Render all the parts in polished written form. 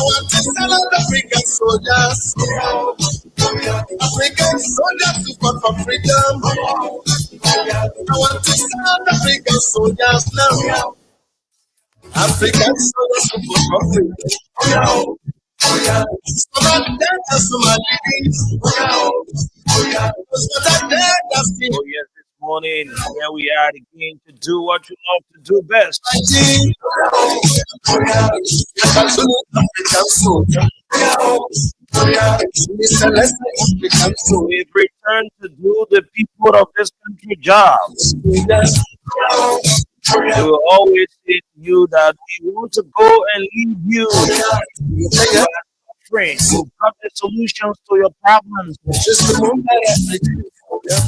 want to salute African soldiers. African soldiers who fought for freedom. I want to salute African soldiers now. African soldiers who fought for freedom. Some are dead and some are living. Some are dead and still. Oh yes, this morning here we are again to do what you love to do best. African soldier. We've returned to do the people of this country jobs. We will always say to you that we want to go and leave you. Friends, you've got the solutions to your problems.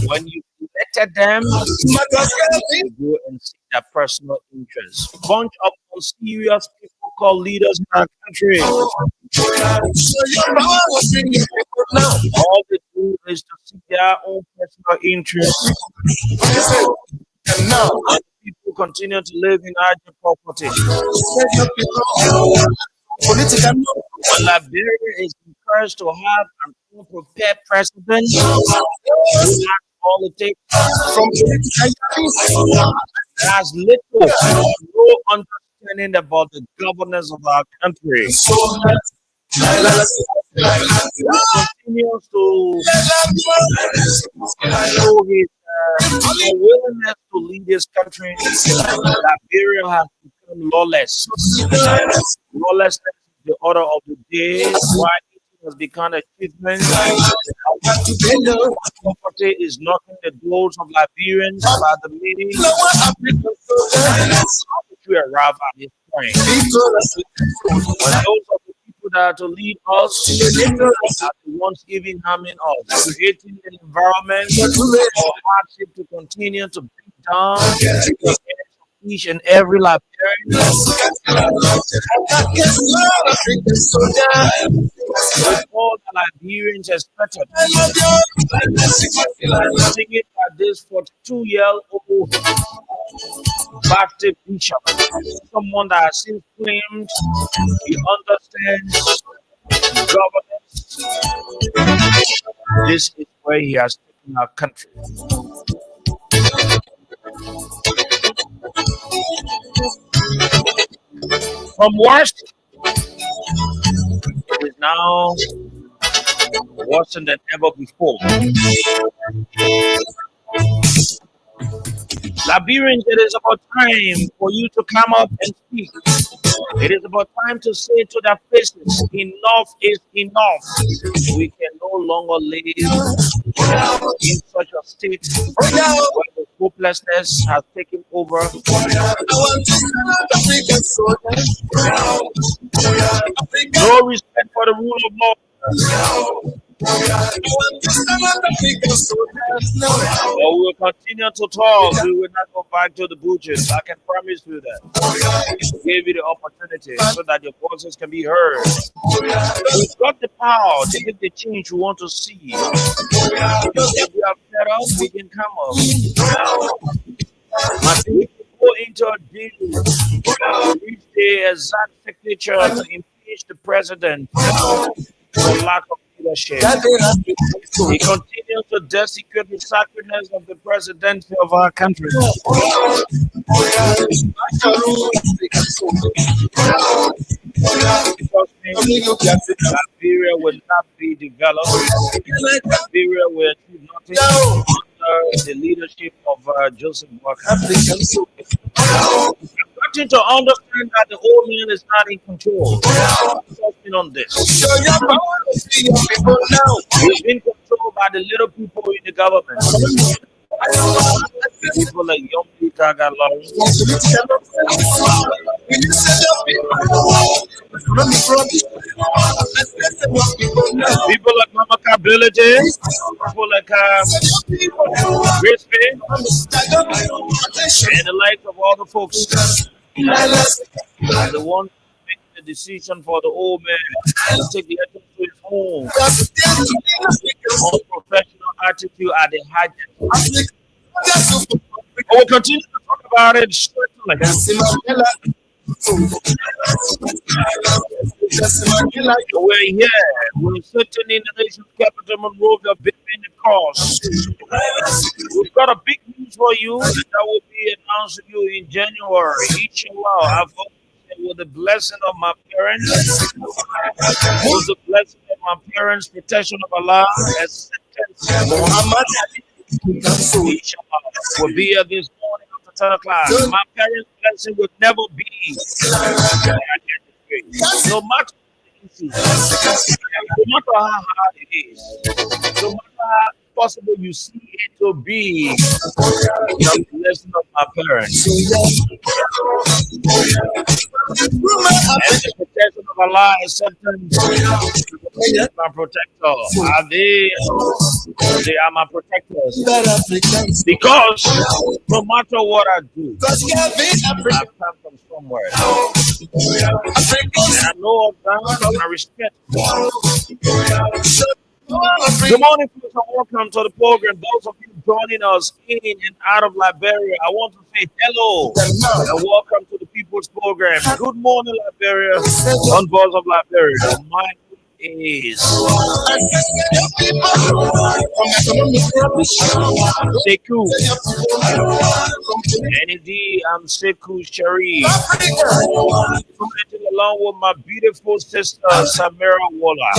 When you elected them, you go and seek their personal interests. Bunch of unserious people called leaders in our country. All they do is to seek their own personal interests. And now people continue to live in our property. Liberia is encouraged to have an unprepared president who has all it takes from has little or no understanding about the governance of our country. Continues to show his willingness to lead this country. Liberia has become lawless. Lawlessness is the order of the day. Why it has become an achievement. Property is knocking the doors of Liberians about the meaning. How did we arrive at this point? When those of the people that are to lead us are the ones even harming us, creating an environment or hardship to continue to beat down each and every Liberian. With all the Liberians expected. Singing at this 42-year-old Baptist bishop, someone that has since claimed he understands governance. This is where he has taken our country. From worst, it is now worse than ever before. Liberians, it is about time for you to come up and speak. It is about time to say to their faces, enough is enough. We can no longer live in such a state where the hopelessness has taken over. No respect for the rule of law. But we will continue to talk. We will not go back to the butchers. I can promise you that. We gave you the opportunity so that your voices can be heard. We've got the power to get the change we want to see. If we are fed up, we can come up. We can go into a deal, reach the exact signature to impeach the president for lack of leadership. He continues to the desecrated sacredness of the presidency of our country. Trust me, Liberia will not be developed. Liberia will achieve nothing under the leadership of Joseph Walker. Starting to understand that the old man is not in control. Trust me on this. He's been controlled by the little people in the government. People like young Peter Gallo, people like Mama Kability, people like Grace Bay, and the likes of all the folks. And the one making the decision for the old man to take the ethics to his home. Unprofessional attitude at the highest. We'll continue to talk about it certainly. We're here. We're sitting in the nation's capital, Monrovia, between the cross. We've got a big news for you that will be announced to you in January. Inshallah, I've always said with the blessing of my parents, with the blessing of my parents, protection of Allah, acceptance. Inshallah, will be here this morning after 10 o'clock. My parents' blessing would never be. No matter the issue, no matter how hard it is, no matter how possible you see it to be, the blessing of my parents. And the protection of Allah acceptance is my protector. They are my protectors. Because no matter what I do, I come from somewhere. And I know of them and I respect them. Good morning, folks, and welcome to the program. Those of you joining us in and out of Liberia, I want to say hello and welcome to the People's Program. Good morning, Liberia, on Voice of Liberia. My name is Sekou. And indeed, I'm Sekou Sharif. Along with my beautiful sister, Samira Walla.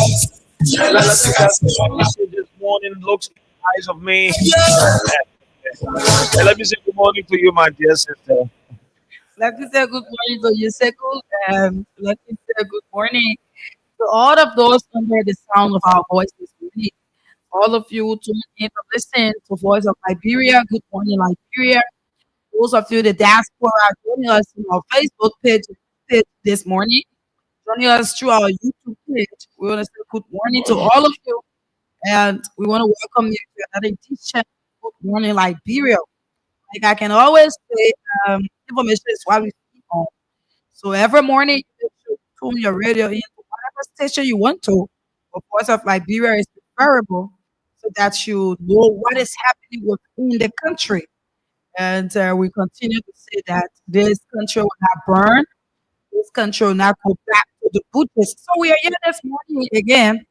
This morning looks in the eyes of me. Let me say good morning to you, my dear sister. Let me say good morning to you, Sekou, and let me say good morning to all of those under the sound of our voice this morning. All of you tune in to listen to Voice of Liberia. Good morning, Liberia. Those of you, the diaspora, joining us on our Facebook page this morning. Joining us through our YouTube page. We want to say good morning to all of you. And we want to welcome you to another edition. Good morning, Liberia. Like I can always say, information is what we speak on. So every morning, you should tune your radio into whatever station you want to. Of course, of Liberia is preferable so that you know what is happening within the country. And we continue to say that this country will not burn. This country will not go back to the Buddhists. So we are here this morning again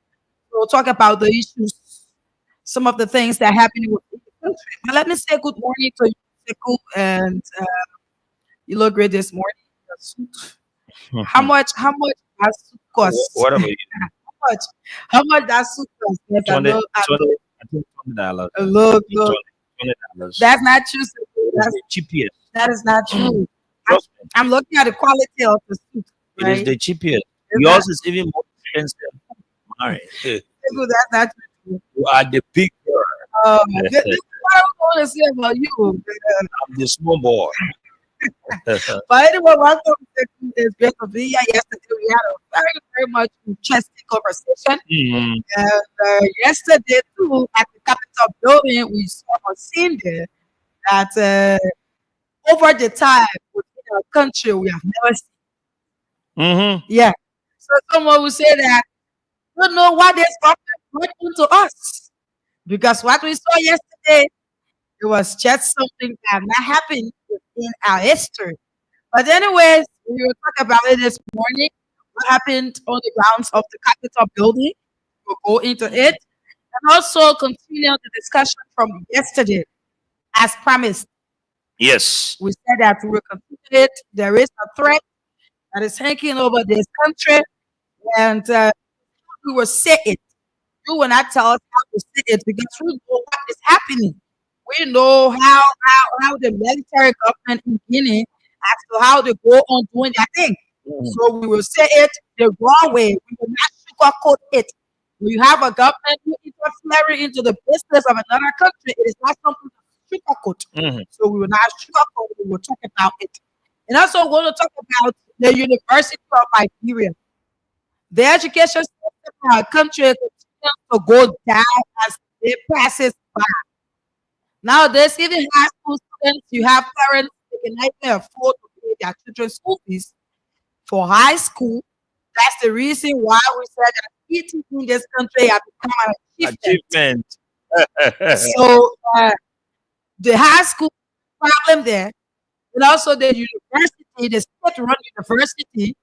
to talk about the issues, some of the things that are happening within the country. But let me say good morning to you, Sekou, and you look great this morning. Your suit. How much that suit cost? Whatever you much? How much that suit cost? Yes, 20, I 20, I think $20. look. $20. That's not true. It's the cheapest. That is not true. Trust me. I'm looking at the quality of the suit. It Right? is the cheapest. It's Yours is even more expensive. All right. that's not true. You are the big girl. This is what I want to say about you. I'm the small boy. But anyway, welcome to this great to be here. Yesterday we had a very much interesting conversation. And yesterday too, at the Capitol building, we saw a scene there that over the time within our country we have never seen. Yeah. So someone will say that we don't know what this government brought to us. Because what we saw yesterday, it was just something that not happened in our history. But anyways, we will talk about it this morning. What happened on the grounds of the Capitol building? We'll go into it. And also continue the discussion from yesterday, as promised. Yes. We said that we will continue it. There is a threat that is hanging over this country, and we will say it. You will not tell us how to say it because we know what is happening. We know how the military government in Guinea as to how they go on doing their thing. Mhm. So we will say it the wrong way. We will not sugarcoat it. When you have a government who interfering into the business of another country, it is not something to sugarcoat. Mhm. So we will not sugarcoat it. We will talk about it. And also, we're going to talk about the University of Liberia. The education system in our country continues to go down as it passes by. Nowadays, even high school students, you have parents they can neither afford to pay their children's school fees for high school. That's the reason why we said that eating in this country has become an achievement. Achievement. So the high school problem there, and also the university, the state-run university,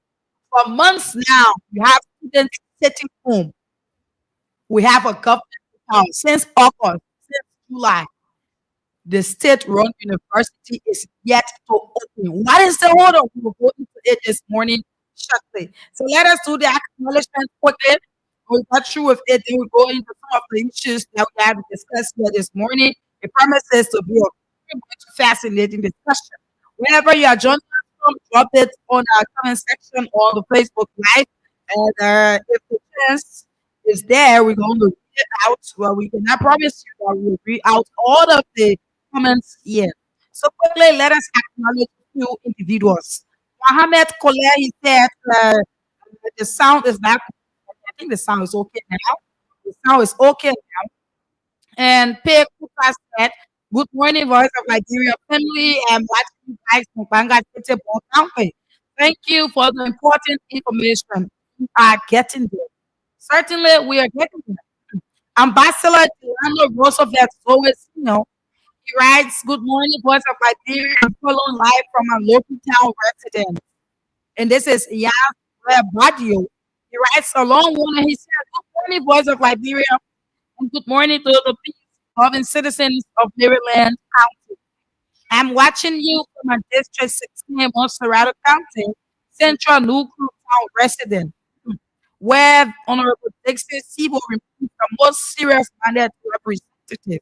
for months now, you have students sitting home. We have a government since August, since July. The state-run university is yet to open. What is the order? We will go into it this morning shortly. So let us do the acknowledgement quickly. We'll get through with it, then we'll go into some of the issues that we have discussed here this morning. It promises to be a very much fascinating discussion. Wherever you are joining us from, drop it on our comment section or the Facebook Live. And if the chance is there, we're going to read it out. Well, we cannot promise you that we'll read out all of the comments here. So quickly, let us acknowledge a few individuals. Mohammed Koleh, he said the sound is not. I think the sound is okay now. The sound is okay now. And Pei Kuka said, "Good morning, voice of Nigeria family, and watching you guys from Banga City, County. Thank you for the important information. We are getting there. Certainly, we are getting there." Ambassador Delano Roosevelt always, he writes, "Good morning, voice of Liberia. I'm following live from a local town resident." And this is Yas Badio. He writes a long one and he says, "Good morning, voice of Liberia, and good morning to the peace loving citizens of Maryland County. I'm watching you from a District 16 Monserrato County, Central Nuclear Town resident, where Honorable Dixie Sibo remains the most serious minded representative.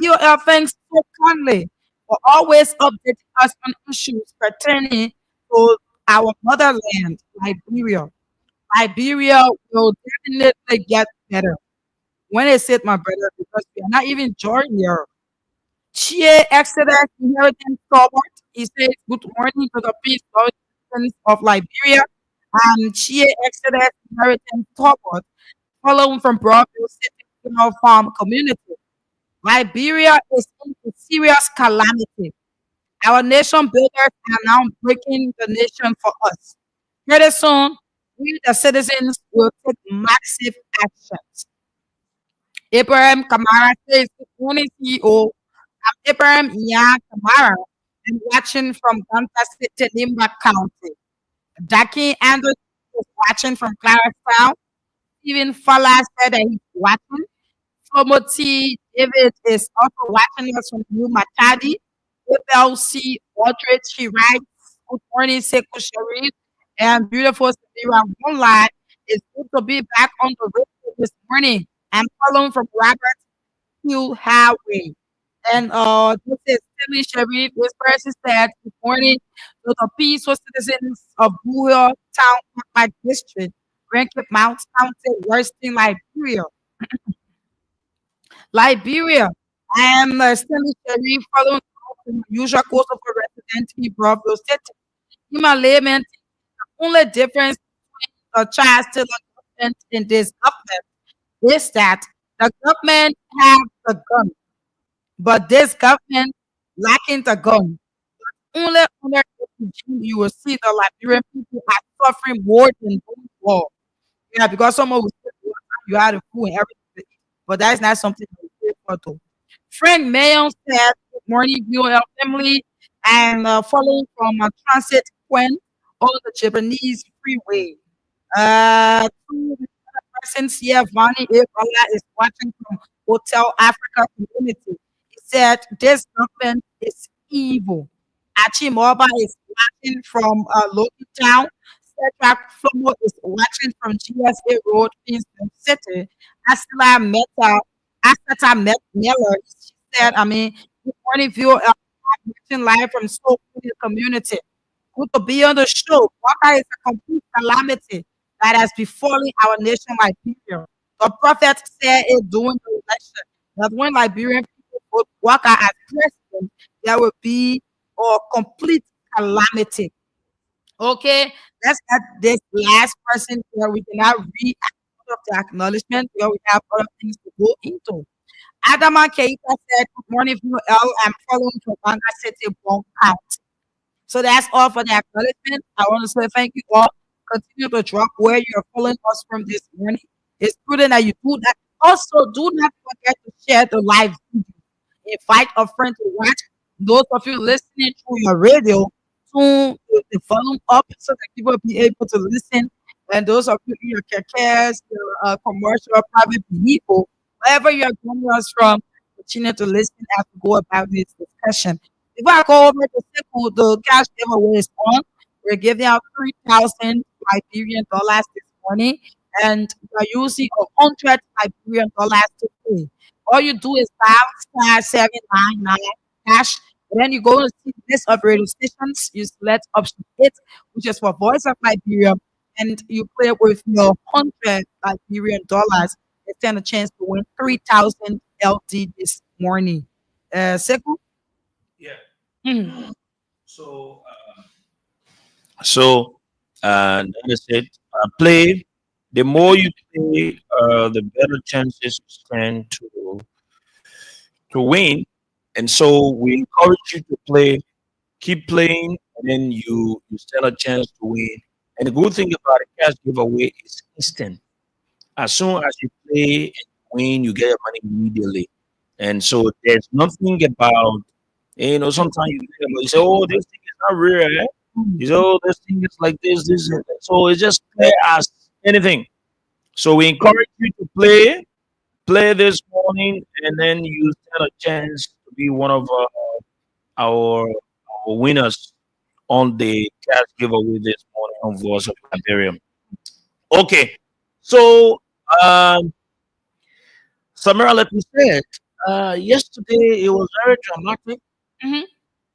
VOL thanks so kindly for always updating us on issues pertaining to our motherland, Liberia. Liberia will definitely get better." When I said my brother, because we are not even joining here. Chie Exodus Inheritance Forward. He says, "Good morning to the peace citizens of Liberia." And Chie Exodus Inheritance Forward, following from Broadville City Farm Community. Liberia is in a serious calamity. Our nation builders are now breaking the nation for us. Very soon, we, the citizens, will take massive actions. Abraham Kamara says, "Good morning, CEO. I'm Abraham Ian Kamara. I'm watching from Ganta City, Limba County. Jackie Anderson is watching from Clarestown. Stephen Fala said that he's watching. Timothy David is also watching us from New Matadi. FLC Aldrich, she writes, "Good morning, Sekou Sharif, and beautiful Samira Moonlight. It's good to be back on the radio this morning. I'm following from Robert Hill Highway." And this is Timmy Sharif. This person said, "Good morning to the peaceful citizens of Buhill Town, my district, Rankip Mount County, Western Liberia. Liberia. I am Stanley Sharif, following the usual course of a resident in Broadville City. In my layman, the only difference between the child still government in this government is that the government have the gun, but this government lacking the gun. Only under this regime you will see the Liberian people are suffering more than those war. Yeah, because someone will say, "Well, you had a food and everything," but that is not something that we pay for to. Frank Mayon said, "Good morning, VOL family," and following from a transit Quen on the Japanese freeway. To person, Vani Ebola, is watching from Hotel Africa community. He said this government is evil. Achimoba is watching from Local Town. Cedric Flomo is watching from GSA Road, Kingston City. Asila Meta, Asata Miller, she said, good morning, view, watching live from Soul City community. Good to be on the show. Water is a complete calamity that has befallen our nation, Liberia. The prophet said it during the election that when Liberian people vote Waka as president, there will be a complete calamity. Okay, let's add this last person here. We can now read all of the acknowledgement where we have other things to go into. Adama Keita said, good morning, VOL. I'm following from Banga City, Bonk County. So that's all for the acknowledgement. I want to say thank you all. Continue to drop where you're following us from this morning. It's prudent that you do that. Also, do not forget to share the live video. Invite a friend to watch. Those of you listening through your radio, tune the volume up so that people will be able to listen. And those of you in your cares, your commercial or private vehicle, wherever you're joining us from, continue to listen as we go about this discussion. If I go over the simple, the cash giveaway is on. We're giving out 3,000 Liberian dollars this morning, and we're using 100 Liberian dollars to pay. All you do is dial *799 cash, and then you go to see list of radio stations. You select option 8, which is for Voice of Liberia, and you play with your 100 Liberian dollars. It's stand a chance to win 3,000 LD this morning. Sekou? Yeah. Mm. So, that is it. Play. The more you play, the better chances you stand to win. And so we encourage you to play, keep playing, and then you stand a chance to win. And the good thing about a cash giveaway is instant. As soon as you play and win, you get your money immediately. And so there's nothing about, sometimes you say, oh, this thing is not real. Eh? You say, oh, this thing is like this, and that. So it's just play as anything. So we encourage you to play this morning, and then you stand a chance to be one of our, our winners on the cash giveaway this morning on Voice of Liberia. Okay, so Samira, let me say it. Yesterday it was very dramatic Mm-hmm.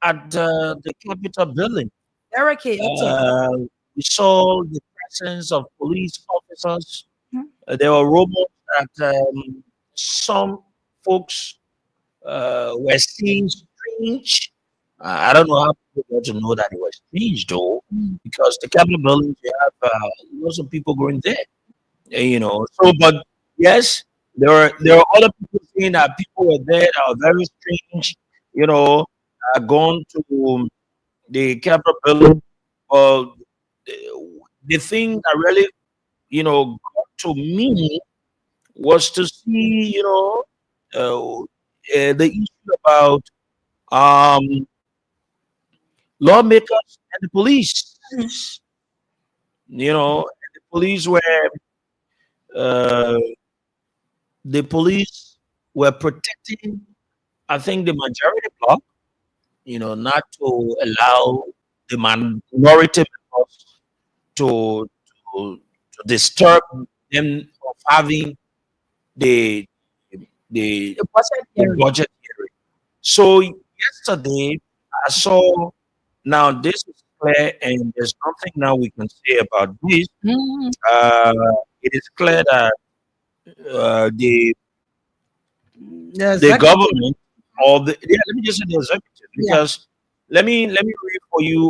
at the Capitol building. Eric, okay. We saw the presence of police officers. Mhm. There were rumors that some folks were seen strange. I don't know how people got to know that it was strange though, Mm. because the Capitol building, you have lots of people going there. So but yes, there are other people saying that people were there that are very strange. Gone to the Capitol building. Well, the thing that really got to me was to see the issue about um, lawmakers and the police. And uh, the police were protecting, I think, the majority bloc. Not to allow the minority members to to disturb them of having the the The budget the hearing. budget hearing. So yesterday I saw, now this is clear and there's nothing now we can say about this. Mm. Uh, it is clear that the The the executive. government or let me just say the executive, Yeah. because let me read for you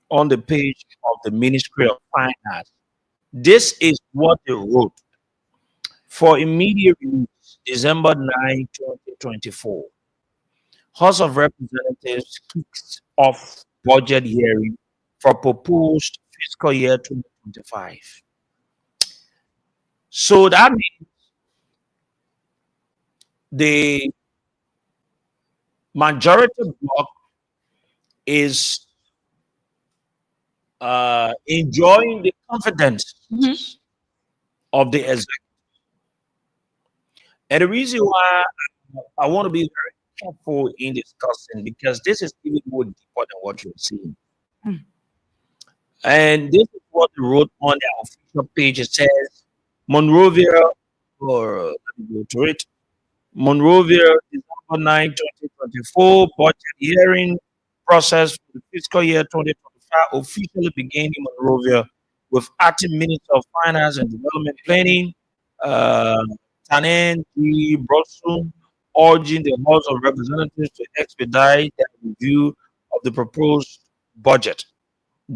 on the page of the Ministry of Finance. This is what they wrote for immediate release, December 9, 2024. House of Representatives kicks off budget hearing for proposed fiscal year 2025. So that means the majority bloc is enjoying the confidence Mhm. of the executive. And the reason why I want to be very careful in discussing, because this is even more deeper than what you're seeing. Mm. And this is what they wrote on their official page. It says Monrovia, or let me go to it. Monrovia, December 9, 2024, budget hearing process for the fiscal year 2025 officially began in Monrovia with acting Minister of Finance and Development Planning, uh, Tanen G. Brosum, urging the House of Representatives to expedite their review of the proposed budget.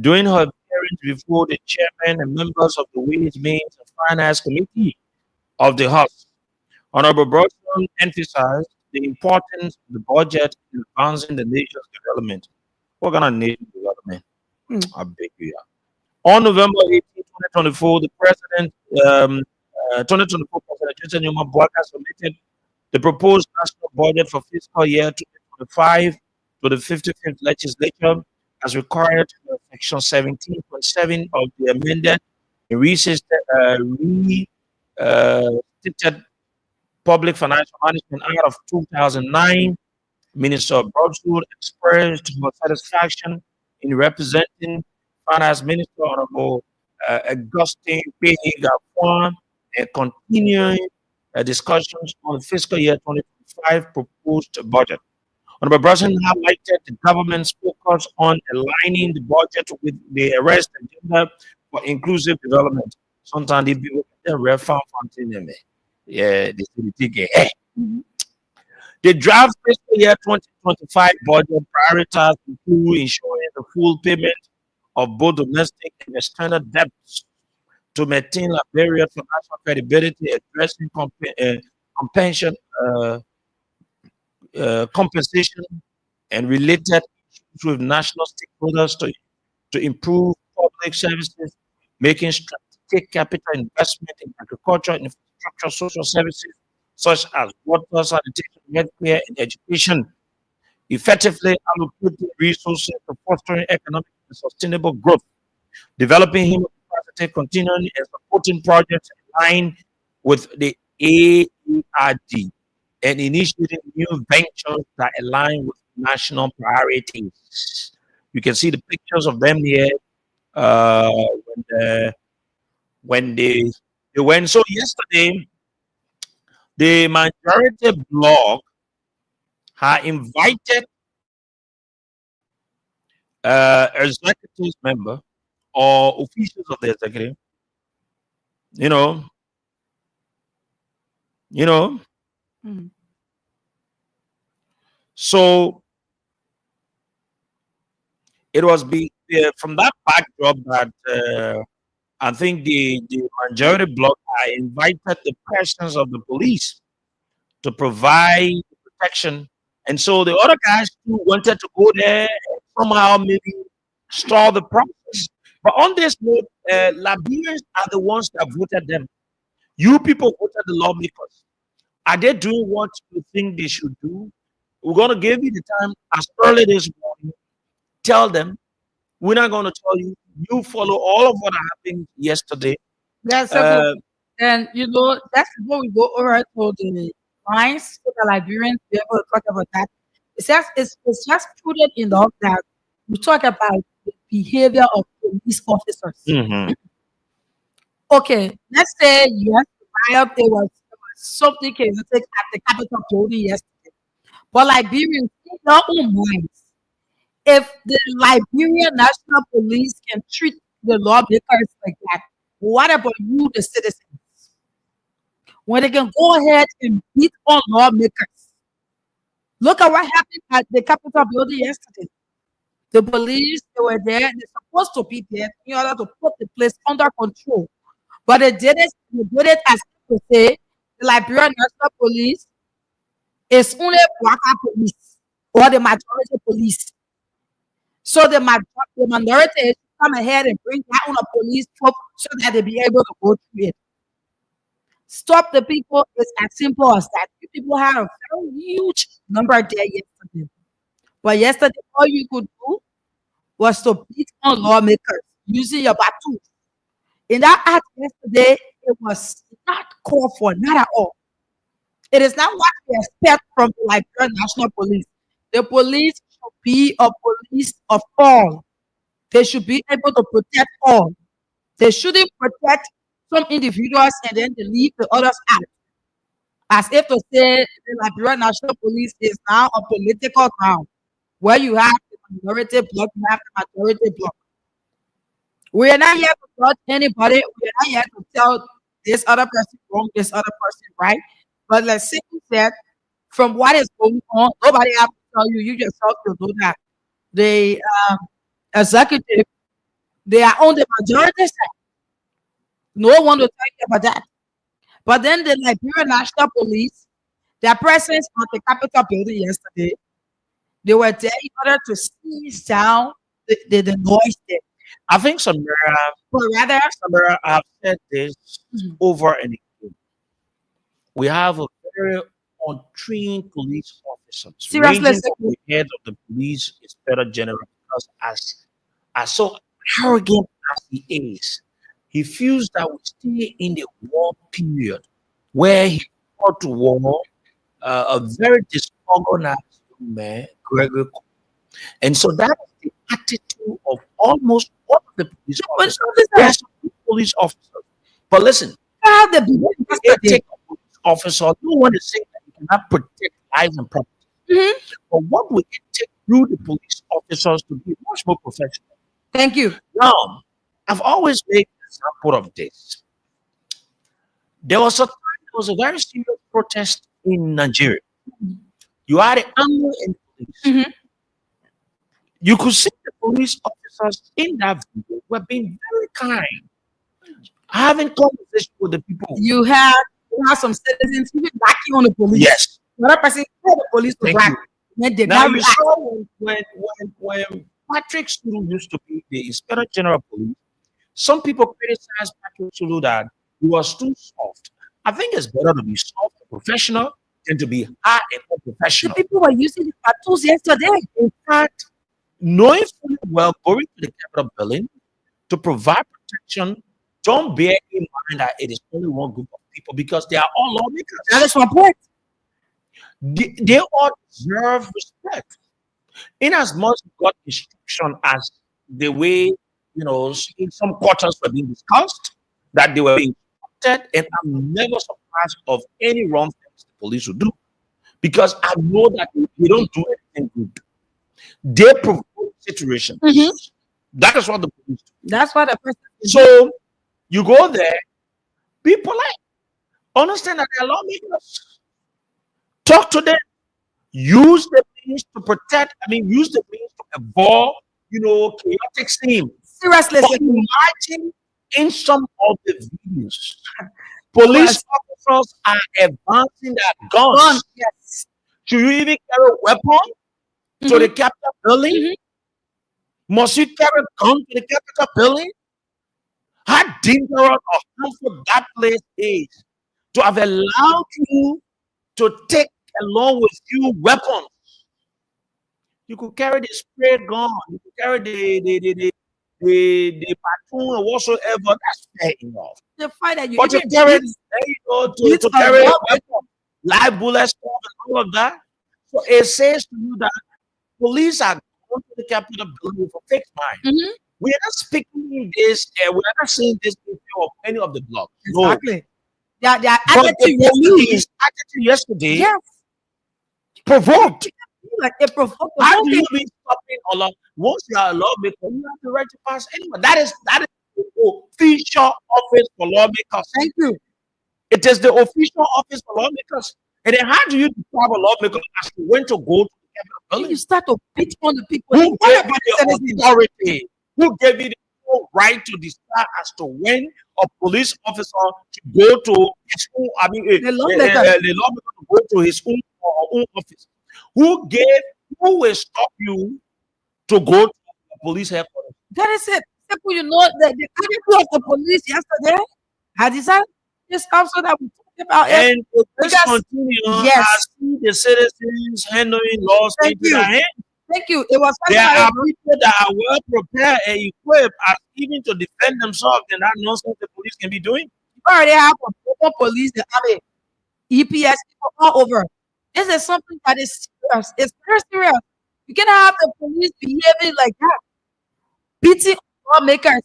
During her appearance before the chairman and members of the Ways, Means, and Finance Committee of the House, Honorable Brosnan emphasized the importance of the budget in advancing the nation's development. What kind of nation development? Mm. I beg you. On November 18, 2024, the President, 2024 President Jason Newman Boaka submitted the proposed national budget for fiscal year 2025 to the 55th legislature as required under Section 17.7 of the amended and restated Public Financial Management Act of 2009. Minister Broadswood expressed her satisfaction in representing Finance Minister Honorable Augustine P. Gafwan and continuing discussions on the fiscal year 2025 proposed budget. Honorable Brunson highlighted the government's focus on aligning the budget with the arrest agenda for inclusive development. Sometimes the people can refer something. Yeah, they say they take a Mhm. the draft fiscal year 2025 budget prioritized include ensuring the full payment of both domestic and external debts to maintain Liberia's financial credibility, addressing compensation, compensation and related issues with national stakeholders to improve public services, making strategic capital investment in agriculture, infrastructure, social services such as water, sanitation, healthcare, and education, effectively allocating resources to fostering economic and sustainable growth, developing human capacity, continuing and supporting projects in line with the AERD, and initiating new ventures that align with national priorities. You can see the pictures of them here when, they went. So yesterday, the majority bloc had invited executive member or officials of the executive, you know, you know. Mm. So it was from that backdrop that I think the majority bloc I invited the persons of the police to provide protection, and so the other guys who wanted to go there and somehow maybe stall the process. But on this note, Liberians are the ones that voted them. You people voted the lawmakers. Are they doing what you think they should do? We're going to give you the time as early this morning. Tell them. We're not going to tell you. You follow all of what happened yesterday. That's so. Uh, And that's before we go over to the lines for the Liberians to be able to talk about that. It's just prudent enough that we talk about the behavior of police officers. mhm. Okay, let's say you have to buy up there was something chaotic at the Capitol building yesterday. But Liberians, in their own minds, if the Liberian National Police can treat the lawmakers like that, what about you, the citizens? When they can go ahead and beat on lawmakers. Look at what happened at the Capitol building yesterday. The police, they were there, they're supposed to be there in order to put the place under control. But they did it as if to say the Liberian National Police is only Waka police or the majority police. So the minority come ahead and bring that on a police troop so that they be able to go through it. Stop the people is as simple as that. You people had a very huge number there yesterday. But yesterday, all you could do was to beat on lawmakers using your baton. In that act yesterday, it was not called for, not at all. It is not what we expect from the Liberian National Police. The police should be a police of all. They should be able to protect all. They shouldn't protect some individuals and then they leave the others out. As if to say the Liberian National Police is now a political ground where you have the minority bloc, you have the majority bloc. We are not here to judge anybody. We are not here to tell this other person wrong, this other person right. But let's simply said, from what is going on, nobody has to tell you. You yourself to do that. The executive, they are on the majority side. No one will tell you about that. But then the Liberian National Police, their presence at the Capitol building yesterday, they were there in order to seize down the noise there. I think Samira, But rather, Samira, I've said this Mhm. over and again. We have a very untrained police officers, Seriously, ranging from the head of the police inspector general, because as so arrogant as he is, he feels that we stay in the war period where he fought to war a very disorganized man, Gregory. And so that is the attitude of almost all of the police but officers. There are some good police officers. But listen, how the beginning you yesterday. take a police officer, no one is saying that you cannot protect lives and property. Mhm. But what we can take through the police officers to be much more professional. Thank you. Now, I've always made an example of this. There was a very serious protest in Nigeria. You had the army and the police. Mhm. You could see the police officers in that video were being very kind, having conversation with the people. You have some citizens even backing on the police. Yes. The other person told the police to Thank back. you. Then they Now now you react. saw when Patrick Sulu used to be the Inspector General of Police, some people criticized Patrick Sulu that he was too soft. I think it's better to be soft and professional than to be hard and The unprofessional. people were using the tattoos yesterday. In fact, knowing fully well going to the Capitol building to provide protection, don't bear in mind that it is only one group of people because they are all lawmakers. That is my point. They all deserve respect. In as much got instruction as the way, in some quarters were being discussed, that they were being instructed, and I'm never surprised of any wrong things the police will do because I know that they don't do anything good. They provoke situations. Mhm. That is what the police do. That's what the person. So you go there, be polite, understand that they're lawmakers, talk to them, use the means to protect, use the means to avoid, chaotic scene. Seriously, But imagine in some of the videos, police officers are advancing their guns. gun. Yes. Should you even carry a weapon to the Capitol building? Mhm. Must you carry a gun to the Capitol building? How dangerous or harmful that place is to have allowed you to take along with you weapons. You could carry the spray gun, you could carry the platoon or whatsoever. That's fair enough. The fact that you But to even carry, beat- to beat a carry a law- weapon, live bullet stuff and all of that. So it says to you that police are going to the Capitol building with a fixed mind. Mhm. We are not speaking this, we are not saying this in view of any of the blogs. No. Exactly. Their But attitude the yesterday. police attitude yesterday Yes. provoked. Like it provoked the How whole do thing. you be stopping a law? Once you are a lawmaker, you have the right to pass anyone. That is the official office for lawmakers. Thank you. It is the official office for lawmakers. And then how do you describe a lawmaker as to when to go to the Capitol When building? you start to beat on the people, Who you gave worry you about the the citizens. authority? Who gave you the full right to decide as to when a police officer should go to his own, The lawmaker. the lawmaker to go to his own or own office? Who will stop you to go to the police headquarters? That is it. Simple, the attitude of the police yesterday. I decided this also that we talked about it. And if this Because- continue, yes. I see the citizens handling laws Thank into their you. hands. Thank you. It was There something are I- people that are well prepared and equipped as even to defend themselves than that nonsense the police can be doing. already have a proper police, the army, EPS people all over. This is something that is serious. It's very serious. You cannot have the police behaving like that, beating lawmakers.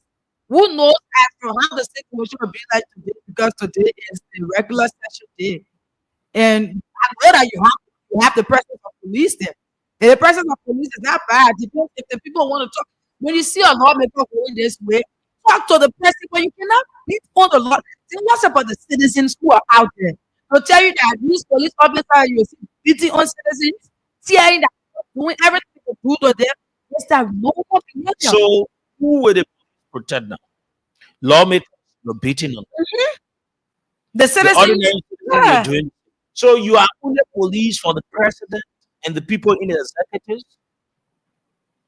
Who knows as to how the situation will be like today? Because today is the regular session day. And I know that you have the presence of police there. And the presence of police is not bad. Depends if the people want to talk. When you see a lawmaker going this way, talk to the person, but you cannot beat on the law. Then what's about the citizens who are out there? They'll tell you that these police officers you see beating on citizens, saying that doing everything to do to them. It's that normal behavior. So who will the police protect now? Lawmakers you're beating on them. The The citizens, ordinary citizens yeah. you're doing. So you are only police for the president and the people in the executives.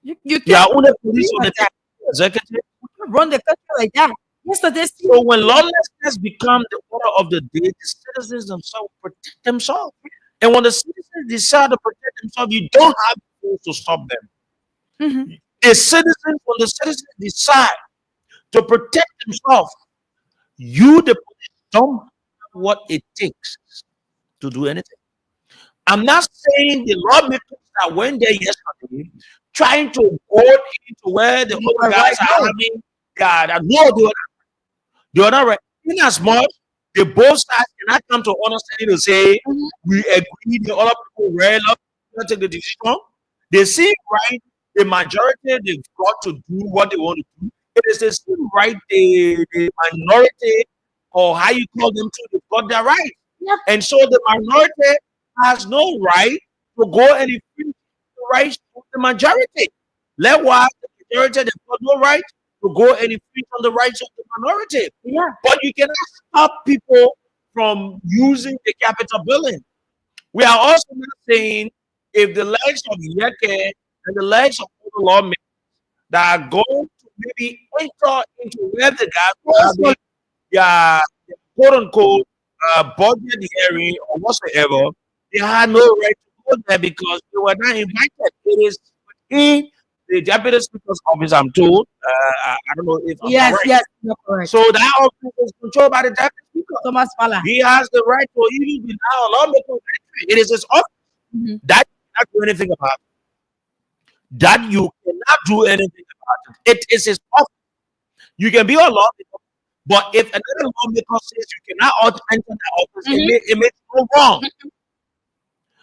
You You can't are only police for like the that. executive. Run the country like that. Yesterday, So when lawlessness become the order of the day, the citizens themselves protect themselves. And when the citizens decide to protect themselves, you don't have the force to stop them. Mhm. The citizens, when the citizens decide to protect themselves, you, the police, don't have what it takes to do anything. I'm not saying the lawmakers that went there yesterday trying to go into where the You other are right. guys are No. having God. No, they are not right. In as much the both sides cannot come to understanding to say Mhm. we agree, the other people were not take the decision. They seem right. The majority they've got to do what they want to do. It is the same right. The minority or how you call them too, they've got their right. Yeah. And so the minority has no right to go and infringe the rights of the majority. Likewise, the majority they've got no right to go and infringe on the rights of the minority. Yeah. But you cannot stop people from using the Capitol building. We are also not saying if the legs of Yeke and the legs of other lawmakers that are going to maybe enter into where the guys are having their quote unquote budget hearing or whatsoever, they had no right to go there because they were not invited. It is within the deputy speaker's office, I'm told. I don't know if I'm Yes, correct. yes, you're correct. So that office is controlled by the deputy speaker. Thomas Fala. He has the right to even deny a lawmaker entry. It is his office. Mhm. That you cannot do anything about it. That you cannot do anything about it. It is his office. You can be a lawmaker, but if another lawmaker says you cannot enter that office, it makes no wrong.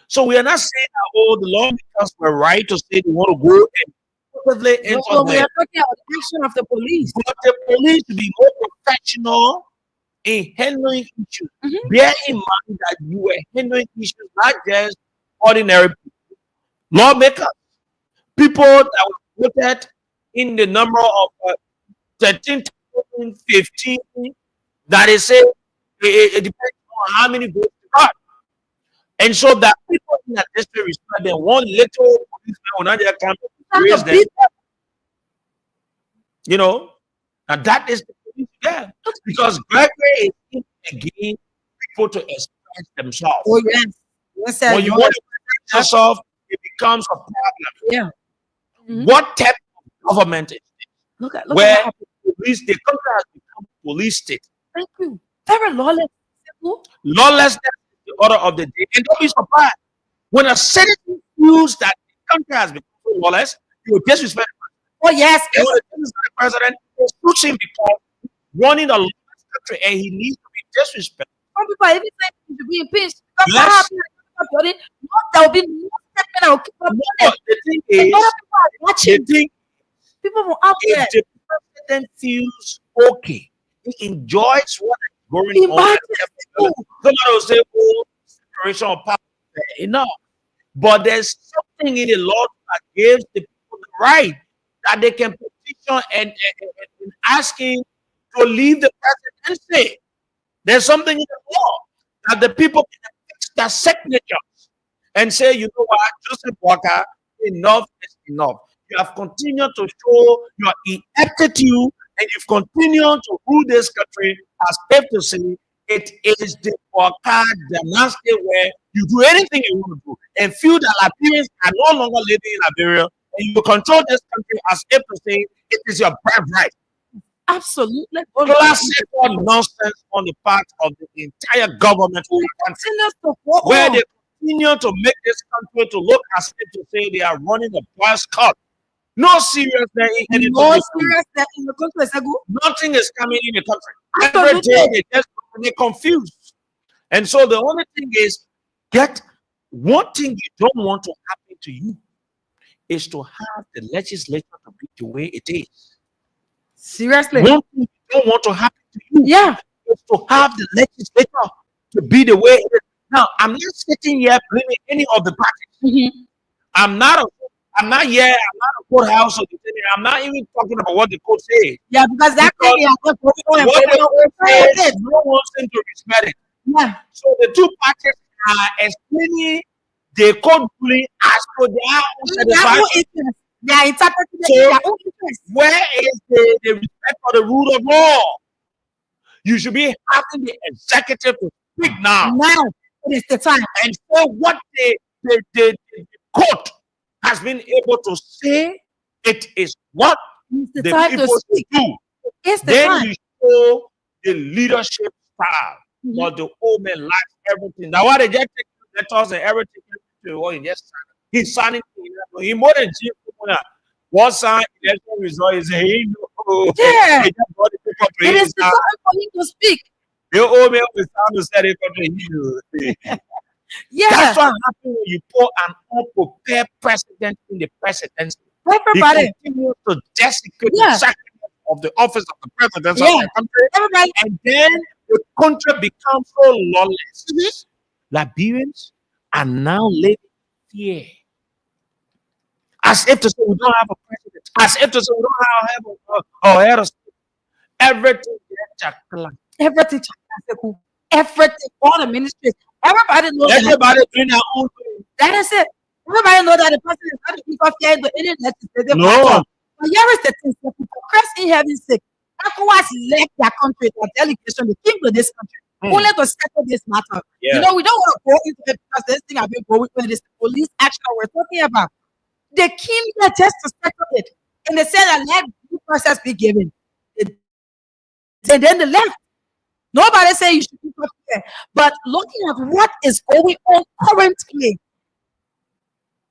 So we are not saying that the lawmakers were right to say they want to go and purposely enter No, we there. are talking about the action of the police. But the police to be more professional in handling issues. Mhm. Bear in mind that you were handling issues not just ordinary people, lawmakers, people that were voted in the number of 13,000, 15, that is say it depends on how many votes you got. And so that people in that district respect them. One little policeman will not just come and raise them, you know, and that is the police again. Because Gregory is in again people to express themselves. Oh yes. Yes, sir. When you want to express yourself, it becomes a problem. Yeah. Mhm. What type of government is Look at where what happened. police, the country has become a police state? Thank you. Very lawless. Simple. Lawlessness is the order of the day. And don't be surprised when a citizen feels that the country has become so lawless, you will disrespect the president. Oh yes. And when you disrespect the president, it suits him because running a lawless country and he needs to be disrespected. Some people even say he should be impeached. Because Yes. what happened? There will be no statement that will keep up No, on but it. the thing And is, other people are the watching. thing, People from out there. if the president feels okay, he enjoys what is going on. Imagine. Somebody will say, oh, separation of power. Enough. But there's something in the law that gives the people the right that they can petition and asking to leave the presidency. There's something in the law that the people can fix their signatures and say, you know what, Joseph Walker, enough is enough. You have continued to show your ineptitude and you've continued to rule this country as if to say it is the Walker dynasty where you do anything you want to do and feel that Liberians are no longer living in Liberia and you control this country as if to say it is your birthright. Absolutely. Classical nonsense on the part of the entire government of the country, Continues to go where on. they continue to make this country to look as if to say they are running a boys' club. No seriousness in anything No they do. seriousness in the country, Segu. Nothing is coming in the country. Every Absolutely. day they're confused. And so the only thing is, get one thing you don't want to happen to you is to have the legislature to be the way it is. Seriously. One thing you don't want to happen to you Yeah. is to have the legislature to be the way it is. Now, I'm not sitting here blaming any of the parties. Mhm. I'm not here, I'm not a courthouse or the thing. I'm not even talking about what the court says. Yeah, because that Because thing is just going what the court on. says, no one seems to respect it. Yeah. So the two parties are explaining the court ruling as per their own Their own satisfaction. interest. They are interpreting it So, in their own interest. where is the respect for the rule of law? You should be having the executive to speak now Now it is the time. and say what the court has been able to say. It is what It's the the time to people should speak. do. It's the Then time. you show the leadership style. Mhm. But the old man likes everything. Now, why they just take letters and everything to what he just signed? He's signing. He more than G. One sign election result is he know. Yeah. He just got the paper to It him. is the time for him to speak. The old man will sound to say it to him. Yeah. That's what happens when you put an unprepared president in the presidency. Everybody. He continues to desecrate Yeah. the sacrament of the office of the president Yeah. of the country. Everybody. And then the country becomes so lawless. Mhm. Liberians are now living in fear. As if to say we don't have a president. As if to say we don't have a head of state. Everything is chakla. Everything. Everything. All the ministries. Everybody knows that. Everybody doing their own thing. That is it. Everybody knows that the president is not the interfere into any legislative No. matter. But here is the thing. The people Christ in heaven's sake. ECOWAS left their country, their delegation, they came to this country only to settle this matter. Yeah. You know, we don't want to go into it because this thing I've been going with is the police action we're talking about. They came here just to settle it. And they said that let due process be given. And then they left. Nobody say you should be here. But looking at what is going on currently,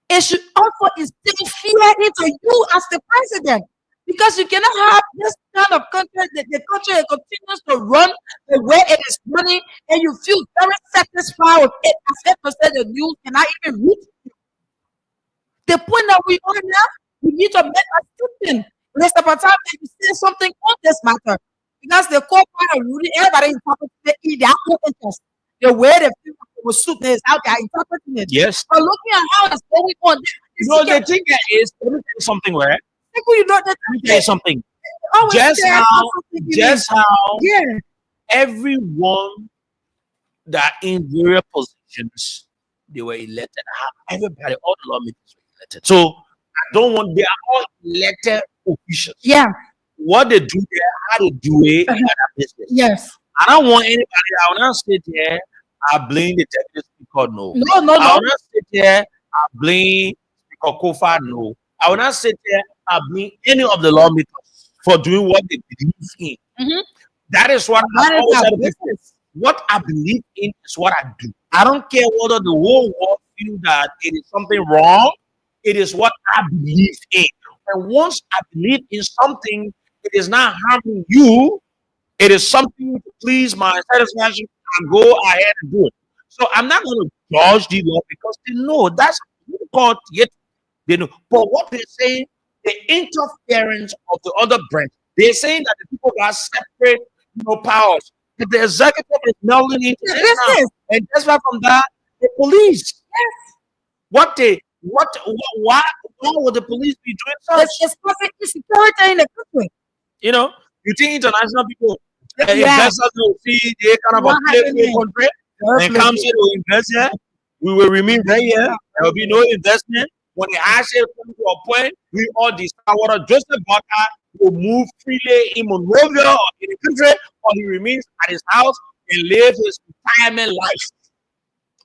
it should also instill fear into you as the president. Because you cannot have this kind of country, the country continues to run the way it is running, and you feel very satisfied with it as if to say the news cannot even reach you. The point that we are now, we need to make a statement. There's about time that you say something on this matter. Because the core part of ruling, everybody interprets it in their own interest. The way they feel will suit is how they are interpreting it. Yes. But looking at how it's going on, No, the thing is, let me tell you something, right? you know that Let me tell you something. always Just say how, something you just mean. how Yeah. everyone that in various positions they were elected. Everybody, all the lawmakers were elected. So I don't want, they are all elected officials. Yeah. What they do there, how they do it, is their business. Yes. I don't want anybody, I will not sit there, I blame the deputy speaker, no. No, I no. will not sit there, I blame Speaker Kofa, no. I will not sit there, I blame any of the lawmakers for doing what they believe in. Mhm. That is what That I is always our said to business. people. What I believe in is what I do. I don't care whether the whole world feel that it is something wrong. It is what I believe in. And once I believe in something, it is not harming you. It is something to please my satisfaction. I go ahead and do it. So I'm not going to judge the law because they know that's God yet. They know. But what they're saying, the interference of the other branch, they're saying that the people got separate, powers. But the executive is melding into The this now. business. And that's why from that, the police. Why would the police be doing such? It's perfect insecurity in the country. You think international people, Yeah. investors will see the kind of a What play happened country there? and come say to invest here, we will remain there here. There will be no investment. When the asset comes to a point, we all decide whether Joseph Barker will move freely in Monrovia or in the country, or he remains at his house and lives his retirement life.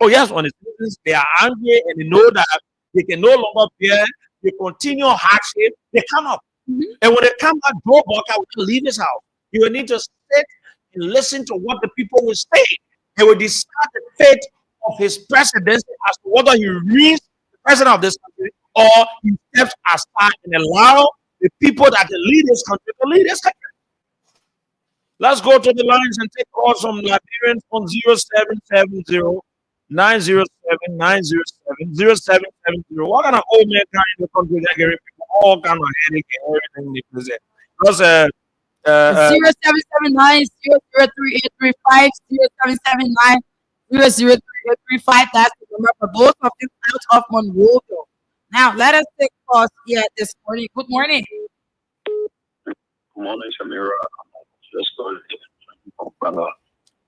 Oh yes, when the citizens they are angry and they know that they can no longer bear the continual hardship, they come up. And when they come back, Joe Bucker will leave his house. You will need to sit and listen to what the people will say. They will discuss the fate of his presidency as to whether he remains the president of this country or he steps aside and allow the people that can lead this country to lead this country. Let's go to the lines and take calls from Liberians on 0770 907 907 0770. What kind of old man guy in the country that giving people all kind of headache and everything they present? Because 0779 003 0779 That's the number for both of you out of Monrovia. Now let us take calls here this morning. Good morning. Good morning, Shamira. Just going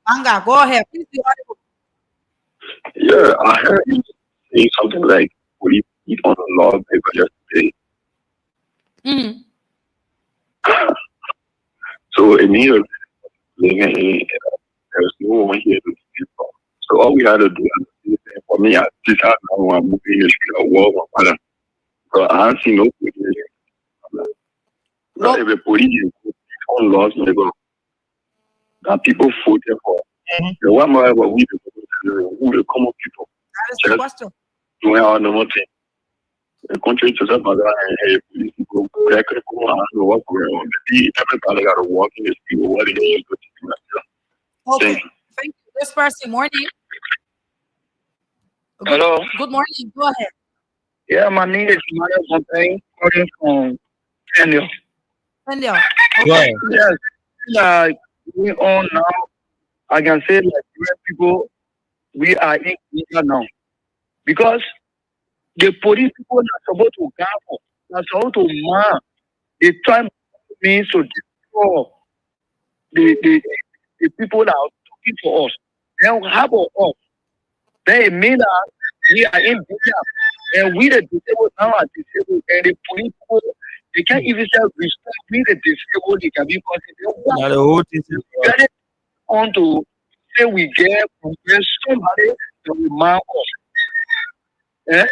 Anga, go ahead. Please be audible. Yeah, I heard you saying something like we eat on the law paper yesterday. So immediately, there's no one here to speak for. So all we had to do, for me, I just had now I'm moving the street of war or whatever. So I haven't seen no police. Not every police on laws, that people voted for. The one more what we who the common people. That is the question. Doing our normal thing. The country to say about that, hey, police people, I don't know what's going on. Everybody got to walk in the street. What it is to do. Okay. Thank you. This person, morning. Hello. Good morning. Go ahead. Yeah, my name is Mario Fontaine, calling from Kenya. Kenya. Okay. Yes. We on now. I can say like people, we are in Kenya now because the police people are supposed to gather, are supposed to man. They try means to destroy the people that are talking for us. Then how about us? They mean that we are in danger, and we the disabled now are disabled, and the police people they can't even say respect we the disabled. They can be considered. Now the whole thing is Get it on to say we get from somebody that will man us. Eh?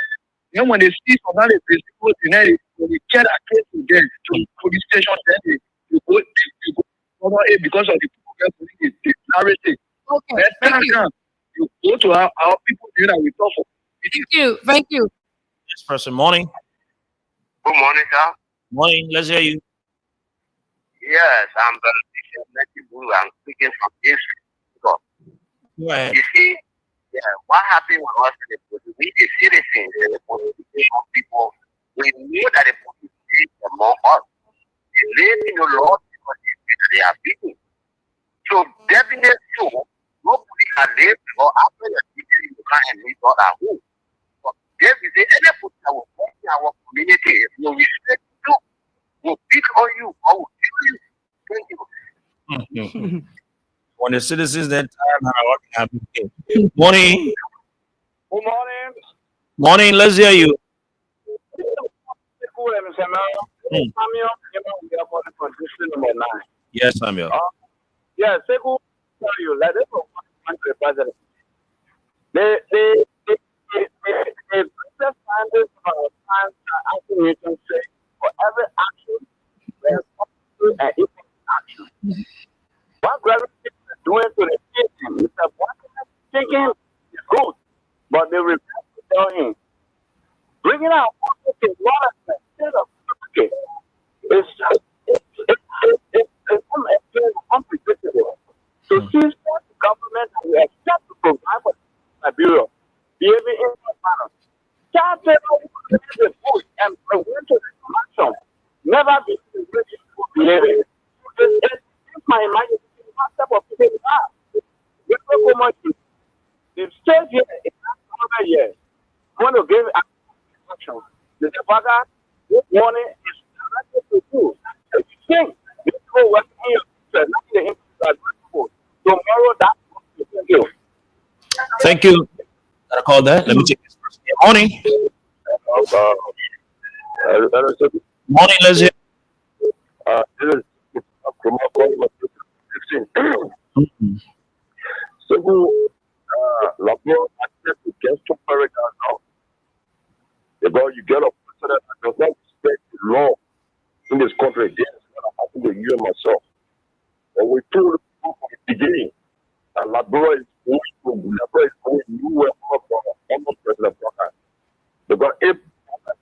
Then when they see somebody disabled, then when they get a case to them to the police station, then they go over it because of the people that police they narrative. Okay. Thank you. You go to our people there that we talk for. Thank you. Thank you. this person. Morning. Good morning, sir. Morning. Let's hear you. Yes, I'm Bishop Blue. I'm speaking from Israel. Go ahead. You see, what happened with us in the police? We, the citizens and the political people, we knew that the police is among us. They live in the law because they are beaten. So definitely, nobody can live or after the teaching you can't meet all at home. But there is any police that will work in our community, if you respect you, will beat on you or will kill you. Thank you. When the citizens that time, what can happen? Morning. Good morning. Morning. Let's hear you. Yes, Samuel. Yes, Sekou tell you, like this was one to the president. The greatest scientists of our time are actually we can say for every action, there's also an equal action. What gravity is doing to the system is that what is thinking is good, but they refuse to tell him. Bringing out to water instead of okay. It's unpredictable. So since the government will accept to provide for Liberia, behaving in that manner, started the food and went to the action. Never be the way to behaving. If my imagination is not step of people are, we don't go much. The state here is not another year. I want to give action. The father, this morning is directed to you. If you think this will work in your future, not the impact tomorrow, that's what you can do. Thank you. Gotta call that. Let me check this person. Morning. Morning. Let's hear. This is from a call of 16. So, Labor access to get to America now. About you get a president that does not respect the law. in this country. I think the UN myself. And we told people from the beginning that Liberia is going nowhere under President Brocker. Because if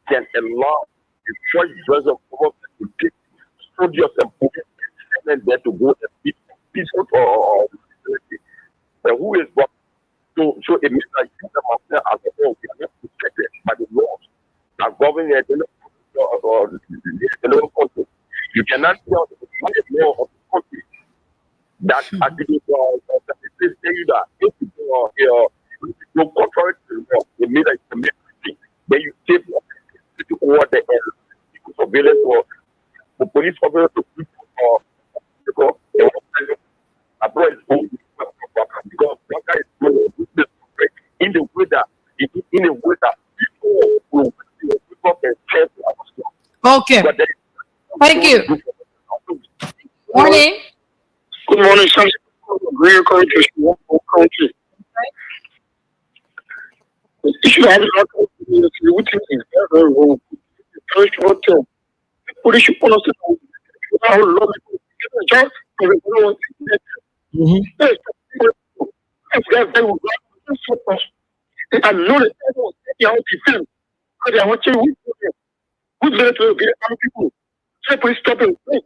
can allow the first president of government to take soldiers and police and there to go and be peaceful or and who is what? So it means that you them as a whole, they are not protected by the laws that govern the country. You cannot tell the law of the country that actually tell you that if you go contrary to the law, it means that it's a mistake. Then you take over the surveillance or the police officer to people or because they want to abroad is going because Blanca is going in the way that people can change our stuff. Okay. Thank you. Morning. Good morning, son. Great country. Country. The issue I have is very wrong. First hotel. People should understand how long it just I know that they defend because I want to good military people. So please stop it. Wait.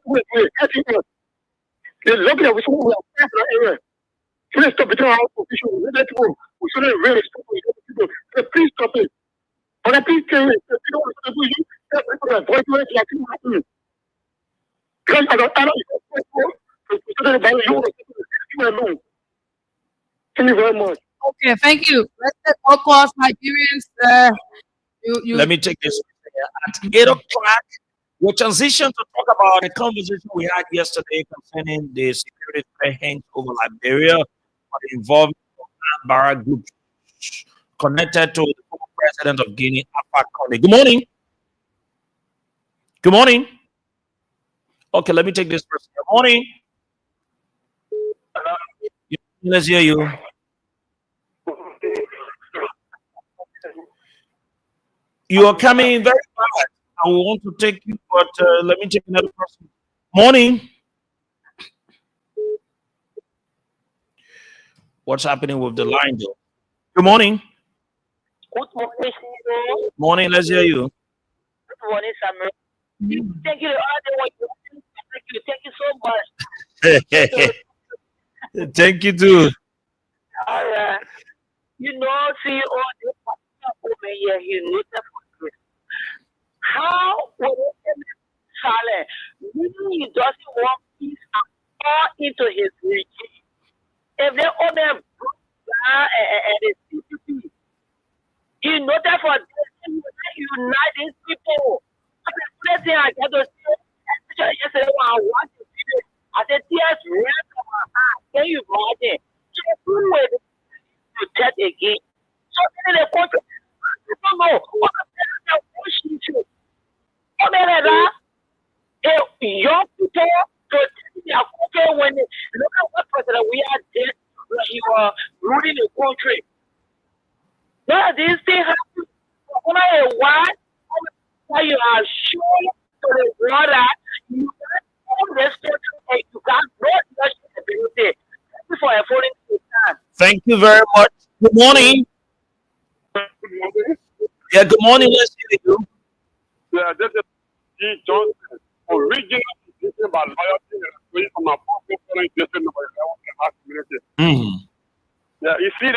The lobby that we saw was area. Please stop it. Our position. Let people. We shouldn't really stop people. Please stop it. But I please tell you, if you don't want to do you, people are avoiding it like it happened. Because I don't know. Thank you very much. Okay, thank you. Let's take all calls, Nigerians. Let me take this. At 8 o'clock, we'll transition to talk about the conversation we had yesterday concerning the security threat hangs over Liberia, the involvement of Barra group connected to the former president of Guinea, Alpha Conde. Good morning. Good morning. Okay, let me take this person. Good morning. Let's hear you. You are coming very bad. I want to take you, but let me take another person. Morning. What's happening with the line, though? Good morning. Good morning, Ciro. Morning. Let's hear you. Good morning, Samuel. Thank you. Thank you so much. Thank you too. All right. You know, CEO, this particular woman here, he noted for this. How will it silent? Meaning he doesn't want peace at all into his regime. If they all them broke down and the CCP, he noted for this to unite these people. So the first thing I get to say, especially yesterday when I watched the video, I said, tears ran from my eyes. Can you imagine? So who will to test again? So in the country, I don't know what the pushing to. I mean, young people to their country when they look at what president we had did when he was ruling the country. Now, this thing happens when I watch, you are sure to the world that you got all respect and you got no ability. Thank you for affording the time. Thank you very much. Good morning. Yeah, good morning. Let's hear you. Yeah, this is G. Johnson. Original decision by loyalty and free from a foreign decision by the community. Yeah, you see,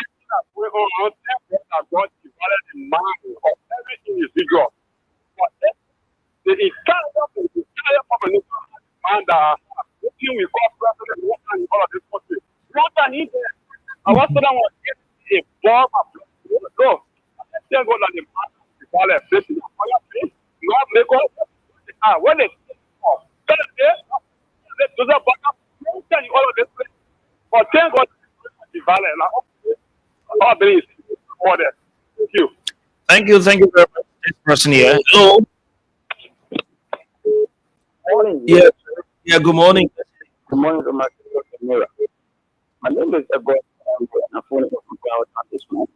we're on that God divided the mind of every individual. But the entire population and the thing we call president and all of this country. What I need I was the one a bomb of go. I tell God that the man is all a place in the fire place. Not make us when they let's do that back up. Tell you all of this place. But thank God the valley all this order. Thank you. Thank you very much. This person here. Hello. Morning. Yeah, good morning. Good morning to my mirror. My name is Augustine, and I'm phoning from Cloud at this moment.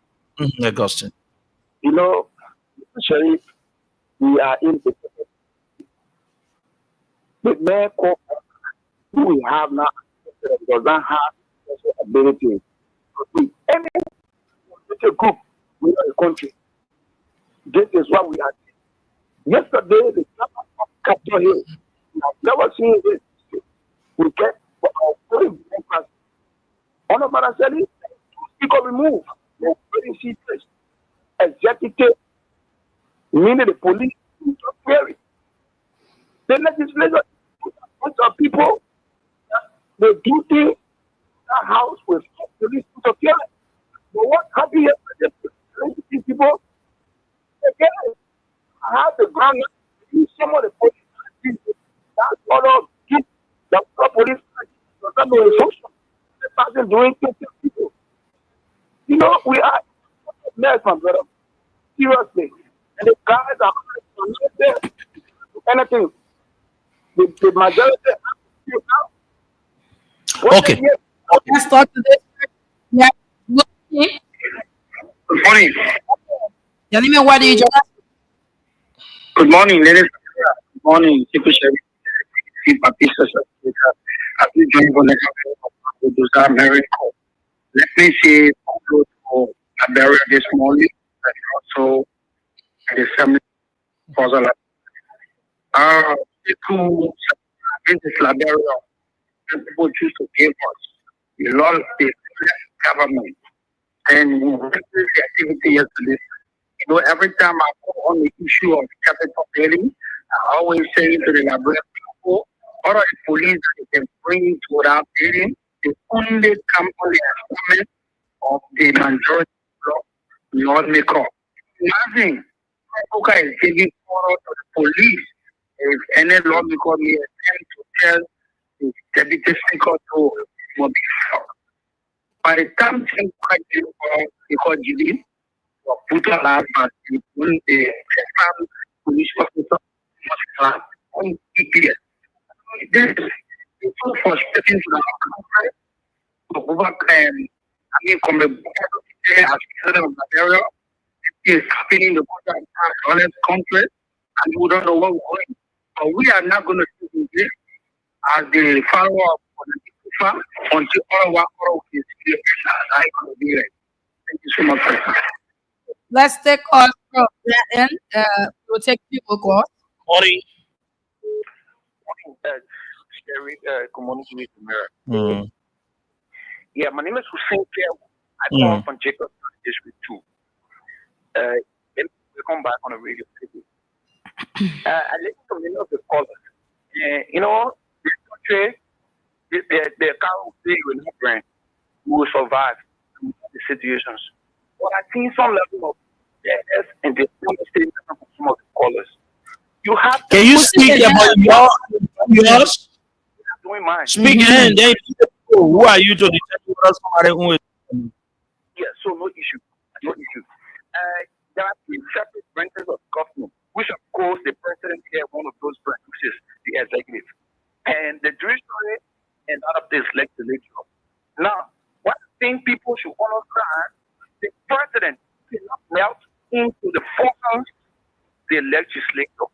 Augustine. You know, Sharif, we are in the The mayor who we have now does not have the ability to do any political group within the country. This is what we are. Yesterday, the Capitol Hill. We have never seen this. We get for our very democracy. One of us said it, speaker removed. They're very serious. Executive, meaning the police, interfering. The legislature, bunch of people, they do things in that house with police interfering. But what happened yesterday? These people, again, I have the ground, some of the police, that's all of the police, does not know instruction. The person doing things to people. You know, we are mess, my brother. Seriously. And the guys are not there to do anything. The majority have to now. What Okay. they hear, Let's talk to this. Yeah. Good morning. Good morning. Your name and where do you join us? Good morning, ladies. Good morning, Secretary. Chief Officer, as we join for the American. Let me say hello to Liberia this morning and also the assembly for the people in this Liberia and people choose to give us. We lost the government and we went through the activity yesterday. You know, every time I go on the issue of capital building, I always say to the Liberian people, all of the police that they can bring to that building, they only come on the assignment of the majority bloc lawmaker. Imagine, Oka is giving order to the police if any lawmaker may attempt to tell the deputy speaker to mobilize. By the time things quite because Jimmy or put a lot of the police officer must have on EPS. This is so frustrating to the country to overcome. I mean, from the as president of the area, it is happening in the other country, and we don't know what we're going. But we are not going to do this as the follower of the until all of our is clear. I can be right. Thank you so much for that. Let's take calls from that end. We'll take people calls. Morning. Sherry, good morning to you, Mayor. Mm. Yeah, my name is Hussein Fairwood. I come from Jacob District 2. Let me come back on the radio. I listen to many of the callers. You know, this country, the car will in the brain. We will survive the situations. But I think some level of yes and the understanding from some of the callers. You have to Can you speak about yours? doing mine. Speak and then who are you to detect whether somebody who is Yeah, so no issue. No issue. There are three separate branches of government, which of course the president here, one of those branches, which is the executive. And the judiciary and out of this legislature. Now, one thing people should understand, the president cannot melt into the functions of the legislature.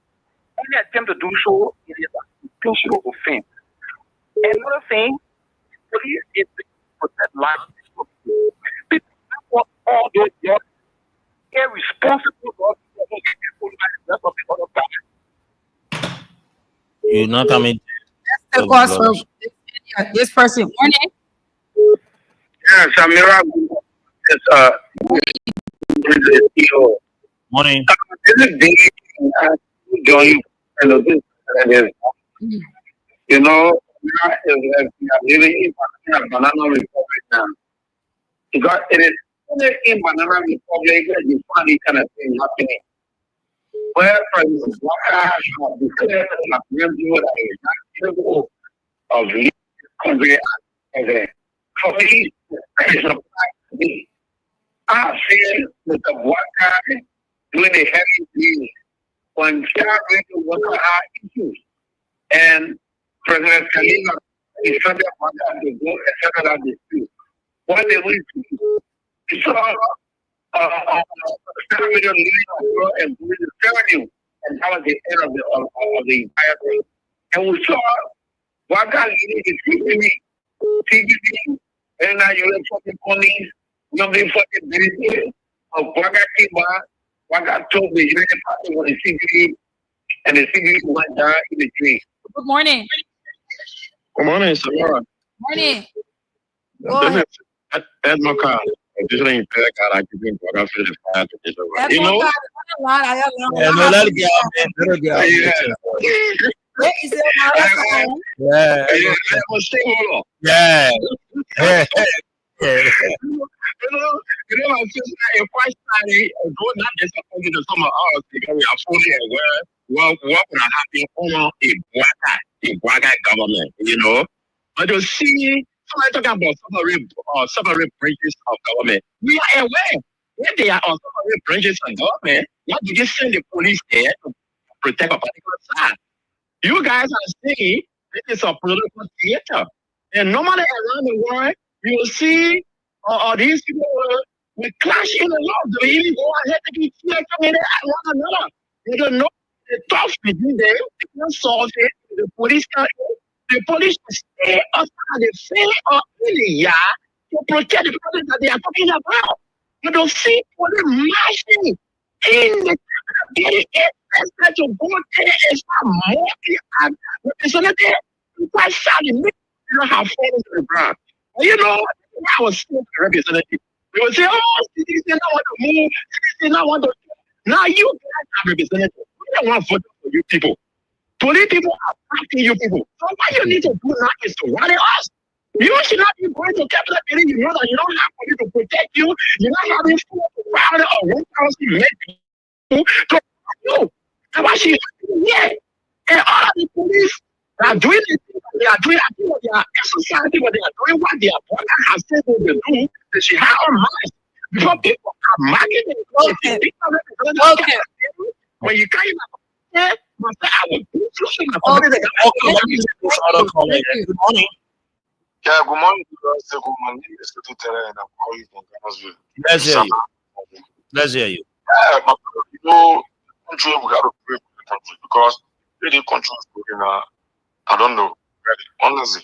Any attempt to do so is a potential offense. Another thing, police is to protect life. People want all those jobs irresponsible laws people like the rest of the other guys. you're not coming? Let's take calls from this person. Morning. Yes, Samira, yes, Morning. this is big, join, you know, we are living in a banana republic now. Because it is only in banana republic that you find this kind of thing happening. Where, for instance, workers have declared that people that is not capable of leading this country as a police is a to me. I feel that the worker doing a heavy deal when sharing the worker have issues. And President Kalina is trying to go and settle that dispute. What they will do is $7 million and do the revenue. And that was the end of the entire thing. And we saw what got leading the TVD, and now you're fucking police, nothing fucking business of Waga Kiba, Waga told me, you know, the party was the CBD, and the CBD went down in the tree. Good morning. Good morning, Samara. Morning. Go ahead. That's my car. This ain't fair, God. I can drink Waga for the fire to get over. You know? Yeah, no, let it get out, man. Let it get out. Yeah. Yeah. Yeah. You know, my sister, if I started doing not disappointed to some of us because we are fully aware what would have happened on a Waga government, you know. But you see, somebody talking about separate branches of government. We are aware when they are on separate branches of government, why did you send the police there to protect a particular side? You guys are saying this is a political theater. And normally around the world, you will see these people will clash in a lot. They even go ahead and keep coming at one another. They don't know the tough between them. They can't solve it. The police can't. The police stay outside the fair or in the yard to protect the people that they are talking about. You don't see police marching in the getting it to go there and start mocking and representative. Quite sadly, you don't have fallen to the ground. You know, I was still a representative. They would say, oh, citizens don't want to move, citizens don't want to. Now you guys are representatives. We don't want to vote for you people. Police people are fighting you people. So what you need to do now is to rally us. You should not be going to capital building. You know that you don't have police to protect you. You're not having 4,000 or 1,000 men to protect you. And what she yeah. And all of the police are doing it. They are doing what they are exercising, but they are doing what their brother has said they will do. They should have a mind. Before people are marketing. Okay. When you can't even I will do something. Good morning. Yeah, good morning. Good morning. It's the Twitter and I'm calling from Ghana's. Let's hear you. Let's hear you. Yeah, my you know, country we got to pray for the country because the country is going now. I don't know. Really, honestly,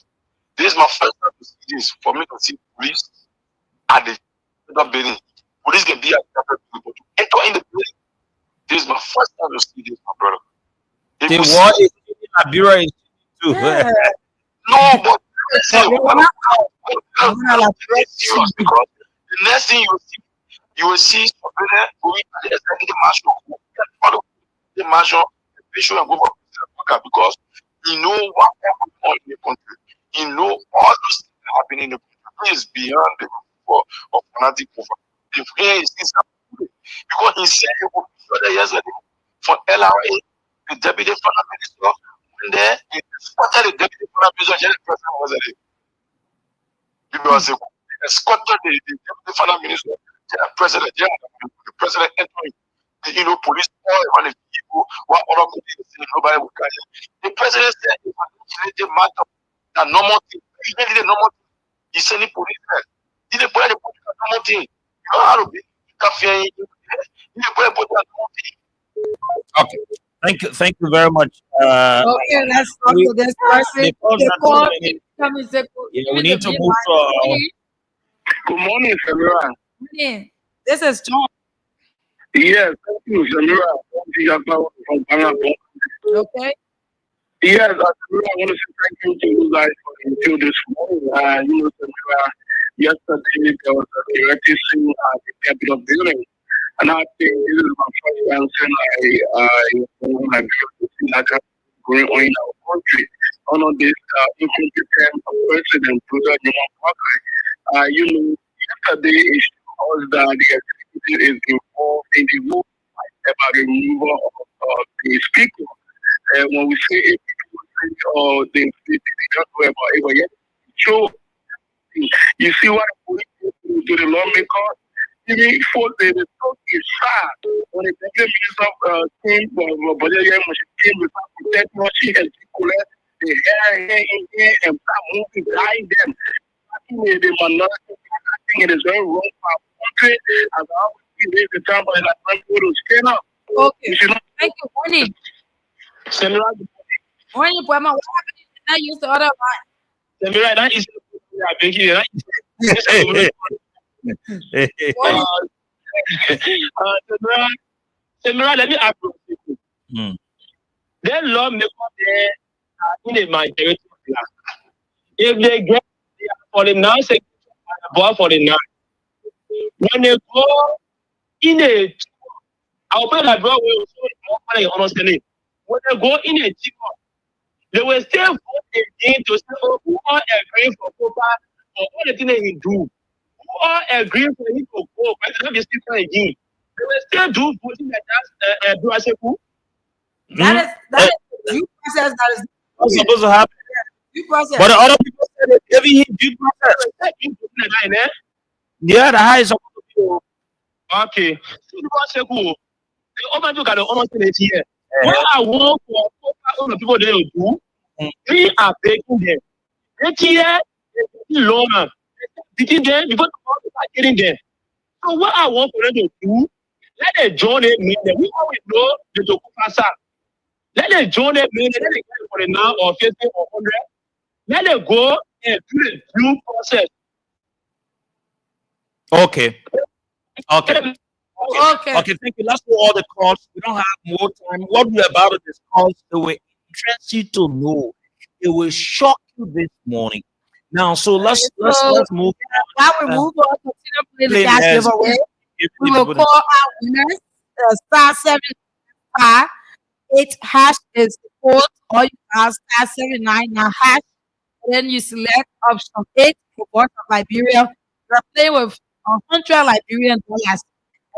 this is my first time to see this. For me to see police at the building, police can be at the people to enter in the building. This is my first time to see this, my brother. The war is in Liberia too. Yeah. No, but because the next thing you will see somebody going to the executive marshal, follow the marshal, issue and go for because he know what happened on in the country. He know all those things that happen in the country. He is beyond the of fanatic over. If he is because he said he would be there yesterday for LRA, the deputy finance minister, when there he spotted the deputy finance minister, the president was there. Because he escorted the deputy finance minister, the president entering, police all around the people, what other countries say nobody will carry. The president said it's a matter that normal thing, even the normal thing, he's sending police there. He didn't put the police at normal thing. You know how to be caffeine, he didn't put the normal thing. Okay. Thank you very much. Okay, let's talk to this person. We need to move to. Good morning, Samira. Morning. This is John. Yes, thank you, Samira. Okay. Yes, Samira, I want to say thank you to you guys for until this morning. Samira, yesterday there was a directive scene at the Capitol building. And I think this is my first time saying I see that going on in our country. On this incompetent president, President Newman Parker, yesterday it shows that the executive is involved in the move about the removal of the speaker. When we say it, people say, they don't know about it, but yet, sure, you see what to the lawmaker. Even for the talk is sad. When the deputy minister came, came without protection, she has collect the hair and start moving behind them. I think the minority, I think it is very wrong for our country. As I always say, the time by that time, to stand up. Okay. Thank you, Bonnie. Senator, When you put my what happened? I used the other one. Semira, that is big here. What is Semira, let me ask you. Hmm. Then lawmakers there are in a majority class. If they get for the now sector above for the now, when they go in a I'll put that bro will understand. When they go in a team, they will still vote again to say, oh, who all agree for Copa or all the things that he do. Who all agree for him to go, but they don't be still again. They will still do voting like that, do I say who? that is due process that is What's supposed to happen? due process. But the other people said it giving him due process. Yeah, the high is supposed to be. Okay. So do I say who? The other people can almost say it here. What I want for all the people they will do, we are begging them. Next year, they loan them. Between them, before the people are getting them. So what I want for them to do, let them join it, mean them. We always know the Jokupasa. Let them join it, mean them. Let them get it for the now or 50 or 100. Let them go and do the due process. Okay. Okay. Okay. Okay, thank you. Let's do all the calls. We don't have more time. What we're about to discuss, it will interest you to know. It will shock you this morning. Now, so let's move While we move on, continue playing the cash as giveaway. if We will people- call our winners. Star 758 hash is the code, or you dial star 799 hash. Then you select option 8 for Voice of Liberia. We're playing with 100 Liberian dollars.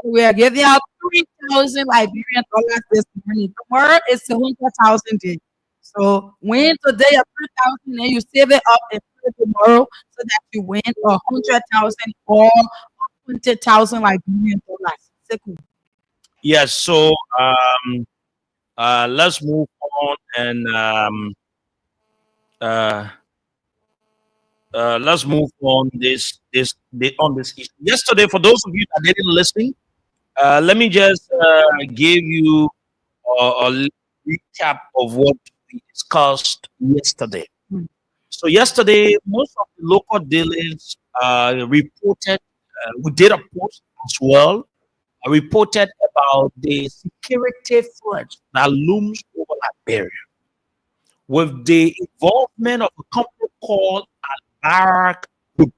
And we are giving out 3,000 Liberian dollars this morning. Tomorrow is the 100,000 day. So win today at 3,000 and you save it up and put it tomorrow so that you win 100,000 or 20,000 Liberian dollars. Second. Yes, so let's move on and let's move on on this issue. Yesterday, for those of you that didn't listen, let me just give you a recap of what we discussed yesterday. Mm. So yesterday, most of the local dealers reported. We did a post as well. Reported about the security threat that looms over Liberia, with the involvement of a company called Al Group.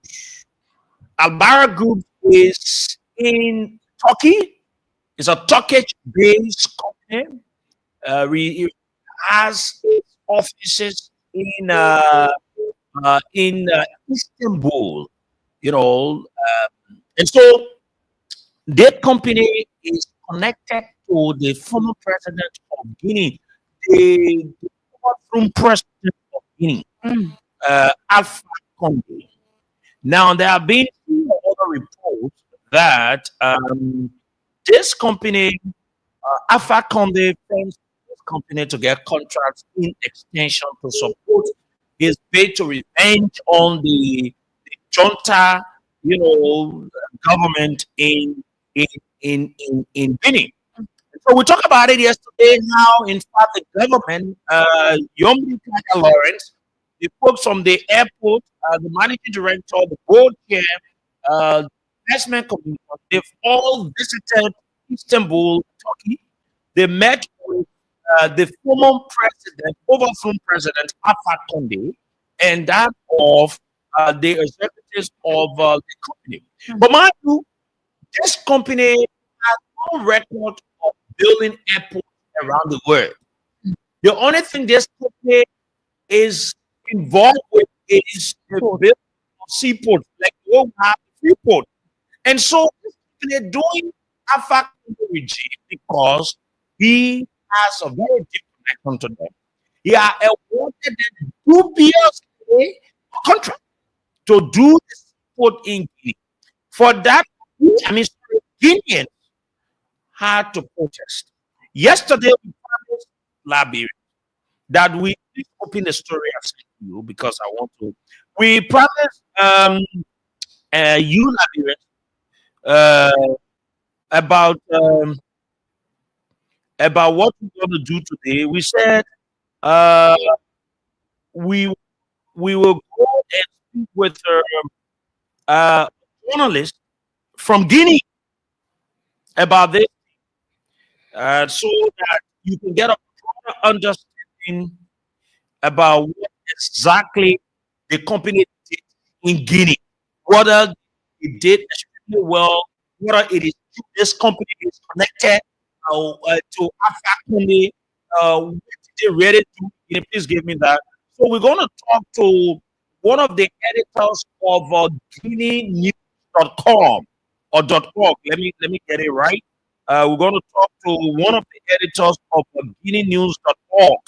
Al Group is in Turkey. It's a Turkish-based company. It has its offices in Istanbul. You know, and so that company is connected to the former president of Guinea, the former president of Guinea, Mm. Alpha Conde. Now, there have been other reports that this company, Alpha Conde, forms this company to get contracts in extension to support his bid to revenge on the junta, government in Guinea. So we talked about it yesterday. How, in fact, the government, Yomri Kaka Lawrence, the folks from the airport, the managing director, the board chair, investment commission, they've all visited Istanbul, Turkey. They met with the former president, Alpha Conde, and that of the executives of the company. But mind you, this company has no record of building airports around the world. The only thing this company is involved with is the building of seaports, like we have seaport. And so this company doing Alpha regime because he has a very deep connection to them. He has awarded them dubiously a contract to do the seaport in Guinea. For that, I mean, Guineans had to protest. Yesterday, we promised Liberia that we open the story I've sent to you because I want to. We promised you Liberians about what we're going to do today. We said Uh, we we will go and speak with a journalist from Guinea about this, so that you can get a broader understanding about what exactly the company did in Guinea, whether it did extremely well, whether it is this company is connected to Africa. What did they really do? Can you please give me that? So we're going to talk to one of the editors of guineanews.com or .org. Let me get it right. We're going to talk to one of the editors of guineanews.org,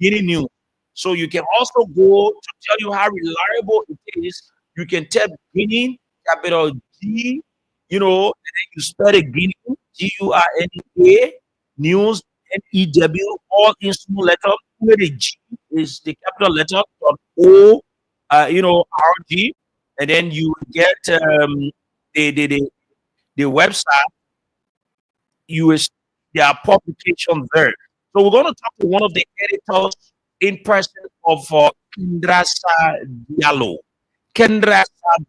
Guinea News. So you can also go to tell you how reliable it is. You can type Guinea, capital G, and then you spell it Guinea, Guinea, News, New, all in small letter, where the G is the capital letter, dot O, RG, and then you get the, the, the, the website, you will see their publication there. So we're going to talk to one of the editors in person of Kendrasa Diallo. Kendrasa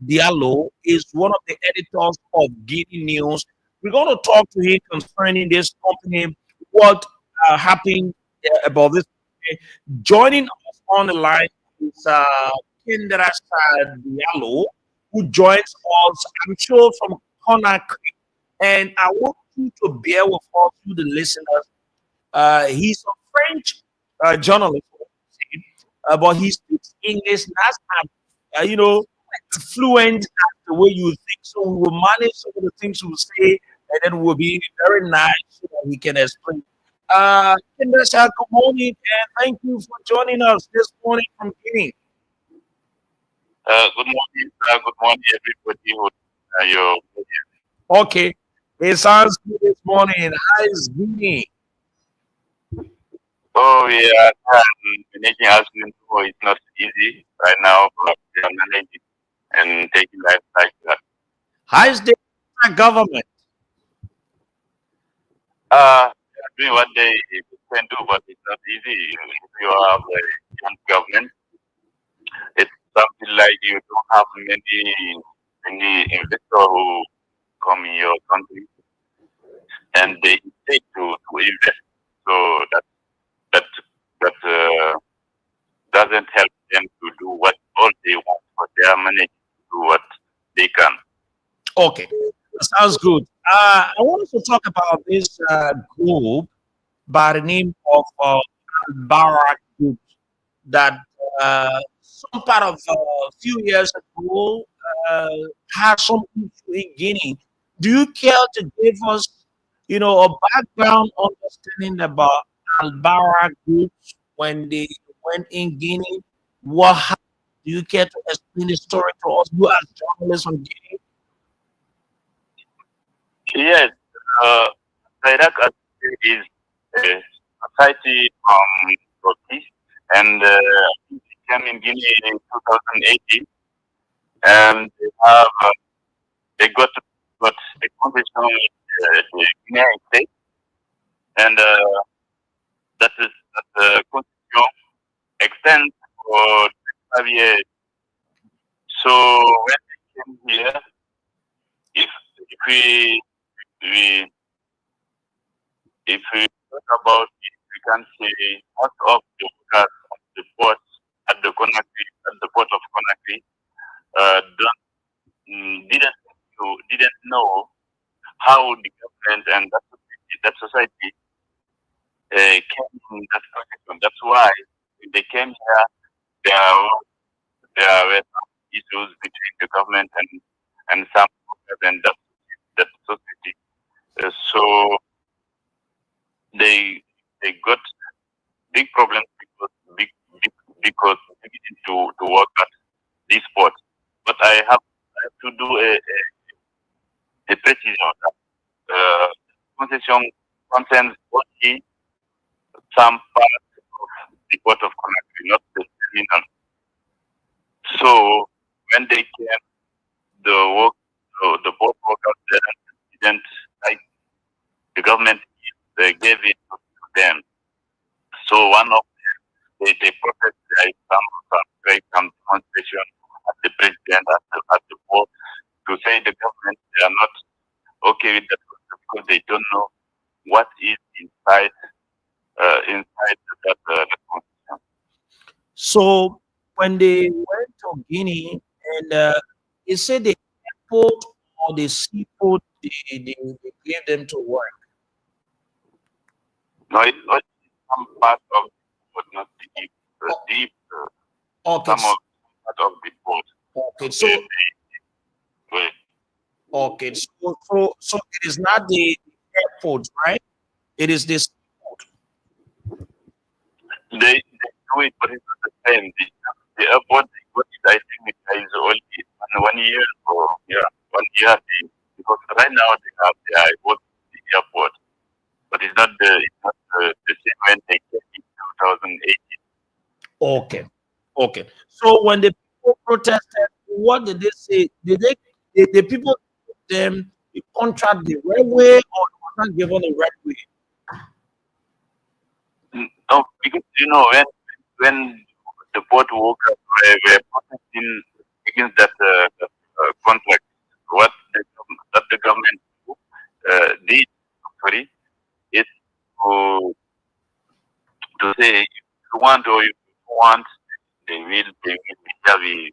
Diallo is one of the editors of Guinea News. We're going to talk to him concerning this company, what happened about this company. Joining us on the line is Kendrasa Diallo, who joins us, I'm sure, from Conakry. And I want you to bear with us, you the listeners. He's a French journalist, but he speaks English not as fluent as the way you think. So we will manage some of the things we will say, and then we'll be very nice so that we can explain. Kendra, good morning, and thank you for joining us this morning from Guinea. Good morning, sir. Good morning, everybody. Your Okay, it sounds good this morning. How is Guinea? Oh yeah, managing accident is not easy right now, but we are managing and taking life like that. How is the government? They are doing what they can do, but it's not easy. If you have a young government, it's something like you don't have many investors who come in your country and they take to invest. So that that doesn't help them to do what all they want, but they are managing to do what they can. Okay, sounds good. I wanted to talk about this group by the name of Barak Group that some part of a few years ago had some issue in Guinea. Do you care to give us, a background understanding about Al Barak Group when they went in Guinea? What happened? Do you care to explain the story to us? You as journalists from Guinea? Yes, uh, Iraq is a society from Turkey, and it came in Guinea in 2018, and they got a concession with the Guinean state, and that concession extends for 5 years. So when they came here, if we if we talk about it, we can say most of the workers at the port at the port of Conakry, don't, didn't know how the government and that society came in that connection. That's why when they came here, there were some issues between the government and some workers and that society. So they they got big problems because they needed to work at this port. But I have to do a precision that concession concerns only some part of the port of Conakry, not the terminal. So when they came, the port workers didn't like the government gave it to them. So one of they protest like some demonstration at the president at the board to say the government they are not okay with that because they don't know what is inside that constitution. So when they went to Guinea and they said the airport or the seafood they gave them to work. No, it's not some part of but not deep Okay, some of part of the board. okay, so Wait, okay, so it is not the airport, right? It is this. they do it, but it's not the same. The airport they got it, I think it is only 1 year or yeah, 1 year because right now they are working the airport, but it's not the same when they came in 2018. Okay, okay. So when the people protested, what did they say? Did they the people give them the contract the railway or they were not given the railway? No, because when the board workers were protesting against that contract, what the government did, sorry, is to say if you want or if you don't want, yeah, we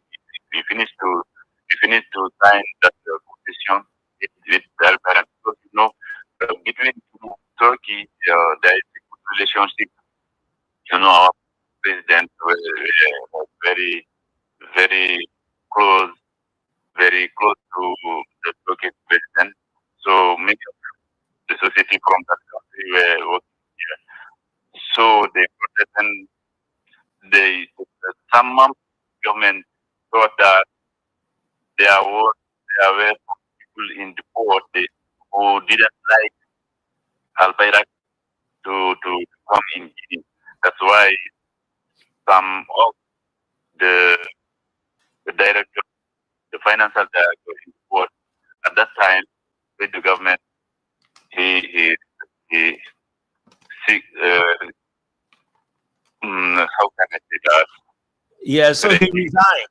finish to sign that petition with the Albania because between Turkey there is a good relationship. Our president was very close, very close to the Turkish president. So many of the society from that country were working here. So they protested and some government thought that there were some people in the board who didn't like Al Bayrak to come in Guinea. That's why some of the director, the financial director in the board at that time with the government, he seek, how can I say that? Yeah, so he resigned.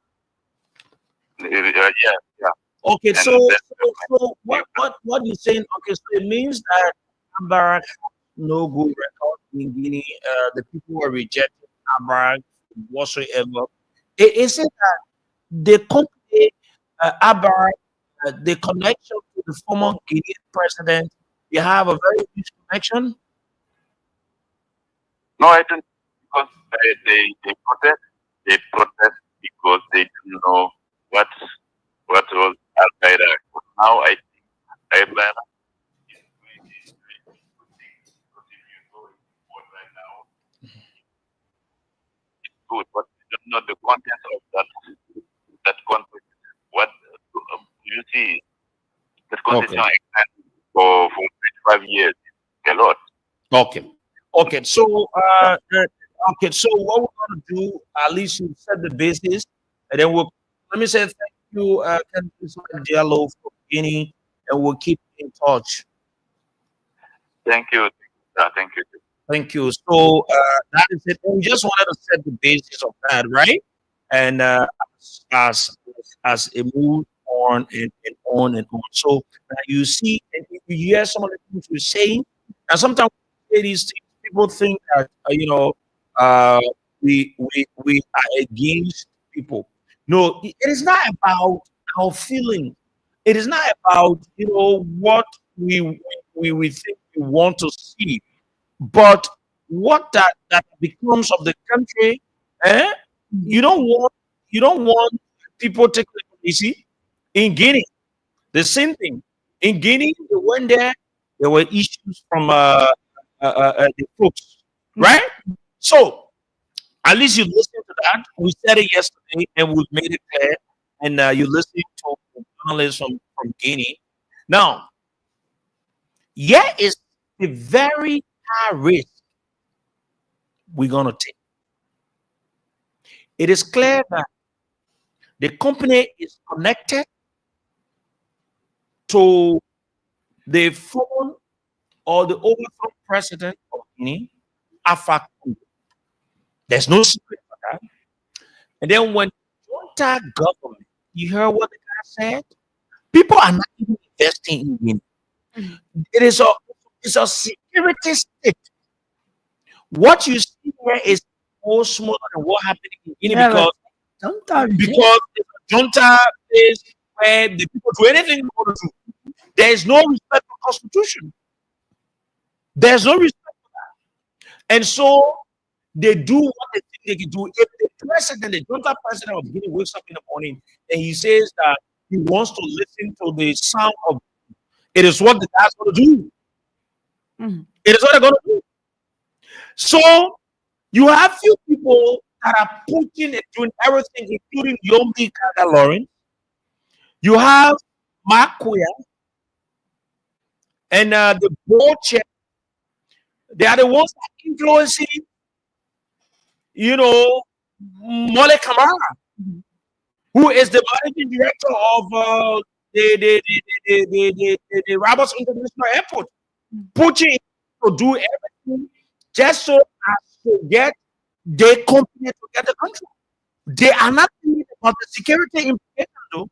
Yeah. Okay, And so then what you saying? Okay, so it means that Mubarak no good record in Guinea. The people were rejecting Mubarak whatsoever. Is it that the company Mubarak, the connection to the former Guinean president, you have a very huge connection? no, I don't because they protest. They protest because they don't know what was Al Qaeda. Now I think Al Qaeda is doing a very good thing because if you go in the board right now, it's good, but you don't know the content of that conflict. What you see, that Okay. constitution extends for 25 years. A lot. Okay. Okay. So okay. So what we're gonna do, at least you set the basis, and then we'll let me say thank you, Ken Diallo for beginning, and we'll keep in touch. Thank you. Thank you. Thank you. So that is it. We just wanted to set the basis of that, right? And as as it moves on and on and on. So you see, and you hear some of the things we're saying, and sometimes we say these things, people think that uh, we are against people. No, it is not about our feelings. It is not about what we think we want to see, but what that becomes of the country, eh? You don't want people taking it easy. In Guinea, the same thing. In Guinea, they went there were issues from the folks, right? So at least you listen to that. We said it yesterday, and we made it clear. And you listening to journalists from Guinea. Now, here is a very high risk we're gonna take. It is clear that the company is connected to the former or the overthrown president of Guinea, Alpha Conde. There's no secret for that. And then when junta government, you heard what the guy said? People are not even investing in Guinea. It is a security state. What you see here is more smaller than what happened in Guinea Yeah, like, because it's a junta place where the people do anything they want to do. There is no respect for constitution. There's no respect for that. And so they do what they think they can do. If the president, the junta president of Guinea wakes up in the morning and he says that he wants to listen to the sound of it is what the guy's going to do. It is what they're going to do. So you have few people that are pushing and doing everything, including Yombi Kaga Lawrence. You have Makuya and the board chair. They are the ones that are influencing, Mole Kamara, who is the managing director of the Roberts International Airport, pushing to do everything just so as to get their company to get the country. They are not thinking about the security implications, though.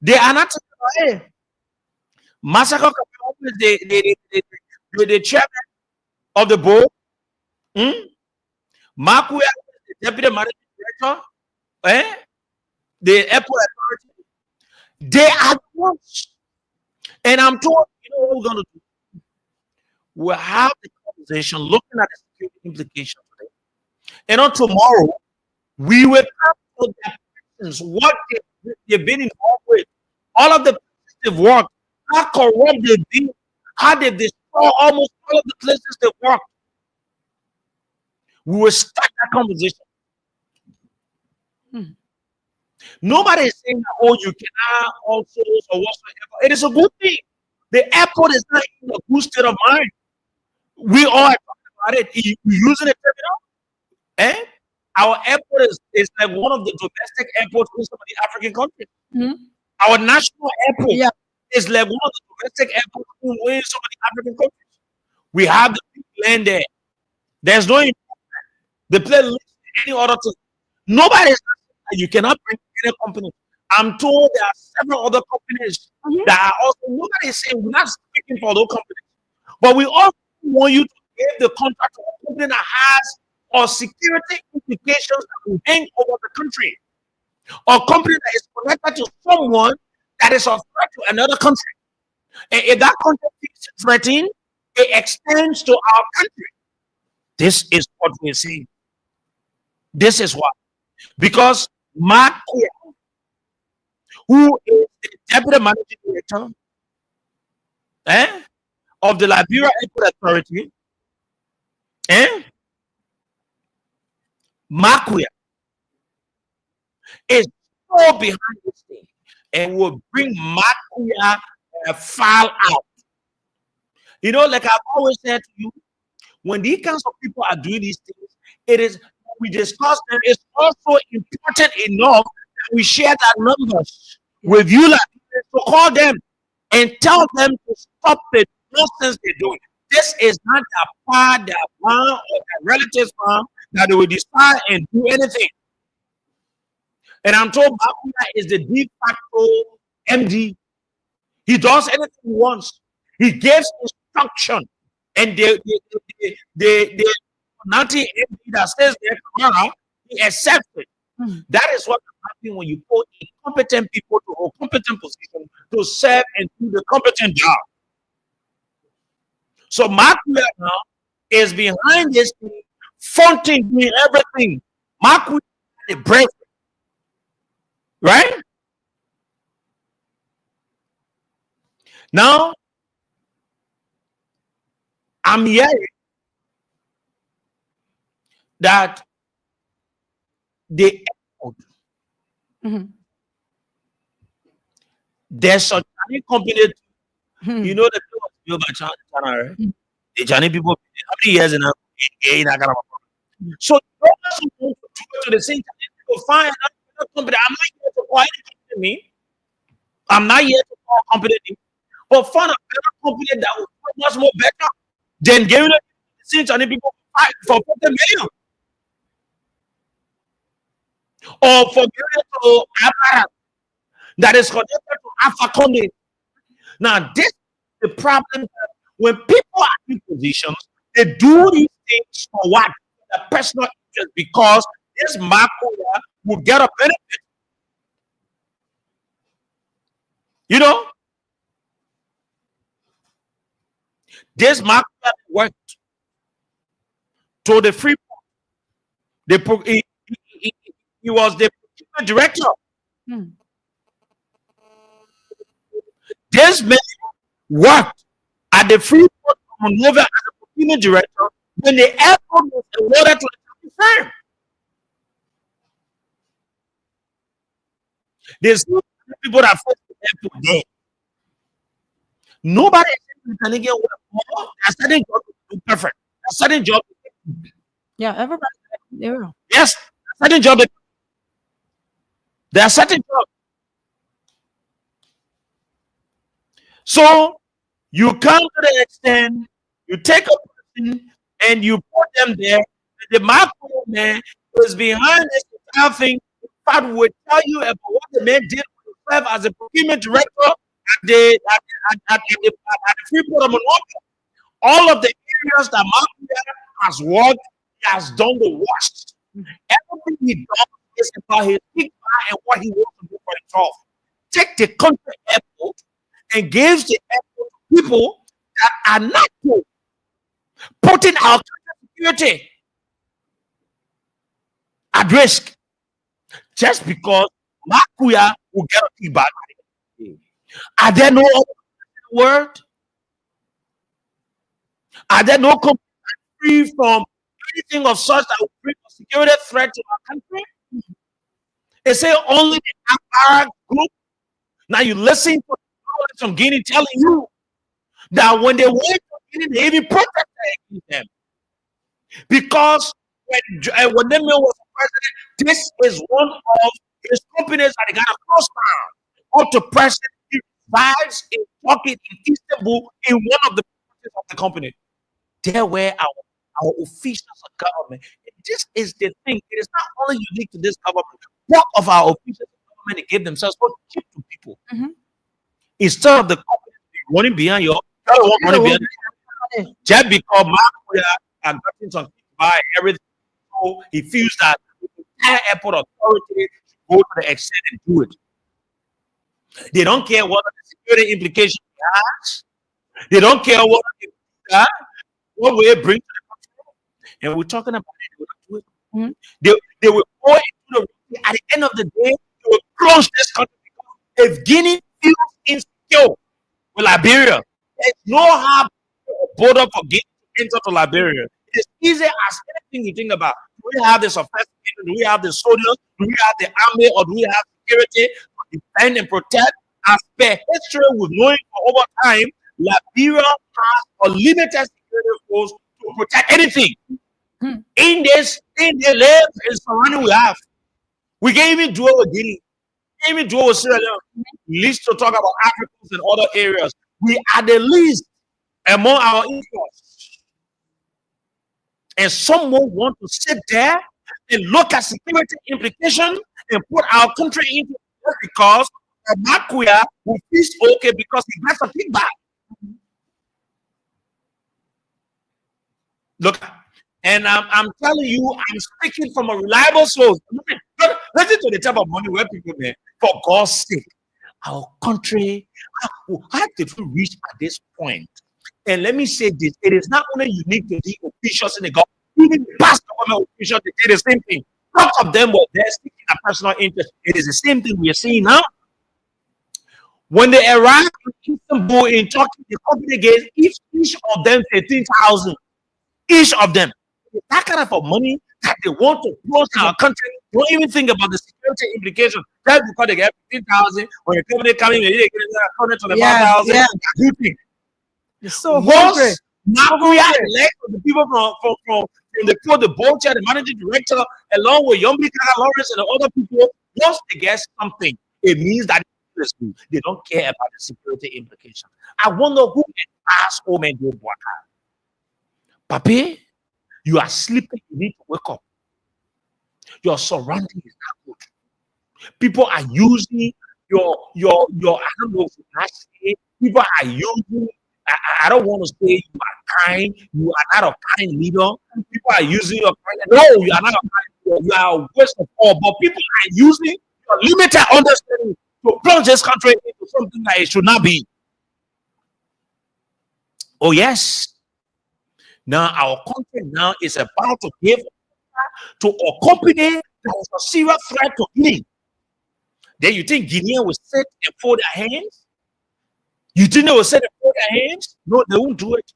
They are not thinking about it. Masako Kapawa is the chairman of the board. Makuya is the deputy managing director. The airport authority. They are the ones. And I'm told, you know what we're going to do? We'll have the conversation looking at the security implications today. And on tomorrow, we will come to their questions, what they've been involved with, all of the places they've worked, how corrupt they've been, how they destroy almost all of the places they've worked. We will start that conversation. Nobody is saying that, oh, you cannot also or whatsoever. It is a good thing. The airport is not in a good state of mind. We all are talking about it. You using a terminal? Our airport is like one of the domestic airports in some of the African countries. Our national airport is like one of the domestic airports in some of the African countries. We have the big land there. There's no improvement. The place any other thing. Nobody is saying you cannot bring any company. I'm told there are several other companies that are also, nobody is saying we're not speaking for those companies. But we also want you to give the contract to a company that has or security implications that will hang over the country. Or company that is connected to someone that is of threat to another country. And if that country is threatened, it extends to our country. This is what we're saying. This is what. Because Mark, who is the deputy managing director of the Liberia Airport Authority, Makuya is so behind this thing and will bring Makuya file out. You know, like I've always said to you, when these kinds of people are doing these things, it is we discuss them. It's also important enough that we share that numbers with you, like to call them and tell them to stop the nonsense they're doing. This is not their part, their farm, or their relatives' farm that they will decide and do anything. And I'm told Makuya is the de facto MD. He does anything he wants. He gives instruction, and the Nati MD that says there tomorrow, he accepts it. That is what happens when you put incompetent people to a competent position to serve and do the competent job. So Makuya now is behind this thing, fronting doing everything. Makuya is the brave, right? Now, I'm hearing that the airport, there's a Chinese company, you know, the people built by China, right? The Chinese people, how many years in a so you also go to the same Chinese people, find another company. I'm not here to call any company. I'm not here to call a company, but find a better company that will much more better than giving it to the same Chinese people for 40 million, or for giving to Abraham that is connected to Alpha Conde. Now, this is the problem that when people are in positions, they do these things for what? The personal interest, because this Marco will get a benefit. You know, this Marco worked to the free. He was the director. This man worked at the Freeport Monrovia as a procurement director when the airport was awarded to the firm. There's no people that first the airport there. Nobody is can get more. A certain job is perfect. A certain job. Yeah, everybody. Yeah. Yes, a certain job. There are certain jobs. So you come to the extent you take a person and you put them there. The Marco man was behind this entire thing. In fact, will tell you about what the man did himself as a procurement director at the Freeport of Monrovia. All of the areas that Marco has worked, he has done the worst. Everything he does is about his big and what he wants to do for himself. Take the country airport and gives the airport to people that are not good, putting our country security at risk just because Makuya will get a feedback. Are there no other word? Are there no companies free from anything of such that will bring a security threat to our country? They say only the Arab group. Now you listen to the from Guinea telling you that when they went to Guinea, they even protested them. Because when Neme was president, this is one of his companies that they got a cross down. Up to president, he resides in Turkey, in Istanbul, in one of the branches of the company. There were our officials of government. And this is the thing. It is not only unique to this government. What of our officials of government they give themselves so cheap to people? Instead of the company running behind your running behind just because Mark and gotten some by everything, so he feels that the entire airport authority should go to the extent and do it. They don't care what the security implications has. They don't care what will it bring to the country. And we're talking about it. They will do it. They will go into the at the end of the day, they will close this country because if Guinea feels insecure with Liberia, there's no hard border for Guinea to enter to Liberia. It's easy as anything you think about. Do we have the sophistication? Do we have the soldiers? Do we have the army? Or do we have security to defend and protect? As per history, we've known for over time, Liberia has a limited security force to protect anything. In the land and surrounding we have. We can't even do it with Guinea. We can't even do it with Sierra Leone. Least to talk about Africans and other areas. We are the least among our influence. And someone want to sit there and look at security implications and put our country into it because Makuya will feel okay because he gets a feedback. Look, and I'm telling you, I'm speaking from a reliable source. Listen to the type of money where people make. For God's sake, our country, how did we reach at this point? And let me say this, it is not only unique to the officials in the government, even past government officials, they did the same thing. Lots of them were there seeking a personal interest. It is the same thing we are seeing now. When they arrived in Istanbul in Turkey, the company gave each of them 15,000. Each of them. That kind of money that they want to close our country, don't even think about the security implications. That's because they get 15,000. When the company comes in, they get according to the 5,000. You think? You're so once now we are elected the people from the board chair, the managing director, along with Yombi Lawrence and the other people, once they get something, it means that they don't care about the security implications. I wonder who can ask Omen Waka. Papi, You are sleeping, you need to wake up. Your surrounding is not good. People are using your I don't know if you can say, people are using I don't want to say you are kind, you are not a kind leader. People are using your kind. No, you are not a kind leader, you are a waste of all. But people are using your limited understanding to plunge this country into something that it should not be. Oh, yes. Now our country now is about to give to a company that is a serious threat to Guinea. Then you think Guineans will sit and fold their hands? You think they will sit and fold their hands? No, they won't do it.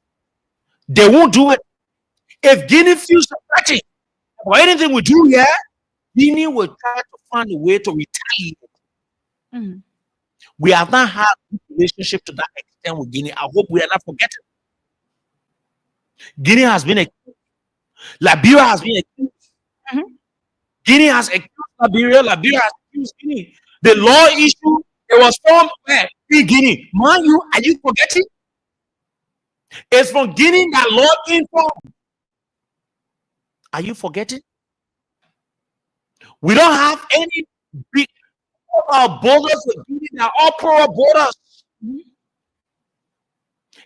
They won't do it. If Guinea feels threatened or anything we do here, Guinea will try to find a way to retaliate. Mm-hmm. We have not had a relationship to that extent with Guinea. I hope we are not forgetting. Guinea has been accused. Liberia has been accused. Mm-hmm. Guinea has accused Liberia. Liberia has accused Guinea. The law issue, it was formed in Guinea. Mind you, are you forgetting? It's from Guinea that law came from. Are you forgetting? We don't have any big borders with Guinea. They are all pro borders.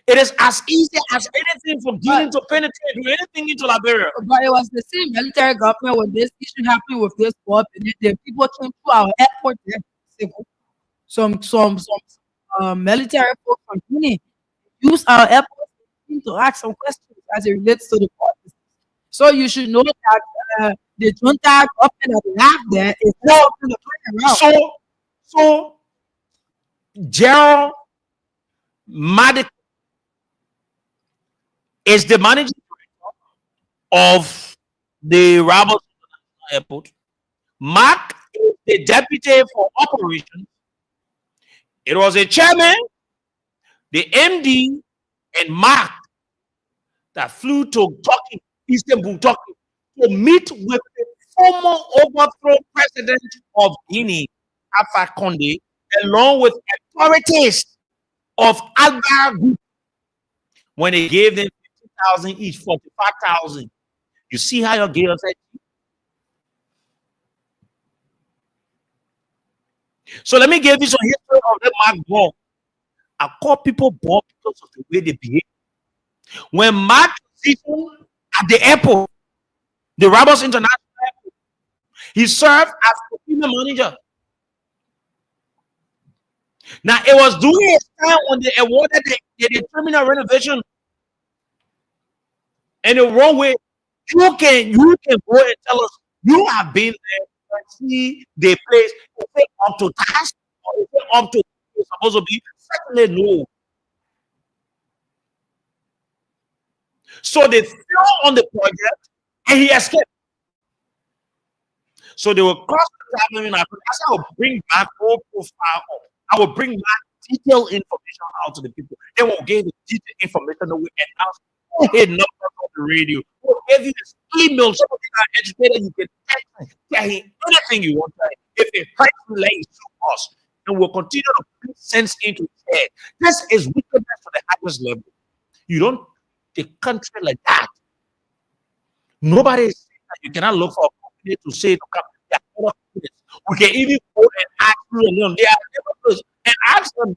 It is as easy as anything for Guinea to penetrate to anything into Liberia. But it was the same military government when this issue happened with this war. The people came to our airport. Some military folks from Guinea use our airport to ask some questions as it relates to the war. So you should know that the junta government that we have there is not going to play around. So Gerald Madik is the managing director of the Rabos Airport. Mark is the deputy for operations. It was a chairman, the MD, and Mark that flew to Turkey, Istanbul, Turkey, to meet with the former overthrow president of Guinea, Alpha Conde, along with authorities of Alba Group. When they gave them 50,000 each, 45,000. You see how your girls said. So let me give you some history of the Mark Ball. I call people Ball because of the way they behave. When Mark was at the airport, the Rabos International Airport, he served as the female manager. Now it was during his time when they awarded the terminal renovation. And the wrong way, you can go and tell us you have been there and see the place. Is it up to task or is it up to it's supposed to be? Certainly no. So they fell on the project and he escaped. So they will cross the traveling. I will bring back whole profile up. I will bring back detailed information out to the people. They will give the detailed information that we announce. Hit numbers on the radio. We'll give you this email. Some of you are educated. You can tell him anything you want. If a person lays to us, and we'll continue to put sense into his head. This is wickedness to the highest level. You don't the country like that. Nobody is saying that you cannot look for a company to say to come. We can even go and ask them. They are and ask them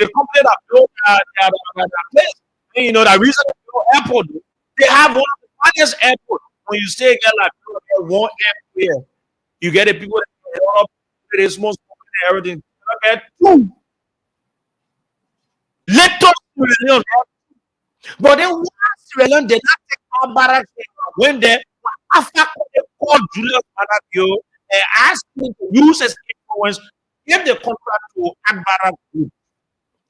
the company that built their place. And you know that reason airport, they have one of the finest airports. When you stay there like one airport, you get the people that are up, it is most and everything. Okay, boom. Let us Sierra Leone. But then once Sierra Leone did not take our barracks when they after they called Julius Madabio and asked him to use his influence, give the contract to Akbara Group.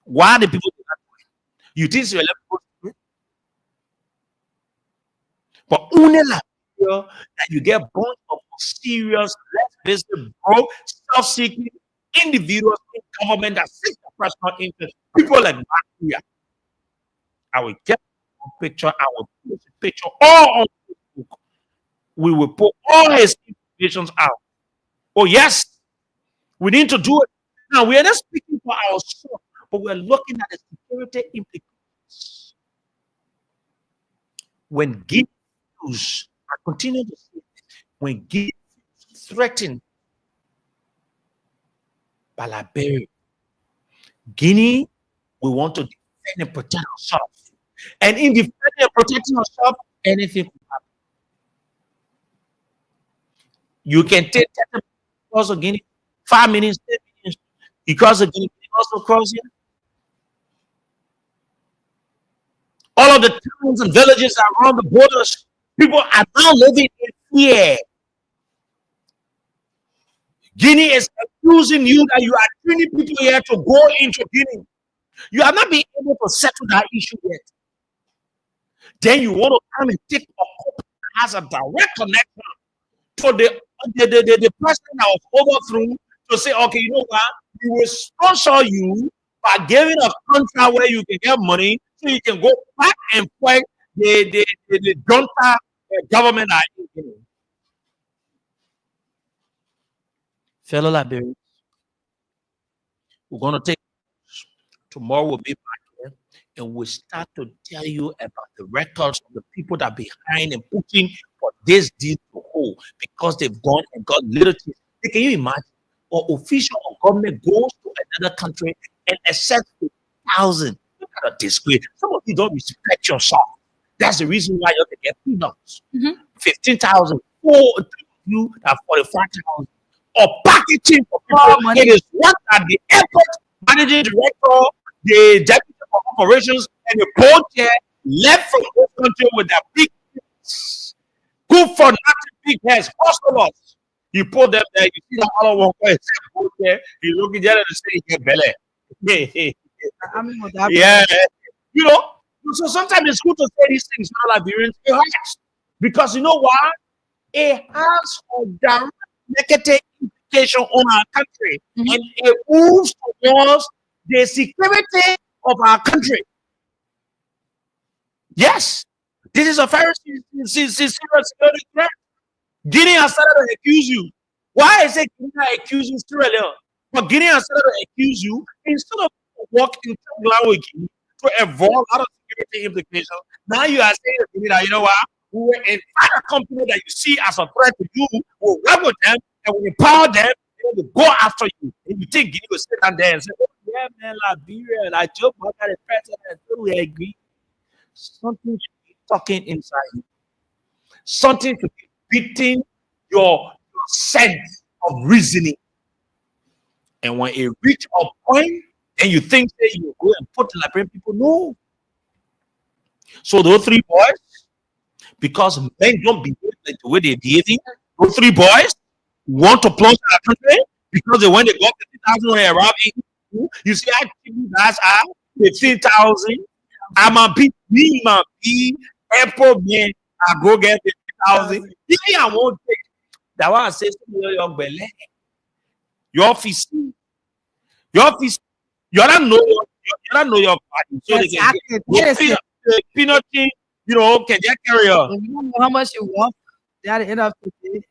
Why the people do that? You think Sierra Leone? But only like that you get a bunch of serious, less business, broke, self-seeking individuals in government that seek the personal interest. People like Nigeria. I will get a picture, I will post a picture all on Facebook. We will put all his information out. Oh, yes, we need to do it. Now, we are not speaking for ourselves, but we're looking at the security implications. When Guinea use and continue to say when Guinea is threatened by Liberia, Guinea, we want to defend and protect ourselves. And in defending and protecting ourselves, anything can happen. You can take 10 minutes across of Guinea, 5 minutes, 10 minutes. You cross the Guinea, you also cross here. All of the towns and villages around the borders, people are now living in fear. Guinea is accusing you that you are training people here to go into Guinea. You have not been able to settle that issue yet. Then you want to come and take a couple that has a direct connection to the person that was overthrown to say, okay, you know what? We will sponsor you by giving a contract where you can get money so you can go back and fight the junta government that is in Guinea. Fellow Liberians, we're going to take tomorrow. We'll be back here and we'll start to tell you about the records of the people that are behind and pushing for this deal to hold because they've gone and got literacy. Can you imagine? Or official or government goes to another country and accepts 1,000. Look at a disgrace. Some of you don't respect yourself. That's the reason why you have to get peanuts. 15,000. For you at 45,000. Or packaging for people. It is what at the airport managing director, the deputy of operations, and the co-chair left from this country with their big heads. Good for nothing big heads. Hustlers. You put them there, you see that other one there, you look at the other and say, "Get belly." Yeah, you know. So sometimes it's good to say these things, not Liberians. It hurts because you know why? It has a direct negative implication on our country, and it moves towards the security of our country. Yes, this is a very serious security threat. Guinea has started to accuse you. Why is it Guinea accusing Sierra Leone? But Guinea has started to accuse you instead of working with Guinea to avoid other security implications. Now you are saying to Guinea that you know what? We will invite a company that you see as a threat to you, we'll work with them and we empower them and we go after you. And you think Guinea will sit down there and say, "Oh, yeah, man, Liberia, and I joke about the president, so we agree." Something should be talking inside you. Something should be beating your sense of reasoning. And when it reach a point and you think that you go and put the Liberian people, no. So those three boys, because men don't behave like the way they're behaving, those three boys want to plunge our country because when they got 50,000 when they arrived in, you see how cheap guys are, 15,000. I'm a big me, my be airport man, I go get 50,000. Even I won't take that one says to me, your belly, your office, you don't know your body. So they can peanut, you know, can just carry on. If you don't know how much you want, they had to end up with it.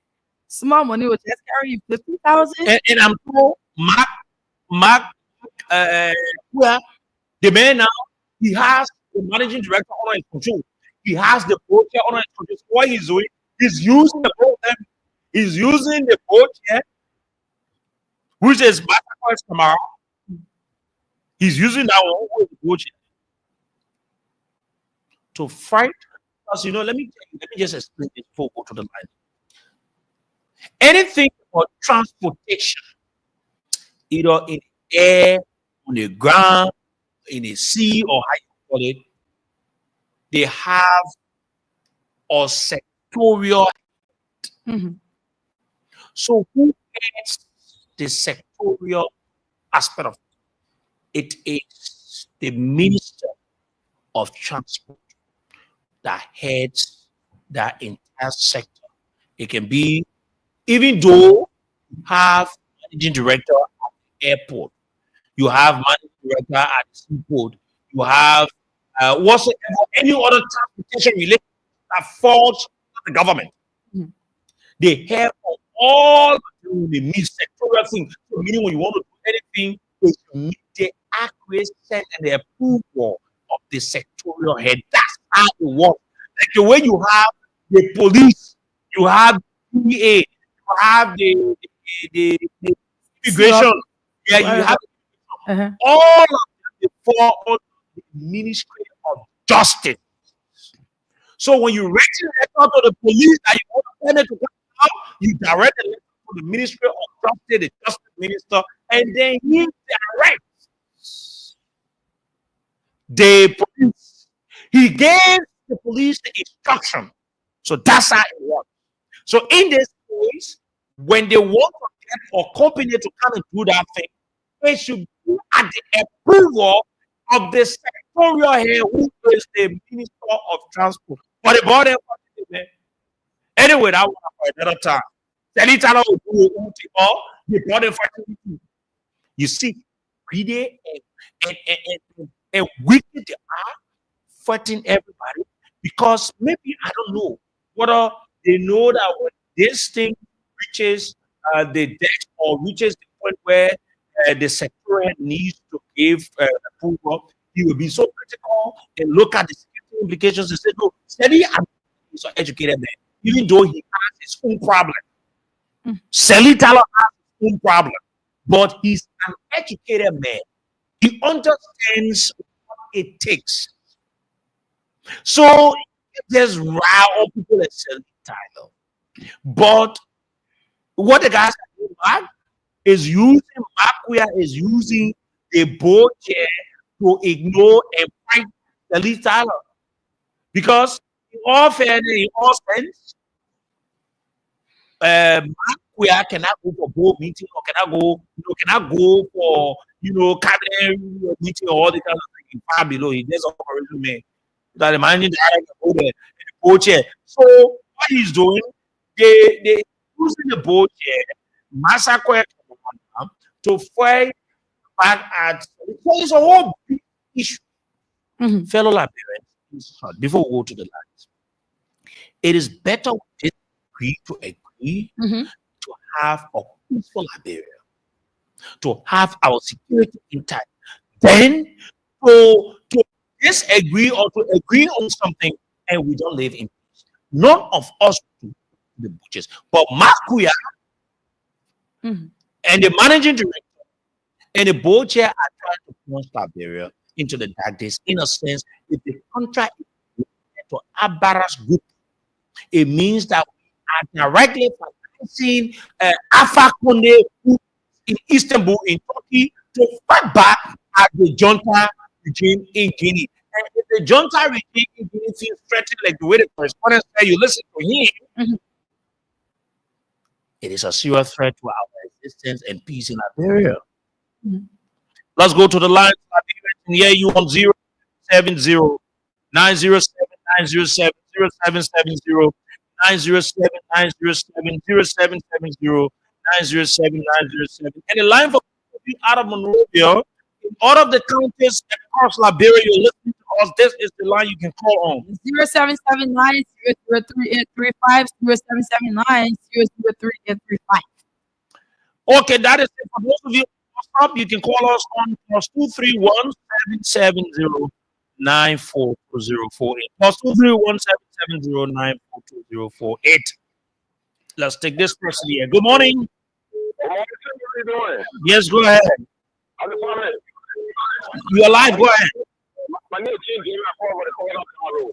Small money will just carry you 50,000. And I'm told Mark, the man now, he has the managing director under his control. He has the board chair under his control. So what he's doing, he's using the board. He's using the board chair, which is Backgrund tomorrow. He's using that one with the board chair to fight. Because you know, let me just explain this before we go to the line. Anything for transportation, either in the air, on the ground, in the sea, or how you call it, they have a sectorial. So who heads the sectorial aspect of it? It is the Minister of Transport that heads that entire sector. It can be, even though you have managing director at the airport, you have managing director at the seaport, you have whatsoever any other transportation related that falls to the government. They have all the sectorial thing. So meaning when you want to do anything, they need the accuracy and the approval of the sectorial head. That's how it works. Like the way you have the police, you have PA, you have the immigration. Yeah, you have all of them fall under the Ministry of Justice. So when you write a letter to the police that you want to send it to come out, you direct the letter to the Ministry of Justice, the Justice Minister, and then he directs the police. He gave the police the instruction. So that's how it works. So in this case, when they want to get a company to come and do that thing, it should be at the approval of the secretarial head, who is the Minister of Transport. But the body, anyway, that one for another time. The body for you see, greedy and wicked they are fighting everybody because maybe I don't know whether they know that when this thing reaches the death or reaches the point where the secretary needs to give approval, he will be so critical and look at the security implications and say, no, Sally is an educated man, even though he has his own problem. Sally Tyler has his own problem, but he's an educated man. He understands what it takes. So there's row people that Sally Tyler, but what the guys are doing is using Makuya is using the board chair to ignore and fight Sally Tyler. Because in all fairness, in all sense, Makuya cannot go for board meeting or cannot go for cabinet meeting or all the kind of thing far below. He does operation man. That the managing director go there in the board chair. So what he's doing, they using the board chair, massacre to fight back at. So it's a whole big issue. Fellow Liberians, before we go to the lines, it is better we agree to have a peaceful Liberia, to have our security intact, then to disagree or to agree on something and we don't live in peace. None of us do the butchers, but Makuya and the managing director and the board chair are trying to plunge Liberia into the dark days. In a sense, if the contract is to Abara's group, it means that we are directly financing Alpha Conde in Istanbul, in Turkey, to fight back at the junta regime in Guinea. And if the junta regime in Guinea feels threatened, like the way the correspondent said, you listen to him, it is a serious threat to our existence and peace in Liberia. Let's go to the line. Yeah, you on 070 907 907 0770 907 907 0770 907 907. And the line for out of Monrovia, in all of the counties across Liberia, you're listening to us. This is the line you can call on. 0779 003 0779 003 Okay, that is it. For those of you up, you can call us on +231 770 94208. +231 770 94208. Let's take this person here. Good morning. How are you doing? Yes, go ahead. I'm sorry. You're alive. Go ahead. My name is Jim. I'm over the corner of the road.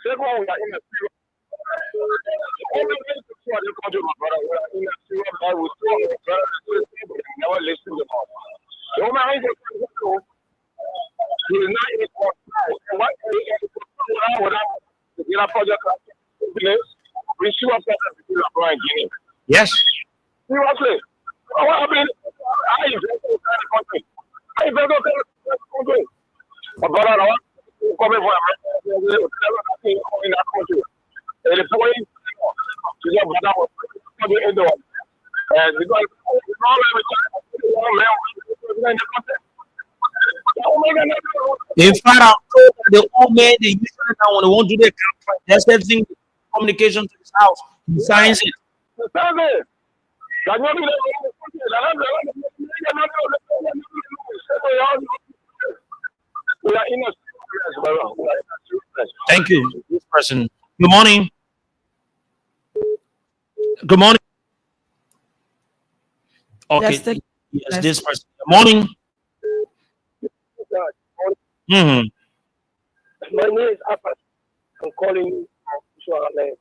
Second one, we are in the field. Only way to try to go to my brother. We are in the field. I was told my brother to people that never listen to us. So my hands are going to go. He is not in the court. And what they get to get a project we show up at the people of Brian Guinea. Yes. Seriously. I mean, I invest in the country. I invest in the country. My brother, I want to come in for in that country. And the point is, your brother was coming in the and because in fact, I'm told that the old man, they usually now when they won't do their contract, that's that thing, communication to his house. He signs it. Thank you. This person, Good morning. Good morning. Okay. Yes, this person. Good morning. Mm-hmm. My name is Apat. I'm calling you from Swaziland.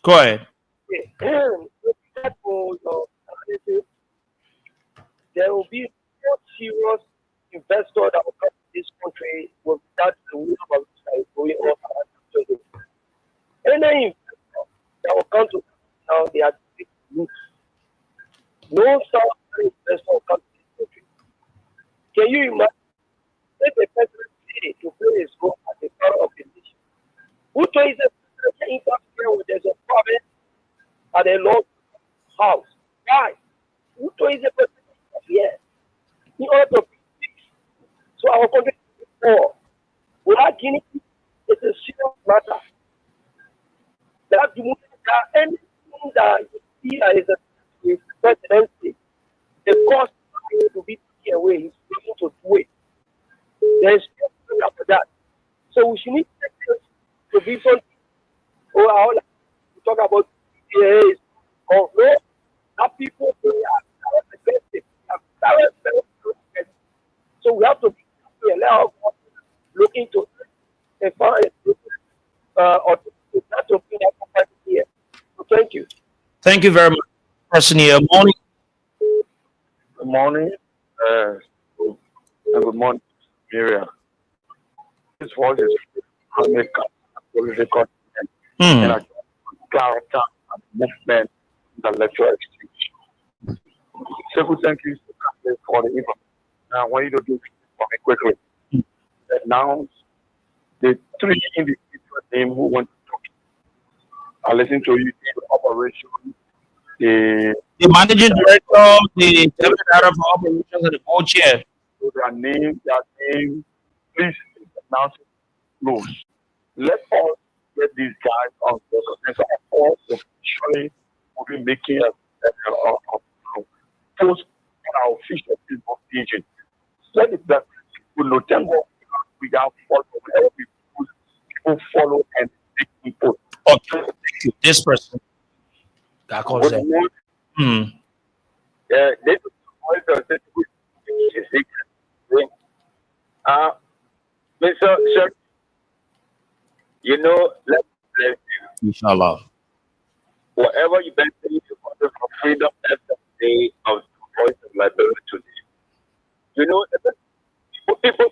Go ahead. For your analysis, there will be no serious investor that will come to this country without the will of going on around. Any investor that will come to now, they are big roots. No South investor will come to this country. Can you imagine? Let the president say to play his role as the power of the nation. Who told the president to interfere when there's a problem at a law house? Why? Who told the president to interfere? In order to be fixed. So our country is poor. Without Guinea, it's a serious matter. That anything that you see as a presidency, the cost to be taken away is going to do it. There is nothing after that. So we should need to be something. Oh, I want to talk about PAs. Oh, no, that people they are aggressive. So we have to be allow look into and find or not to be that here. So thank you. Thank you very much, person here. Morning. Good morning. And good morning, Miriam. This voice is political and a character and movement in the electoral exchange. So thank you for the event. I want you to do it for me quickly. Announce the three individual names who want to talk. I listen to you in the operation. The managing director, the deputy director for operations, and the co-chair. So their name, please announce it close. Let us get these guys on the so of us officially will be making a post on our official Facebook page. Let it that people know them we have followed whenever people follow and take people. Okay, this person. That calls that. This is Mr. Sir, you know, let's bless you. Inshallah. Whatever you been saying for freedom, that's the day of the voice of Liberia today. You know, people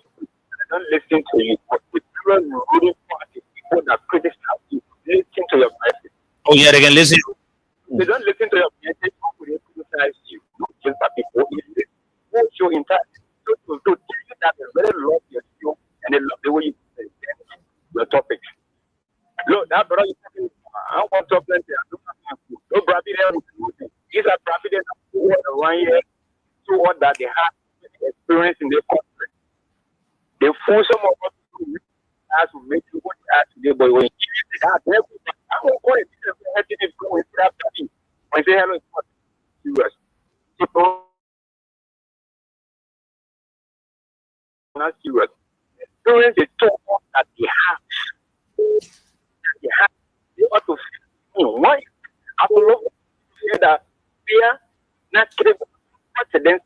don't listen to you, but the ruling party, people that criticize you, listen to your message. Oh, yeah, they can listen. They don't listen to your message, people will criticize you. Not just that people listen. Won't show in time. So to tell you that they really love your show and they love the way you present your topics. Look, that brother is talking. I want to plenty. I don't have to. No bragging there. These are bragging who are 1 year, so what that they have experience in their country. They force some of us to make you what you are today, but when you give it that, I won't call it going after me. When I say hello, it's not serious. So, not serious. Experience the talk that they have. They ought to feel why after all say that we are not credible president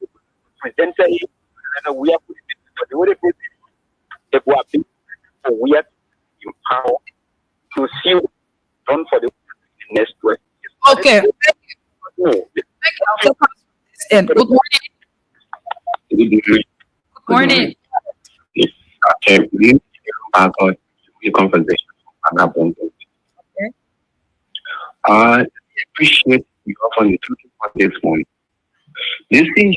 and we are but the way they go up we are in power to see done for the next question. Okay. Thank you. And good morning. Good Morning. Okay, we back on the conversation. Okay. I appreciate you offering the talking about this morning. This thing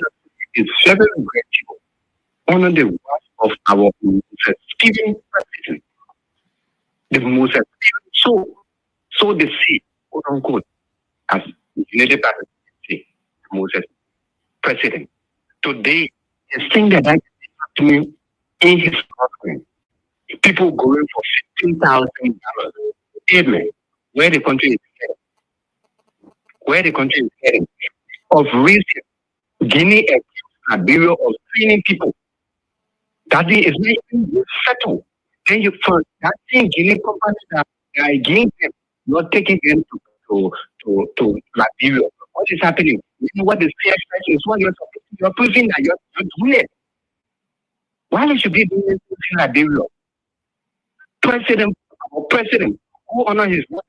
is very grateful. Honor the work of our most esteemed president. The most esteemed so the seat, quote unquote, as the United Party say, the most esteemed president. Today, the thing that I to me in his country, people going for $15,000 payment, where the country is heading, of recent Guinea accused Liberia of training people. That thing is not even settled. Then you find that thing Guinea company that They are against them, not taking them to Liberia. What is happening? You know what the fair expression is? What you're proving that you're doing it. Why should be doing it in Liberia? President who honor his word,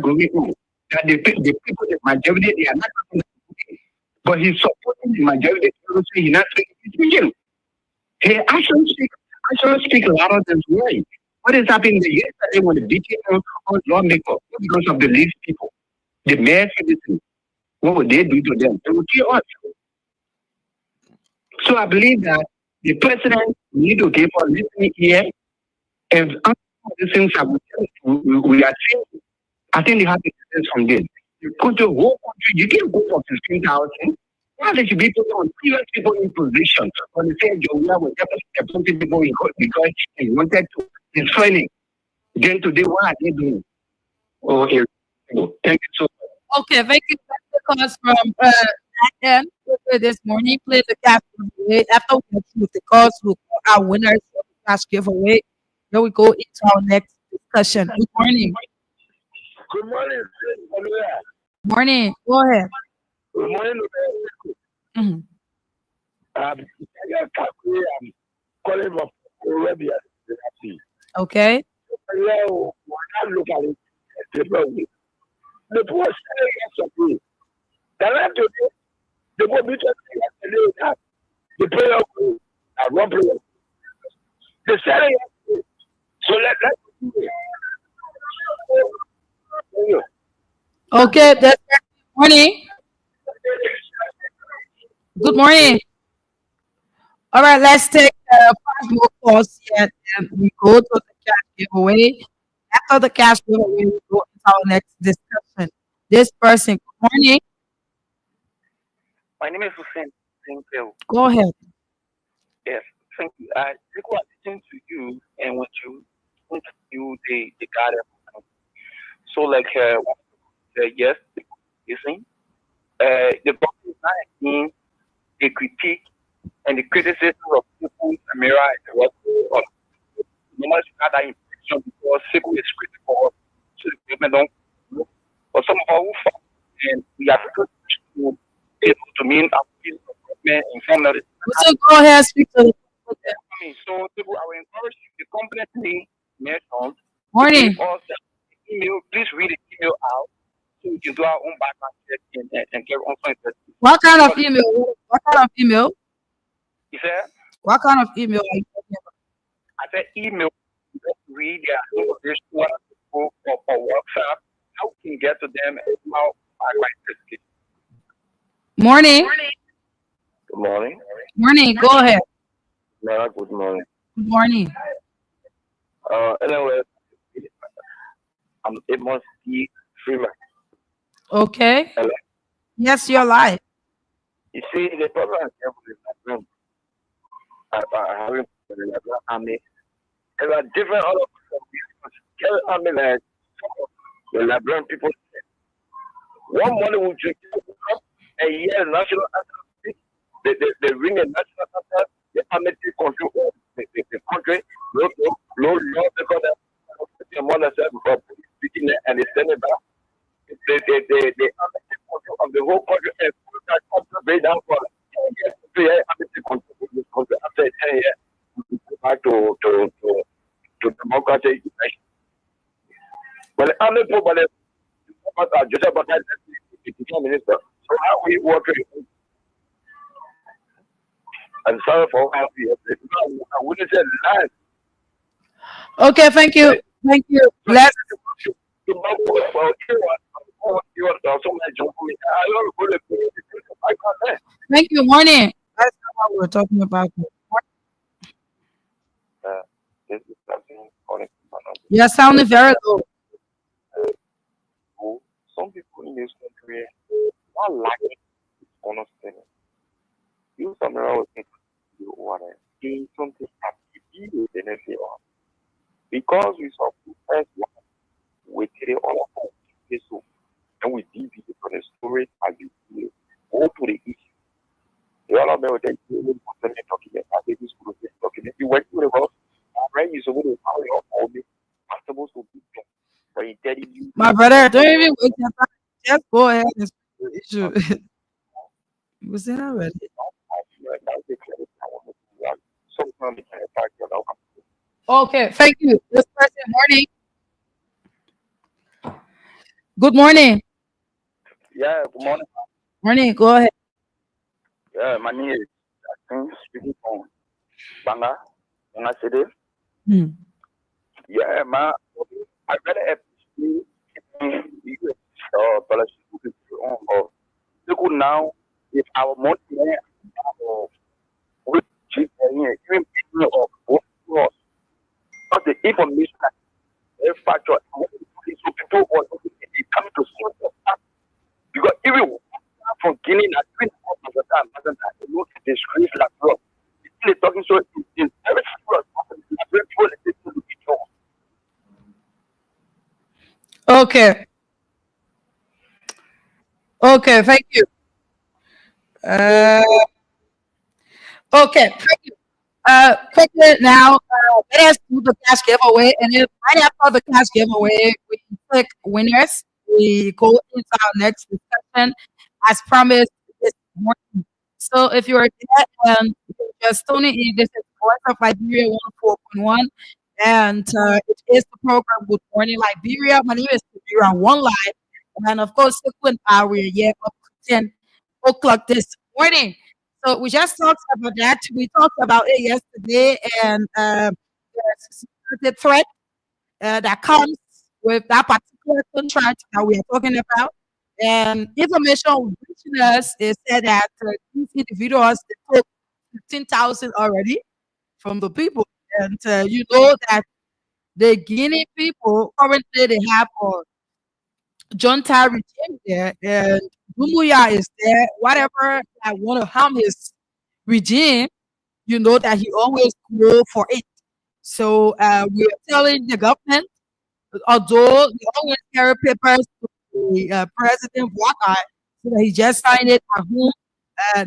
going on. That the people, the majority, they are not talking about it. But he's supporting the majority. He's not speaking his vision. He actually speak louder than words. What is happening yesterday when the beating on lawmakers because of the least people, the mere citizens? What would they do to them? They would kill us. So I believe that the president need to give us listening here and the things that we are seeing. I think they have to do from this. You go to the whole country, you can go for 15,000. Why they should be put on previous people in position on the same job where we have put people in court because they wanted to destroy it. Then today, what are they doing? Okay. Thank you so much. Okay, thank you. That's the calls from Backgrund this morning. Play the cash giveaway. After we get through with the calls, we'll call our winners of the cash giveaway. Then we go into our next discussion. Good morning. Good morning, sis. Morning. Go ahead. Good morning. Mhm. I'm calling from Arabia. Okay. When I look at it, the poor say yesterday. The left today, the poor bitch yesterday that the prayer I run prayer. The Saturday yesterday. So let's do it. Okay. That's morning. Good morning. All right, let's take 5 more calls here and we go to the cash giveaway. After the cash giveaway, we go into our next discussion. This person, good morning. My name is Hussein. Thank you. Go ahead. Yes, thank you. I listening to you, and when you they got it. So like yes, listen. The book is not against the critique and the criticism of people in America and the rest of no much got that impression because people is critical to the government don't know. But some of our who fought and we are to able to mean our government in some of the So go ahead, speak to the I mean, so people, I will encourage you, the company mentioned, morning. give us the email. Please read the email out so we can do our own background check and get on something. What kind of email? What kind of email? You said? What kind of email are you talking about? I said email. Just read their information on Facebook or WhatsApp. How we can get to them and how background check. Morning. Good morning. Morning. Go ahead. Mara, good morning. Good morning. Anyway, it must be Freeman. Okay. Hello? Yes, you're live. You see, the problem I have with Backgrund, having the army, there are different other people. Army like the Liberian people. One morning we drink a year national anthem, they ring a national anthem, the army take control of the country, no law, because the mother said before speaking and they send it back. The army take control of the whole country and put that country way down for 10 years. The army take control of this country after 10 years. We go back to democratic election. But the army probably just about that the minister. So how we working? I'm sorry for how we have I wouldn't say lies. Okay, thank you. Thank you. Let's thank you. Morning. That's not what we're talking about. You're sounding very low. Some people in this country are lacking understanding. You somewhere will think you want to see something that you will benefit on. Because we saw first one, we did it all of this and we did it for the story as you feel. Go to the issue. The all of them will take you document. I did this document. You went to the house, already you supposed to follow up all this. I'm supposed to be there. for he telling you My brother, don't even waste your time. Just go ahead and speak the issue. You said already. that's the credit I want to do. So it's not making a party about. Okay, thank you. This person, morning. Good morning. Yeah, good morning. Morning, go ahead. Yeah, my name is Jackson, speaking from Banga, Banga City. Hmm. Yeah, man. I really appreciate you scholarship on look now if our money or which even paying of what was not the information that every factor so people was coming to see us because even from Guinea at the time doesn't look at the disgrace like bro. It's talking so in every serious Okay, okay, thank you. Uh, okay, thank you. Quickly now, let us do the cash giveaway, and then right after the cash giveaway, we pick winners. We go into our next discussion, as promised this morning. So if you're there and you're just tuning in, this is Voice of Liberia 104.1, and it is the program Good Morning Liberia. My name is Liberia One Live, and of course, Sequin Power, we're here up to 10 o'clock this morning. So we just talked about that. We talked about it yesterday, and there's a security threat that comes with that particular contract that we are talking about. And information reaching us is said that these individuals they took 15,000 already from the people, and you know that the Guinea people currently they have a junta regime there, and Dumbuya is there. Whatever that want to harm his regime, you know that he always go for it. So we are telling the government, although he always carry papers to the president Waka, so that he just signed it at home,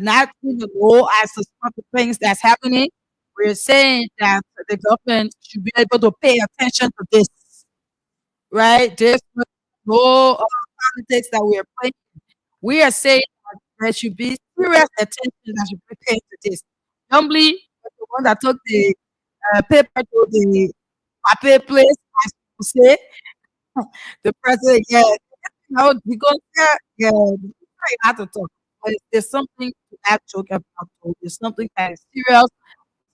not even know as to some of the things that's happening. We're saying that the government should be able to pay attention to this, right? There's no politics that we are playing. We are saying that there should be serious attention that should be paid to this. Humbly, the one that took the paper to the paper place, as you say, the president, yeah, because yeah, try not to talk. But there's something to that joke about. So there's something that is serious,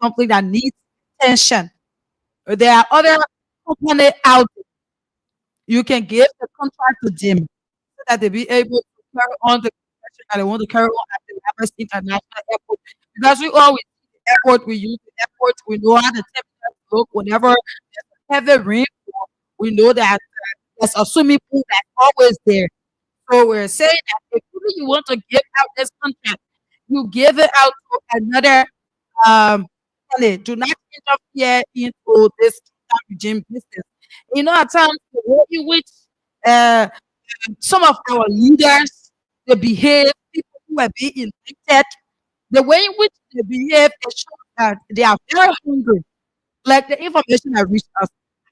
something that needs attention. There are other companies out there. You can give the contract to them so that they be able to carry on the construction that they want to carry on at the Lagos International Airport. Because we always see the airport, we use the airport, we know how the temperatures look whenever there's a heavy rain, we know that there's a swimming pool that's always there. So we're saying that if really you want to give out this contract, you give it out to another um company. Do not interfere into this regime business. You know, at times the way in which uh, some of our leaders they behave, people who are being elected, the way in which they behave, it shows that they are very hungry. Like the information that reached us,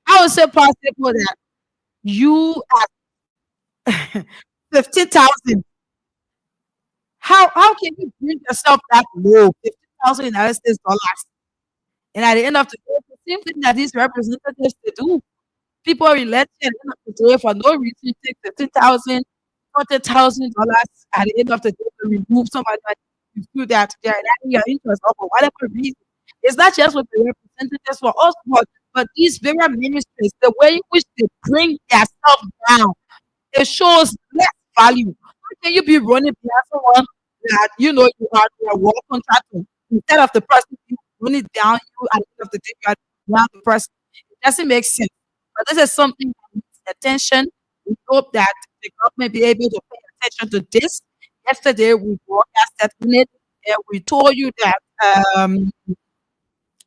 I would say possible that you at 15,000. How can you bring yourself that low? 15,000 United States dollars. And at the end of the day, the same thing that these representatives they do. People are elected at the end of the day for no reason, take 15,000, $20,000 at the end of the day to remove somebody that you feel that they are in your interest or for whatever reason. It's not just with the representatives for us, but these very ministries, the way in which they bring themselves down, it shows less value. How can you be running behind someone that you know you are a war contractor instead of the person you run it down you at the end of the day you are down the person? It doesn't make sense. But this is something that needs attention. We hope that the government be able to pay attention to this. Yesterday we broadcasted in it and we told you that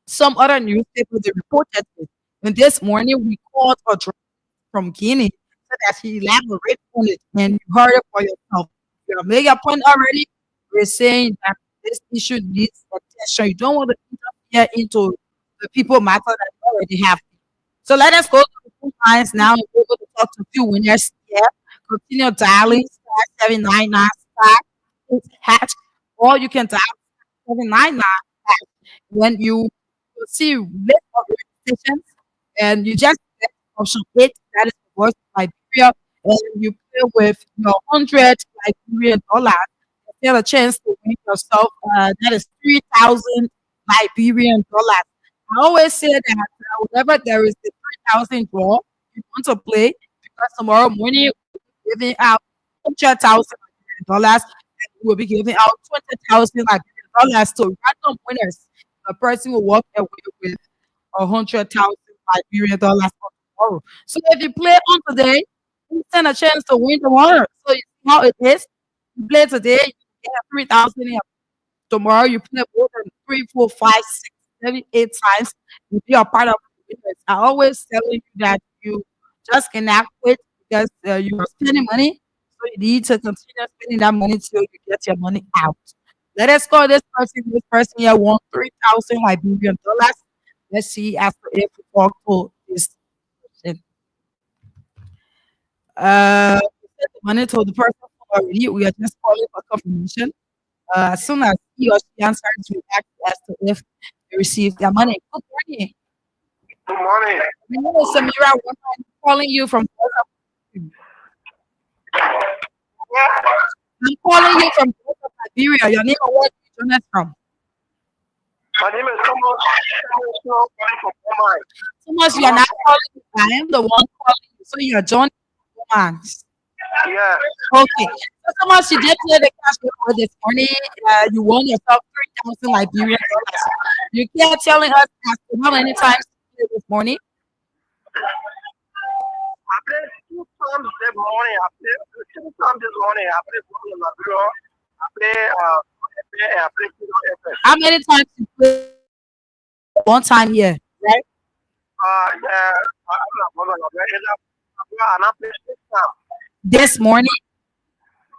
some other newspapers they reported it. And this morning we called a from Guinea so that he elaborated on it and you heard it for yourself. You have made your point already. We're saying that this issue needs attention. You don't want to interfere into the people matter that you already have. So let us go to the 2 times now. You're able to talk to a few winners. Yeah. Continue dialing *799 *8#, or you can dial 799 when you see list of registrations and you just select option 8, that is the voice of Liberia, and you play with your 100 Liberian dollars, you get a chance to win yourself, that is 3,000 Liberian dollars. I always say that whenever there is the 3,000 draw, you want to play because tomorrow morning we're giving out 100,000 dollars, and we'll be giving out 20,000 dollars to random winners. The person will walk away with 100,000 dollars for tomorrow. So if you play on today, you stand a chance to win tomorrow. So you see how it is. You play today, you get 3,000. Tomorrow you play more than 3, 4, 5, 6, 7, 8 times. If you are part of the winners, I always telling you that you just cannot quit because you are spending money. So you need to continue spending that money till you get your money out. Let us call this person. This person here won 3,000 Liberian dollars. Let's see after if we talk to this person. We sent the money to the person already. We are just calling for confirmation. As soon as he or she answers, we ask as to if they received their money. Good morning. Good morning. My name is Samira. I'm calling you from. I'm calling you from Liberia. Your name and where you join us from? My name is Thomas. Calling from Oman. Thomas, you are not calling me. I am the one calling you. So you are joining Oman. Yeah. Okay. So Thomas, you did play the cash giveaway this morning. You won yourself 3,000 Liberian dollars. You kept telling us as to how many times you played this morning. I played 2 times this morning. I played 2 times this morning. I played one in Liberia. I played How many times you played? One time, yeah. Right? yeah. And I played 6 times. This morning?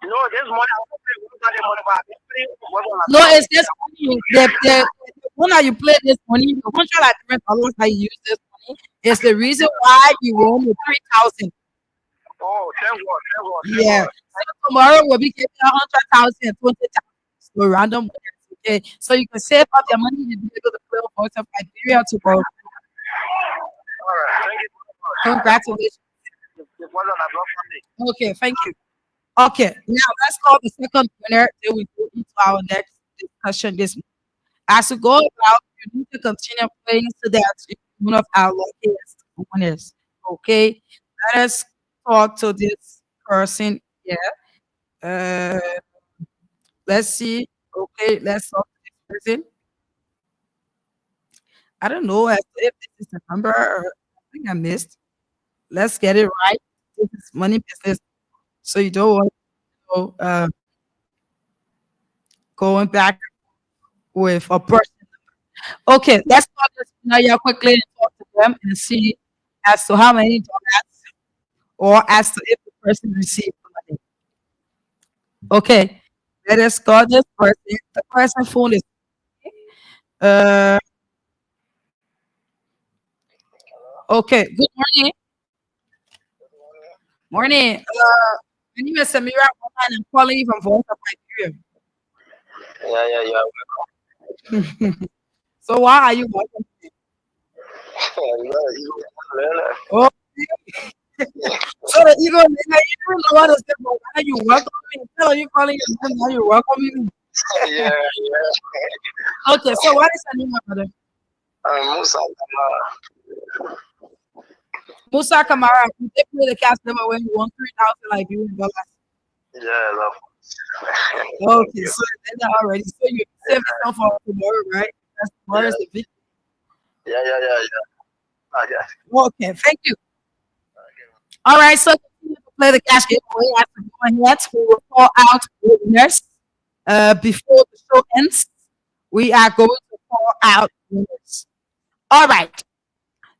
No, this morning I played one time morning, but I played one on No, it's this morning. The one that you played this morning, the 100 Liberian dollars that you used this morning is the reason why you won the 3,000. Oh, thank God, thank God, thank Yeah. God. So tomorrow we'll be giving 100,000 and 20,000 to random winners. Okay. So you can save up your money and be able to play Voice of Liberia tomorrow. All right, thank you so much. Congratulations. It wasn't a block for me. Okay, thank you. Okay, now let's call the second winner. Then we go into our next discussion. This as we go about, you need to continue playing so that you're one of our luckiest winners. Okay, let us talk to this person here. Uh, let's see. Okay, let's talk to this person. I don't know if this is the number or I think I missed. Let's get it right. This is money business, so you don't want to go, going back with a person. Okay, let's talk this now yeah, quickly and talk to them and see as to how many dollars or as to if the person received the money. Okay, let us call this person. The person phone is uh okay. Good morning. Morning. My name is Samira and I'm calling you from Voice of Liberia. Yeah. So why are you welcome? Oh, so the ego, you don't know what to say, but why are you welcome me? Tell you calling your name, now you're welcoming me. Yeah. Okay, so what is your name, my brother? Musa. Musa Kamara, you did play the cast number when you won 3,000 Liberian dollars. Yeah, love. Okay, so then that already. So you save yourself for tomorrow, right? That's tomorrow's the video. Yeah. Okay, thank you. All right, so continue to play the cash giveaway after going yet. We will call out winners before the show ends. We are going to call out winners. All right.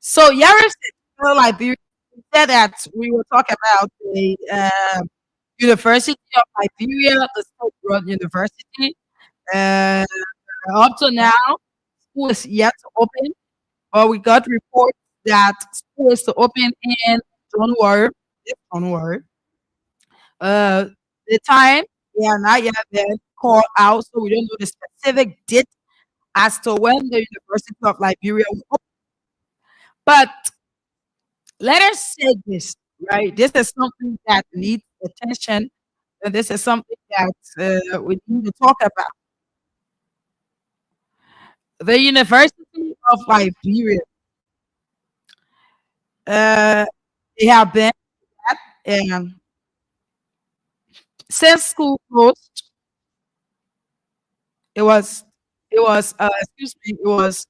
So Yaris Liberia said that we will talk about the University of Liberia, the state-run university. Up to now, school is yet to open, but we got reports that school is to open in January. This January. Uh, the time they are not yet been called out, so we don't know the specific date as to when the University of Liberia will open. But let us say this, right? This is something that needs attention, and this is something that we need to talk about. The University of Liberia, uh, they have been um, since school closed. It was, excuse me, it was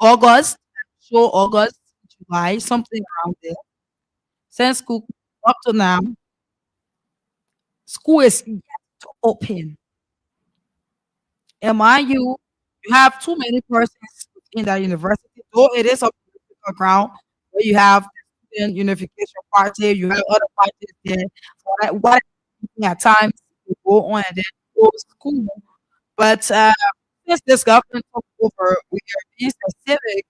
August, so August, July, something around there. Since school up to now, school is yet to open. And mind you, you have too many persons in that university, though it is a political ground where you have the student unification party, you have other parties there. So that what at times you go on and then go to school. But since this government took over, we are being specific.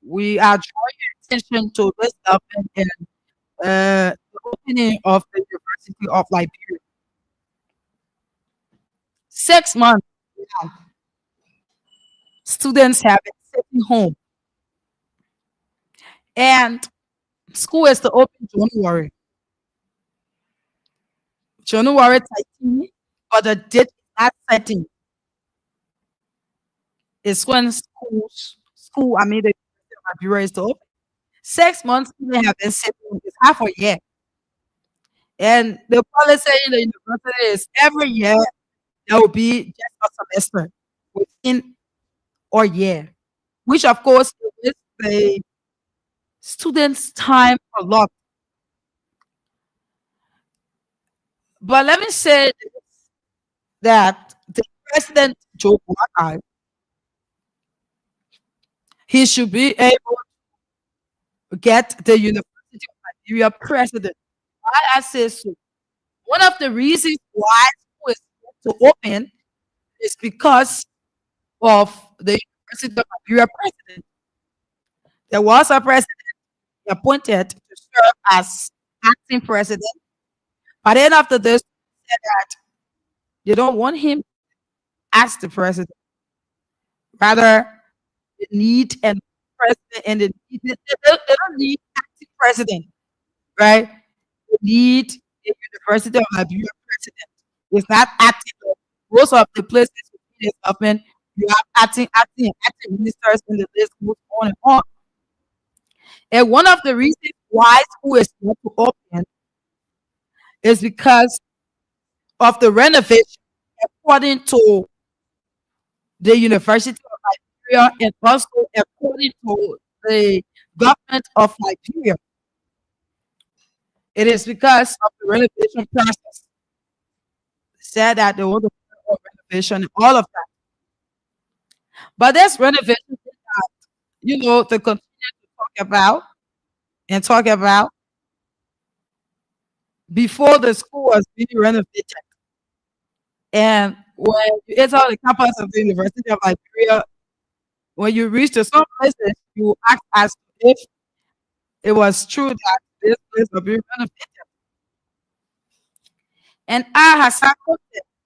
We are drawing attention to this government and the opening of the University of Liberia. 6 months now, students have been sitting home, and school is to open January 13, but the date is not certain. It's when I mean, the University of Liberia is to open. 6 months students have been sitting, it's half a year. And the policy in the university is every year there will be just a semester within or year, which of course is the students' time a lot. But let me say this, that the president Joe Biden, he should be able to get the University of Liberia president. Why I say so? One of the reasons why school is yet to open is because of the University of Liberia president. There was a president appointed to serve as acting president. But then after this, said that they don't want him as the president. Rather, they need a president, and they don't need acting president, right? They need a University of Liberia president. It's not acting. Most of the places in this government, you have acting ministers, and the list goes on and on. And one of the reasons why school is not to open is because of the renovation, according to the University of Liberia and also according to the government of Liberia. It is because of the renovation process. Said that they want to do renovation and all of that. But this renovation thing that, to continue to talk about before the school was being renovated. And when you enter the campus of the University of Liberia, when you reach to some places, you ask as if it was true that this place will be renovated. And I had contact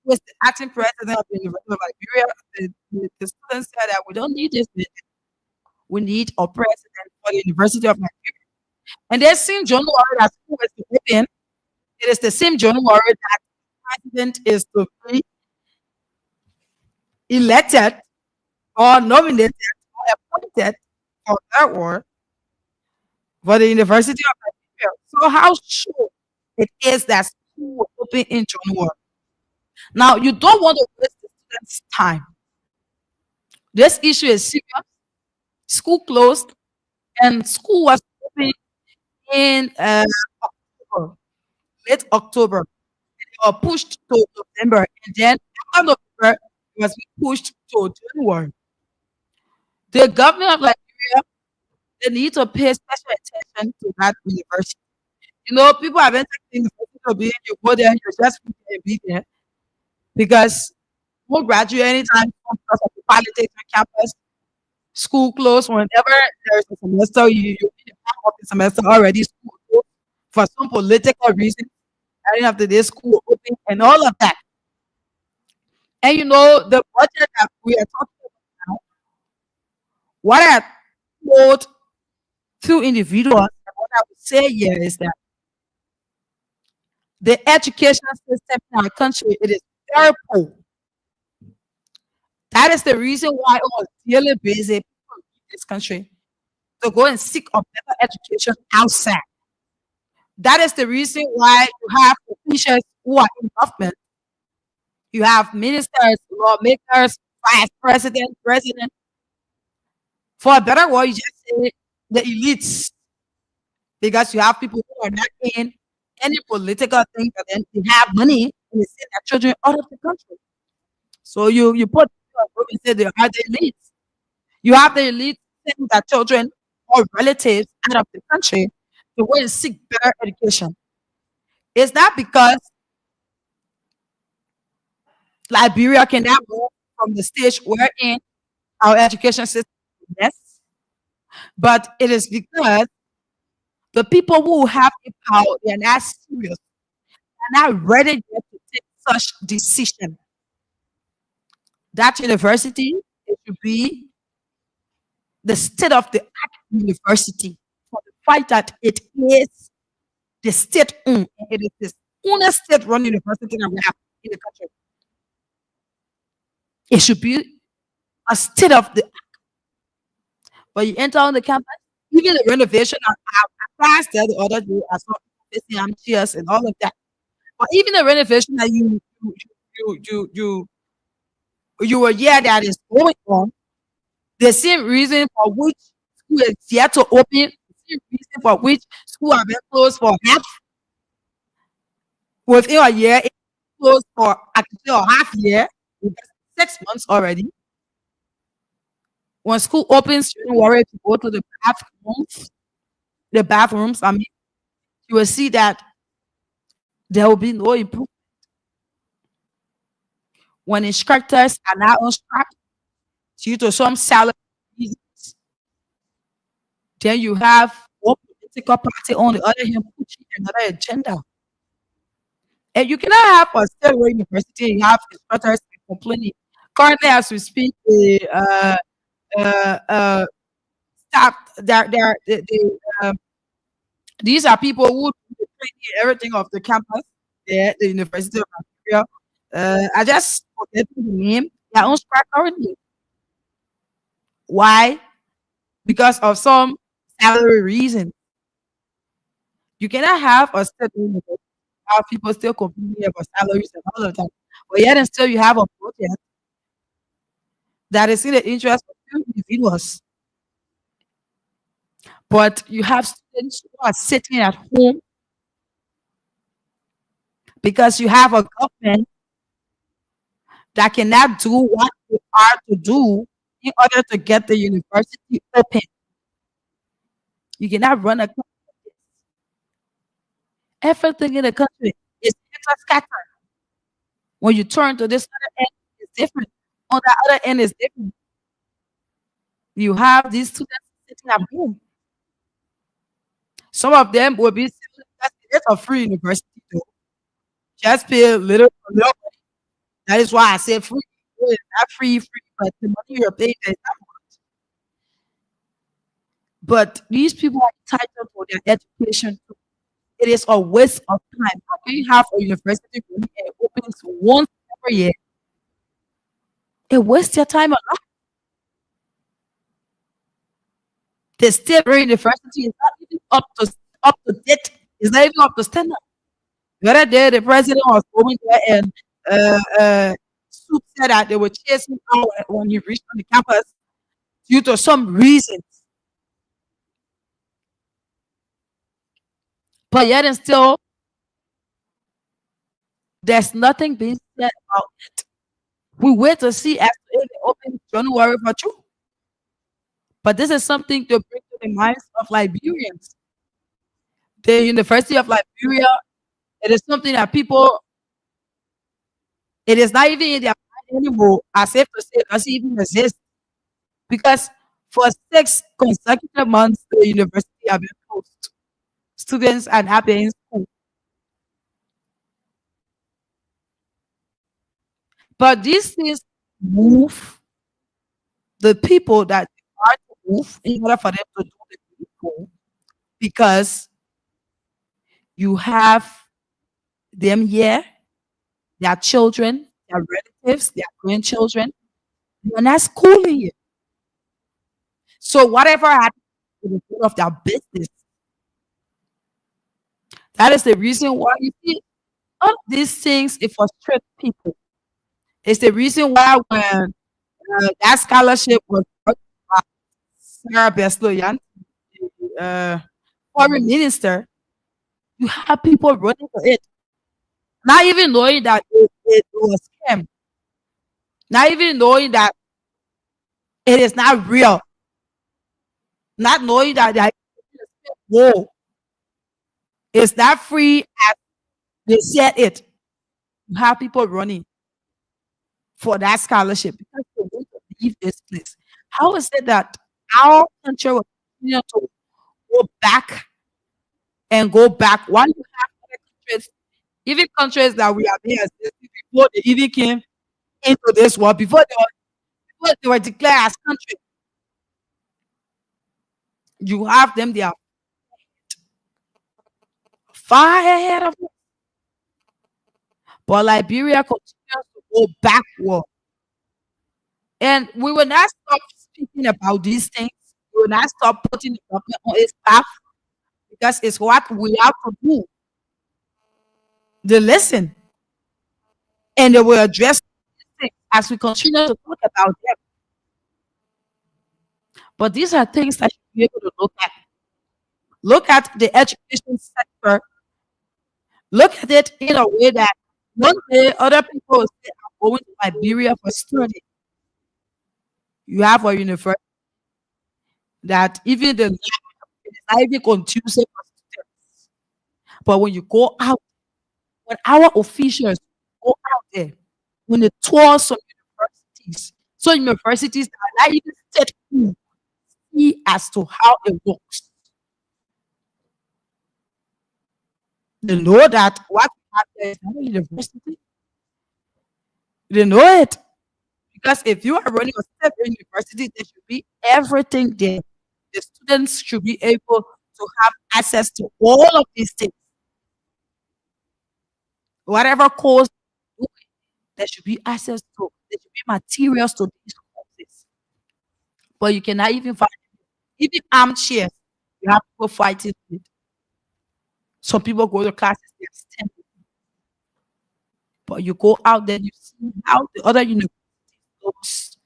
with the acting president of the University of Liberia. The students said that we don't need this building. We need a president for the University of Liberia. And the same January that school is to open, it is the same January that the president is to be elected or nominated or appointed for that word for the University of Liberia. So how sure it is that school will open in January? Now, you don't want to waste the students' time. This issue is serious. School closed, and school was open in October, late October. They were pushed to November, and then after November, it was pushed to January. The government of Liberia, they need to pay special attention to that university. People have been taking the university to be, you go there, you just be there because you won't graduate anytime soon because of the politics on campus. School closed whenever there's a semester. You in the back of the semester already. School closed for some political reason. And then after this, school open and all of that. And the budget that we are talking about now, what I told to individuals, and what I would say here is that the education system in our country, it is very poor. That is the reason why on a daily basis people in this country to go and seek a better education outside. That is the reason why you have officials who are in government. You have ministers, lawmakers, vice president, president. For a better word, you just say the elites, because you have people who are not in any political thing, but then they have money and they send their children out of the country. So you put and say they are the elites. You have the elites sending their children or relatives out of the country to go and seek better education. It's not because Liberia cannot move from the stage we're in our education system, yes, but it is because the people who have the power, they are not serious, they are not ready yet to take such decision. That university, it should be the state of the art university for the fact that it is the state owned. It is the only state run university that we have in the country. It should be a state of the art. But you enter on the campus, even the renovation, I passed there the other day, I saw facing chairs and all of that. But even the renovation that you were here that is going on, the same reason for which school is yet to open, the same reason for which school have been closed for within a year, it's closed for actually a half year, because 6 months already. When school opens, you don't worry to go to the bathrooms. The bathrooms, I mean, you will see that there will be no improvement. When instructors are now on strike due to some salary reasons, then you have one political party on the other hand pushing another agenda. And you cannot have a state university and you have instructors complaining. Currently, as we speak, the staff, these are people who do the training, everything of the campus, the University of Nigeria. I just forget the name. They are on strike currently. Why? Because of some salary reason. You cannot have a state university, have people still complaining about salaries and all of that. But yet and still you have a project that is in the interest of few individuals. But you have students who are sitting at home because you have a government that cannot do what they are to do in order to get the university open. You cannot run a country. Everything in the country is scattered. When you turn to this other end, it's different. On the other end is different. You have these students sitting at home. Some of them will be it's a free university though. Just pay a little money. That is why I say free. It's not free, but the money you're paying is not much. But these people are entitled for their education too. It is a waste of time. How can you have a university when it opens once every year? It wastes your time a lot. The state university is not even up to date. It's not even up to standard. The other day, the president was going there and Soup said that they were chasing out when he reached on the campus due to some reasons. But yet and still, there's nothing being said about it. We wait to see after it open January for true. But this is something to bring to the minds of Liberians. The University of Liberia, it is something that people, it is not even in their mind anymore. I safe to say it doesn't even exist. Because For 6 consecutive months, the university have been closed. Students are not in school. But these things move the people that are to move in order for them to do the people, because you have them here, their children, their relatives, their grandchildren. You're not schooling you. So whatever happens to the good of their business, that is the reason why you see all these things it frustrates people. It's the reason why when that scholarship was brought by Sarah Besloyan, uh, foreign minister, you have people running for it, not even knowing that it was scam, not even knowing that it is not real, not knowing that whoa, it's not free as they said it. You have people running for that scholarship because they want to leave this place. How is it that our country will continue to go back and go back while you have other countries, even countries that we have been existing before they even came into this world, before they were declared as country, you have them, they are far ahead of us. But Liberia continues to go backward. And we will not stop speaking about these things. We will not stop putting the government on its path because it's what we have to do. They listen and they will address these things as we continue to talk about them. But these are things that you should be able to look at. Look at the education sector. Look at it in a way that one day other people will say, I'm going to Liberia for study. You have a university that even the lab is not even conducive for students. But when you go out, when our officials go out there, when they tour some universities that are not even state approved, see as to how it works. They know that what we have there is not a university. They know it. Because if you are running a state university, there should be everything there. The students should be able to have access to all of these things. Whatever course you do, there should be access to, there should be materials to these courses. But you cannot even find even armchairs. You have to go fight it with. Some people go to classes, they're standing. But you go out there, you see how the other universities looks.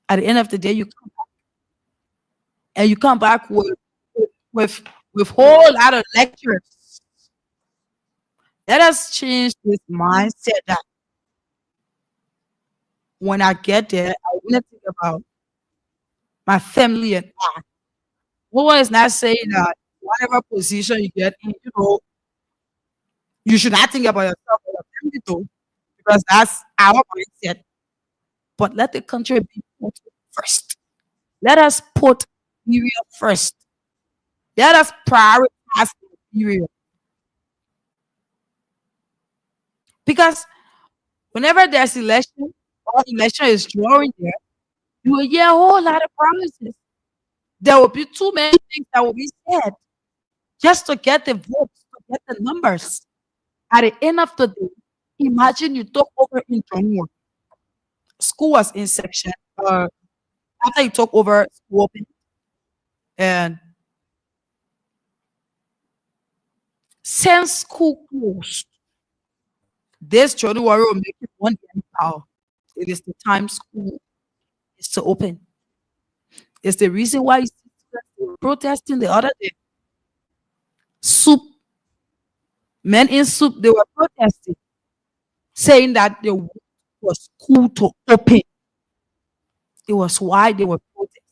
At the end of the day, you come back and you come back with with whole lot of lectures. Let us change this mindset that when I get there, I want to think about my family and I. No one is not saying that whatever position you get in, you should not think about yourself or your family though, because that's our mindset. But let the country be put first. Let us put Nigeria first. Let us prioritize Nigeria. Because whenever there's election or election is drawing there, you will hear a whole lot of promises. There will be too many things that will be said just to get the votes, to get the numbers. At the end of the day, imagine you took over in January. School was in section. After you took over, school opened. And since school closed, this January will make it one year now. It is the time school is to open. It's the reason why you see students were protesting the other day. Soup, men in soup, they were protesting, saying that they want for school to open. It was why they were protesting.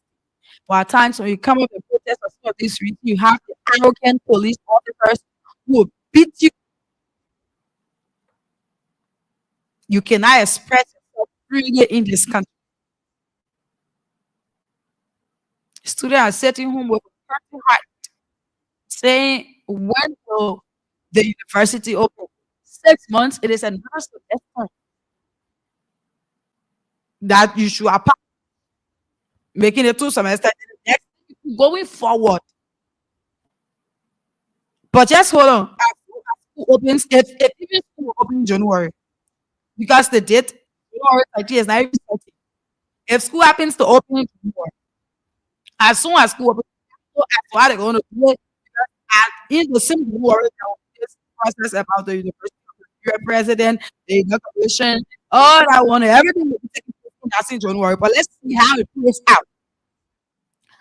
But at times when you come up and protest for some of these reasons, you have the arrogant police officers who will beat you. You cannot express yourself freely in this country. Students are sitting home with a heavy heart, saying, when will the university open? 6 months, it is another semester that you should apply, making it 2 semesters. Next, going forward. But just hold on. As soon as school opens, if even school opens in January, because the date, January 30 is not even 30. If school happens to open in January, as soon as school opens, so as to how they're going to do it, and in the same January, there will be this process about the university, your president, the inauguration, all that one, everything will be taking place that's in January. But let's see how it plays out.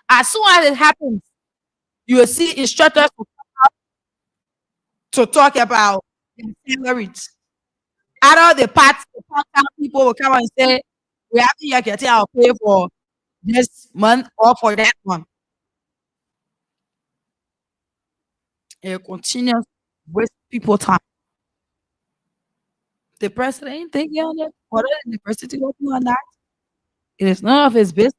As soon as it happens, you will see instructors to talk about their salaries. Out of the part-time people will come and say, we have to getting our pay for this month or for that one. It continues waste people time. The president ain't thinking on it. Whether the university open or not, it is none of his business.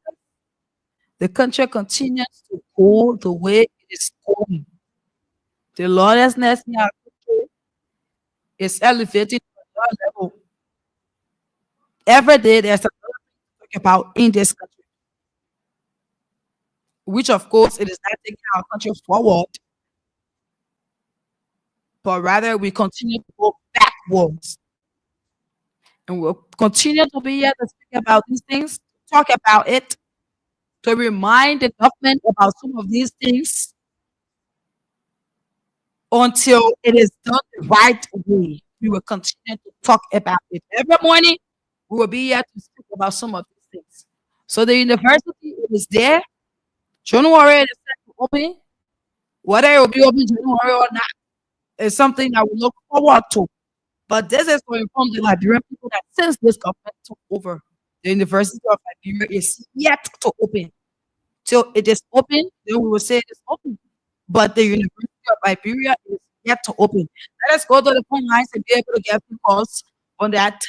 The country continues to go the way it is going. The lawlessness in our country is elevating to another level. Every day there's another thing to talk about in this country, which of course it is not taking our country forward, but rather we continue to go backwards. And we'll continue to be here to speak about these things, talk about it, to remind the government about some of these things until it is done the right way. We will continue to talk about it. Every morning, we will be here to speak about some of these things. So the university is there. January is set to open. Whether it will be open January or not is something that we look forward to. But this is to inform the Liberian people that since this government took over, the University of Liberia is yet to open. Till it is open, then we will say it is open. But the University of Liberia is yet to open. Let us go to the phone lines and be able to get some calls on that.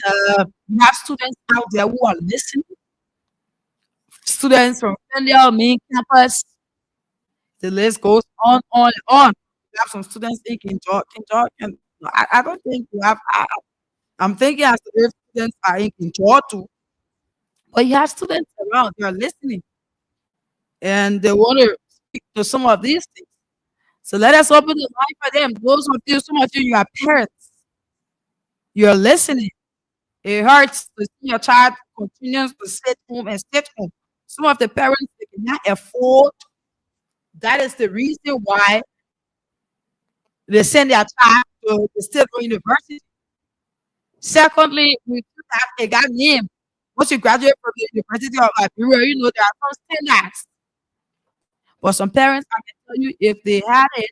We have students out there who are listening. Students from Fendel, main campus. The list goes on and on. We have some students in King George, and I don't think you have. I'm thinking as if students are in King George too, but you have students around. They are listening, and they want to speak to some of these things. So let us open the line for them. Those of you, some of you are parents. You're listening. It hurts to see your child continues to sit home and sit home. Some of the parents they cannot afford. That is the reason why they send their child to the state university. Secondly, we do have a guy named. Once you graduate from the University of Liberia, you know there are some standards. But some parents, I can tell you, if they had it,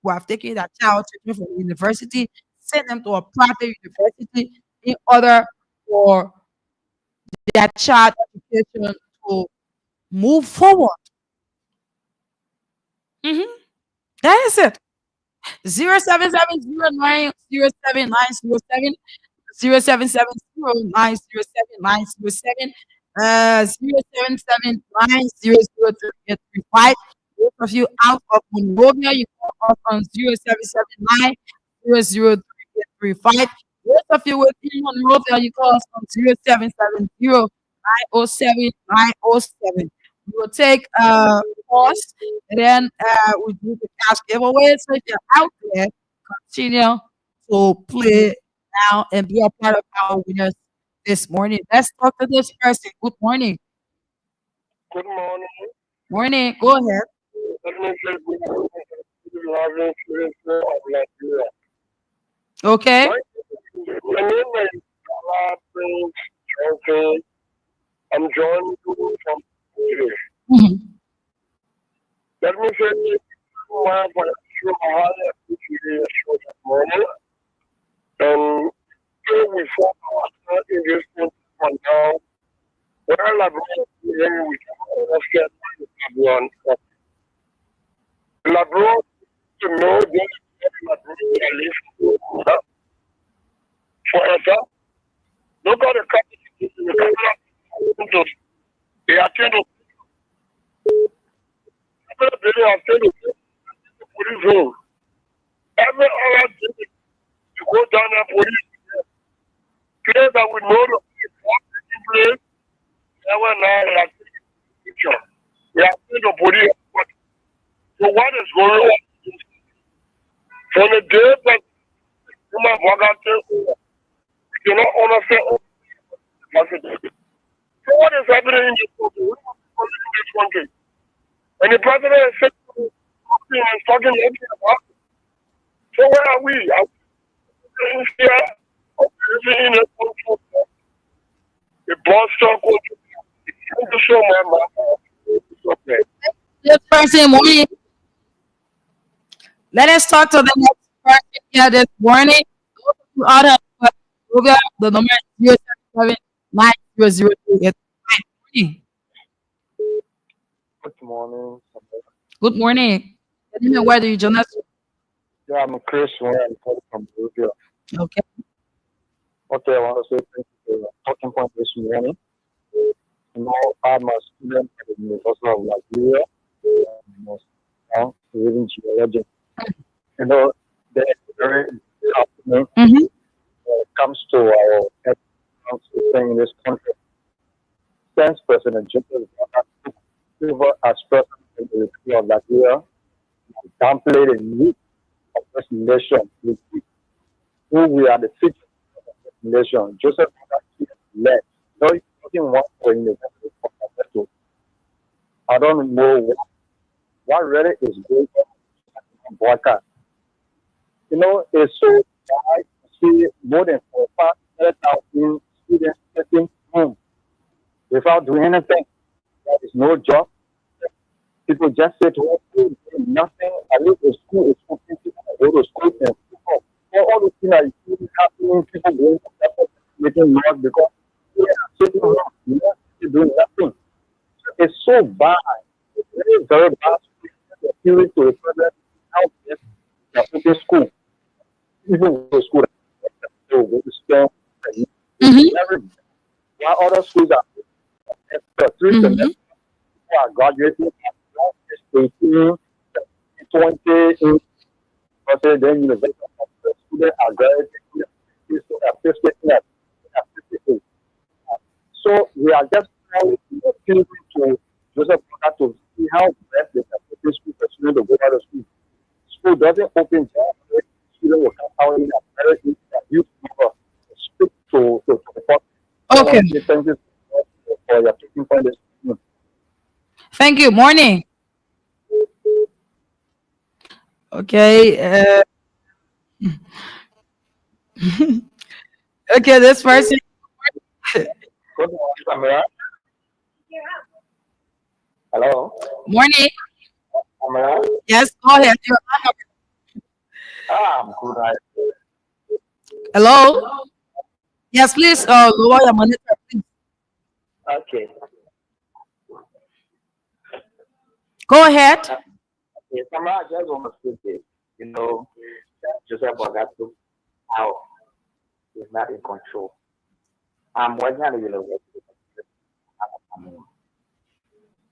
who have taken their child to from the university, send them to a private university in order for their child education to move forward. Mhm. That is it. 0770907907077 07709079077 077900335. Those of you out of Monrovia, you call us on 0779003835. Those of you within Monrovia, you call us on 0770907907. We will take pause and then we do the cash giveaway. So if you're out there, continue to play now and be a part of our winners this morning. Let's talk to this person. Good morning. Good morning. Morning. Go ahead. Let me say good morning to the lovely citizen of Liberia. Okay. My name is Bala Prince Johnson. I'm joining you from Nigeria. Mhm. Let me say why for you all appreciate show this morning. And here we fought ourselves in this country now. Where Liberia we can understand everyone. Liberia to know that Liberia lives forever. Look at the country. They are trying to Every day I say the police road. Every other day you go down there, police place that we know the taking place. Never now they are taking picture. They are saying the police. So what is going on? From the day that human worker take over, we cannot understand what. So what is happening in this country? What is happening in this country? And the president is saying something and talking nothing about it. So where are we? Are we in here? Or living in a country? A Boston country? Thank you so much, man. Okay. This person morning. Let us talk to the next person here this morning. Those of you out of Google, the number is 077 morning. Good morning. Good morning. Tell me where do you join us? Yeah, I'm Chris. I'm calling from Liberia. Okay. Okay, I want to say thank you for your talking point this morning. You know, I'm a student at the University of Liberia. Living geology. You know, there's very happening when it comes to our thing in this country. Since President Joseph took over as president of the Republic of Liberia, downplayed the need of this nation, who we are the future of this nation. Joseph led. No, he doesn't want to university for. I don't know what really is going on broadcast. You know, it's so bad to see more than 4,000 students sitting home without doing anything. There is no job. People just sit home, do nothing. At least the school is open. People go to school and school. So all the things are happening. People going to campus, making noise because they are sitting home, doing nothing. It's so bad. It's very, very bad. The appealing to the president how best they are open school. Even the school they will go to spend every while other schools are 3 semesters are graduating at 18, 20, then university students are graduating at 58. So we are just trying to appeal to Joseph Boga to see how best they can open school for students to go out of school. School doesn't open job. Students will come out in a very youth number speak to the public. Okay. Thank you for your taking point this morning. Thank you. Morning. Okay. Okay, this person. Good morning, Samira. Hello, Morning. Samira. Yes, go ahead. I'm good. Hello. Yes, please. Lower your monitor, please. Okay. Go ahead. Okay, Samira, I just want to say this. You know, Joseph Boga took out is not in control. I'm working at the university.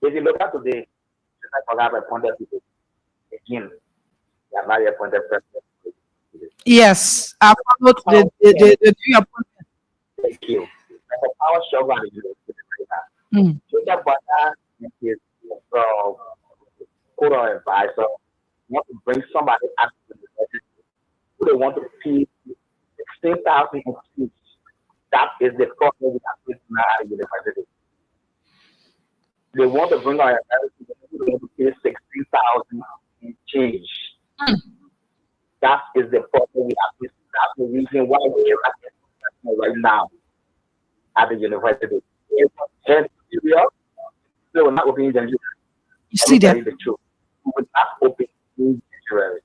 If you look at today, Joseph Boga appointed people again. They are not appointed president. Yes, I followed the new appointment. Thank you. And the power struggle at the university right now. Joseph Boga and his code of advisor want to bring somebody out of the university who they want to feed 16,000 seats. That is the problem we are facing now at the university. They want to bring our university who they want to pay 16,000 in change. That is the problem we are facing. That's the reason why we are not right now at the university. And Syria, they will not open the You see that? The truth. We will not open in January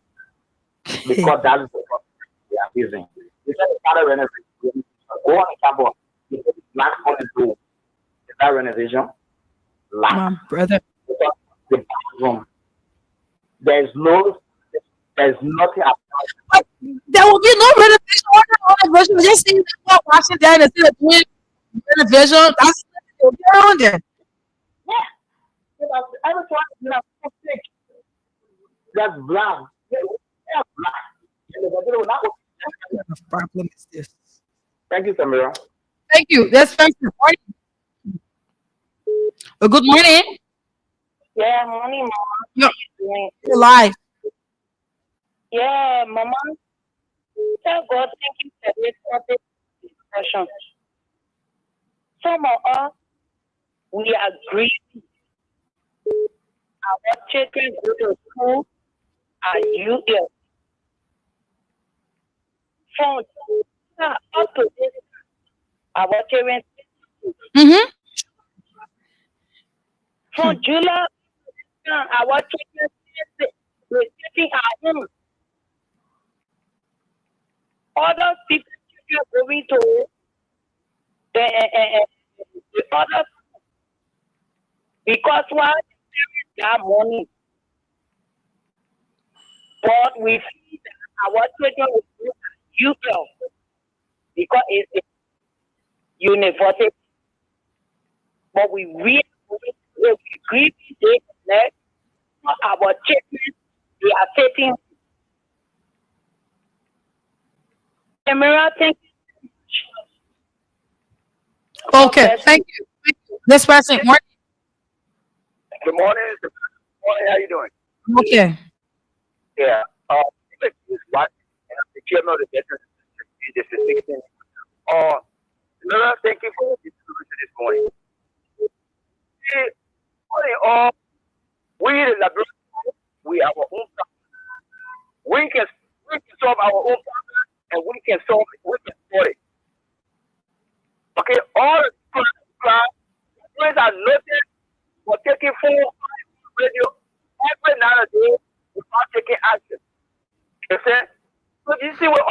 because that is the problem we are facing. We can start a renovation. Go on the campus. It's not going to do. Is that renovation? My brother. Because the bathroom. There's nothing about There will be no renovation. Just see people watching there instead of doing renovation. That's around there. Yeah. Every time you have to think that's black. Yeah, black. And the Brazil will not- What kind of problem is this? Thank you, Samira. Thank you. That's first. Good morning. Good morning. Yeah, morning, mama. You're, Doing- you're live. Yeah, mama. Tell God, thank you for this topic discussion. Some of us, we agree our children go to school and you here. From up to this, our children, Mm-hmm. from July, our children, we're taking our home. Other people are going to the other because why that money, but we see that our children will go to UPL because it's a university, but we really agree that our children they are taking camera thing. Okay. Thank you. This person. Morning. Good morning. Good morning. How you doing? Okay. Yeah. This is what the chairman of the veterans this is 16. Laura, thank you for this solution this morning. See, morning, we the Liberia, we our own problem. We can solve our own problem and we can solve it. Okay, all the class are noted for taking 4 or 5 radio every now and then without taking action. You see? So you see what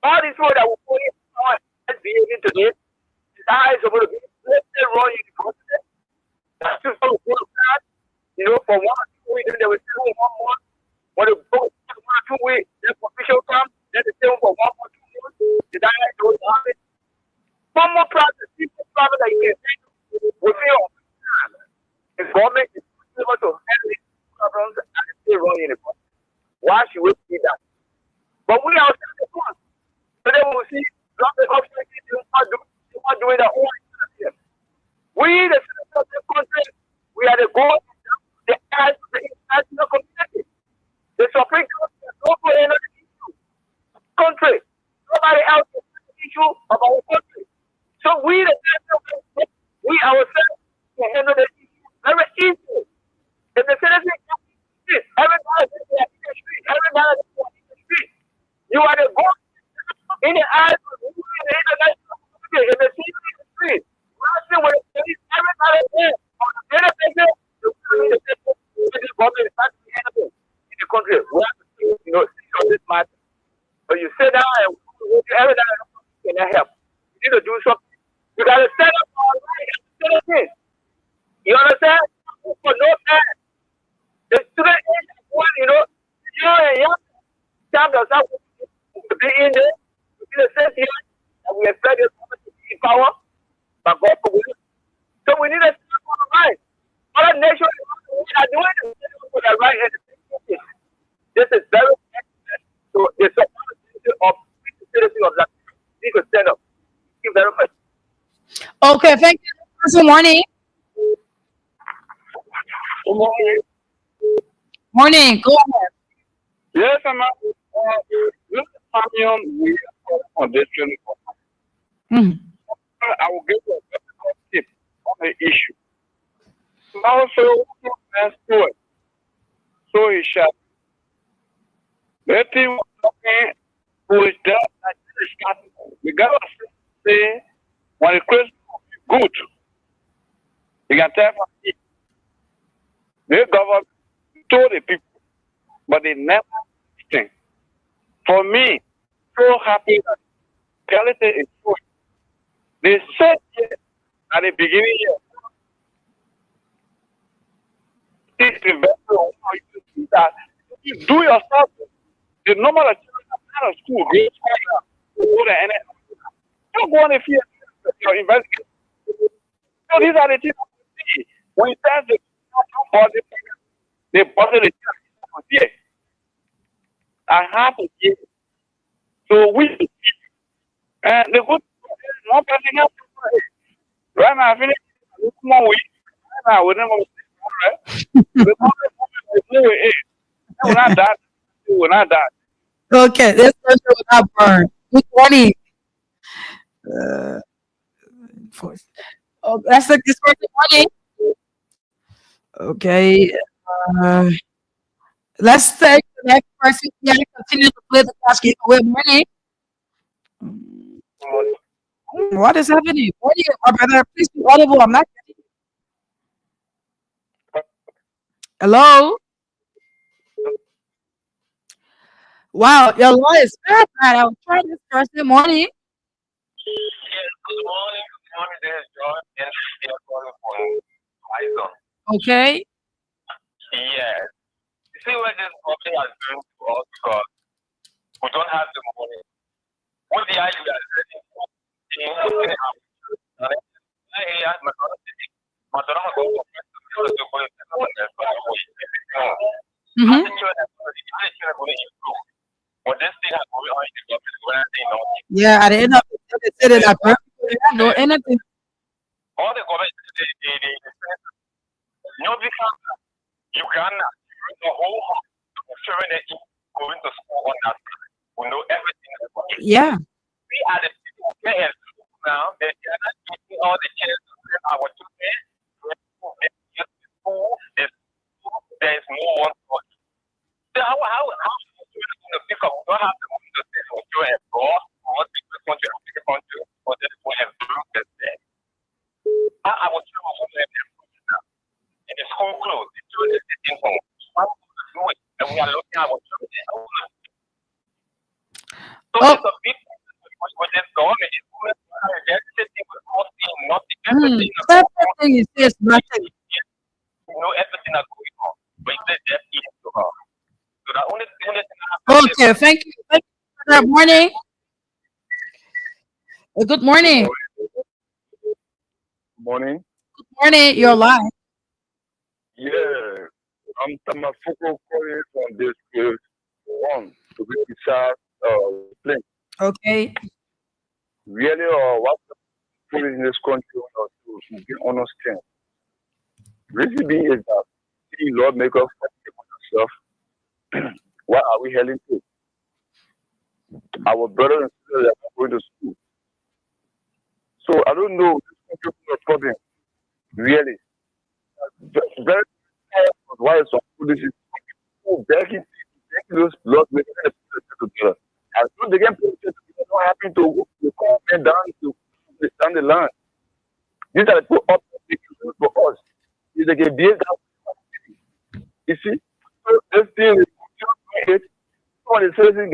all these people that will put in on behaving today, his eyes are going to be let's say wrong university. That's just going to work out. You know, for 1 or 2 weeks, they will stay home 1 month. When they go 1 or 2 weeks, then official come, then they stay home for 1 or 2 months. The diet goes on. One more problem, simple problem that you can take within your time. The government is able to handle these problems and stay wrong anymore. Why should we see that? But we are still the one. But then we'll see government officers not doing their own thing. We, the citizens of this country, we are the goal, the eyes of the international community. The Supreme Court has no another issue. Country. Nobody else has the issue of our country. So we, the citizens, we ourselves can handle the issue very easily. If the citizens every dollar they are in the street, every dollar they are in the street, you are the goal in the eyes of the international community, in the city, in the street. Lastly, when the police, every dollar there, on the benefit, the government is not doing anything in the country. We have to see on this matter. So you sit down and every dollar cannot help. You need to do something. You got to stand up for our right as citizens. You understand? For no man. The student is one, and young time does not to be in there, to be the same here, and we expect this government to be in power, but God for will. So we need to stand for the right. Other nations are doing it for the right and the same. This is very excellent. So the responsibility of the citizens of that need to stand up. Thank you very much. Okay. Thank you. Good morning. Good morning. Morning. Go ahead. Yes, I'm look at we are on this training. Mhm. I will give you a practical tip on the issue. Also, so it shall. The team talking who is there that is starting. We got to say when the Christmas is good, you can tell from it. The government told the people, but they never listen. For me, so happy that reality is true. They said yes at the beginning here. This is very you see that you do yourself the normal children out of school, go to any don't go on if you your investigation. So these are the things when that's they busted it. Yeah, I have to get. So we and the good one person else. Right now, I finish. Come on, we. Right now, we don't know. Right? The moment we're not that. We're not that. Okay, this person will not burn. Good morning. Voice. Oh, that's like this person. Morning. Okay. Uh, let's take the next person. Yeah, continue to play the basket. Good morning. What is happening? Morning, my brother. Please be audible. I'm not. Hello. Wow, your line is very bad. I'll try this person. Morning. Yes, good morning. Good morning. This is John. Yes, we are calling from Python. Okay. Yes. You see what this company has done to us because we don't have the money. What the idea is setting up Mm-hmm. but this thing has going on in the government when I say nothing. Yeah, at the end of the day, they said it. I don't know anything. All the government, they nobody can Uganda, the whole house, sharing it, going to school on that. We know everything about it. Yeah. We are the people who get in school now. They are not getting all the chance to learn our children. There is no one for it. So how should we going to pick up? We don't have the money to say for sure and abroad, or the country, African country, or that we have done that there. I was sure of them now. And the school closed. The children is sitting home. How do we do it? And we are looking at our children. So it's a big with this government. They're sitting with nothing, nothing, everything. Everything is just nothing. You know everything that's going on. But it's just easy to her. So the only thing I have Okay, thank you. Thank you. Good morning. Good morning. Morning. Good morning. You're live. Yeah, I'm Tamafoko calling from this place one to be precise, plane. Okay. Really, what people in this country to be understand. Reason being is that see lawmakers fighting on themselves. What are we heading to? Our brothers and sisters are going to school. So I don't know this country is a problem. Really, very why some policies begging those lawmakers together. As soon as they get put together, what happened to come down to understand the land? These are the two options for us. Is they can build out. You see, so this thing is some of the citizens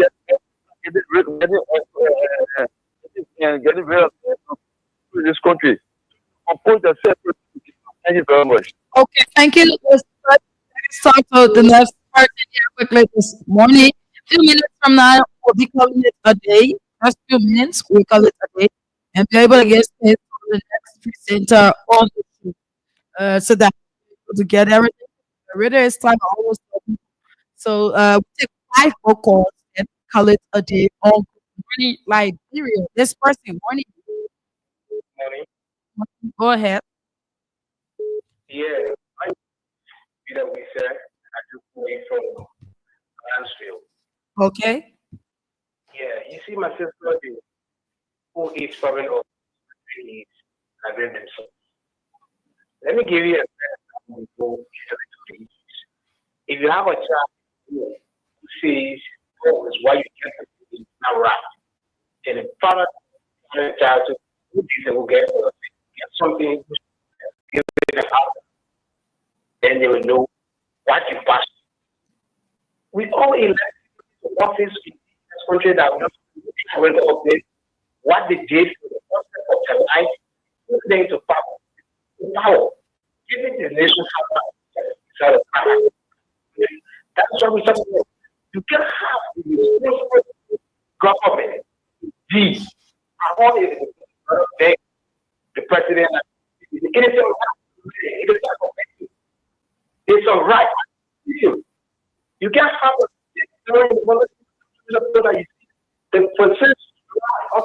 getting rid of this country. Compose themselves. Thank you very much. Okay, thank you. Let's talk to the next person here quickly this morning. Few minutes from now, we'll be calling it a day. Just few minutes, we'll call it a day. And be able to get straight to the next presenter on the show. So that we're able to get everything. Really, it's time I always tell people. So we take 5 more calls and call it a day on Good Morning Liberia. This person, morning. money. Go ahead. Yeah, I Peter we said I just away from Mansfield. Okay. Yeah, you see my sister who is foreign or is having themselves. Let me give you a example before we get into the issues. If you have a child who says, oh, it's why you can't do it now right. And the father tells the child to do this and will get something, give it the house, then they will know what you passed. We all elect to office in this country that we have to update what they did for the concept of their life, put them into power, giving the nation power. That's what we talk about. You can have the government, these, the president, anything the process of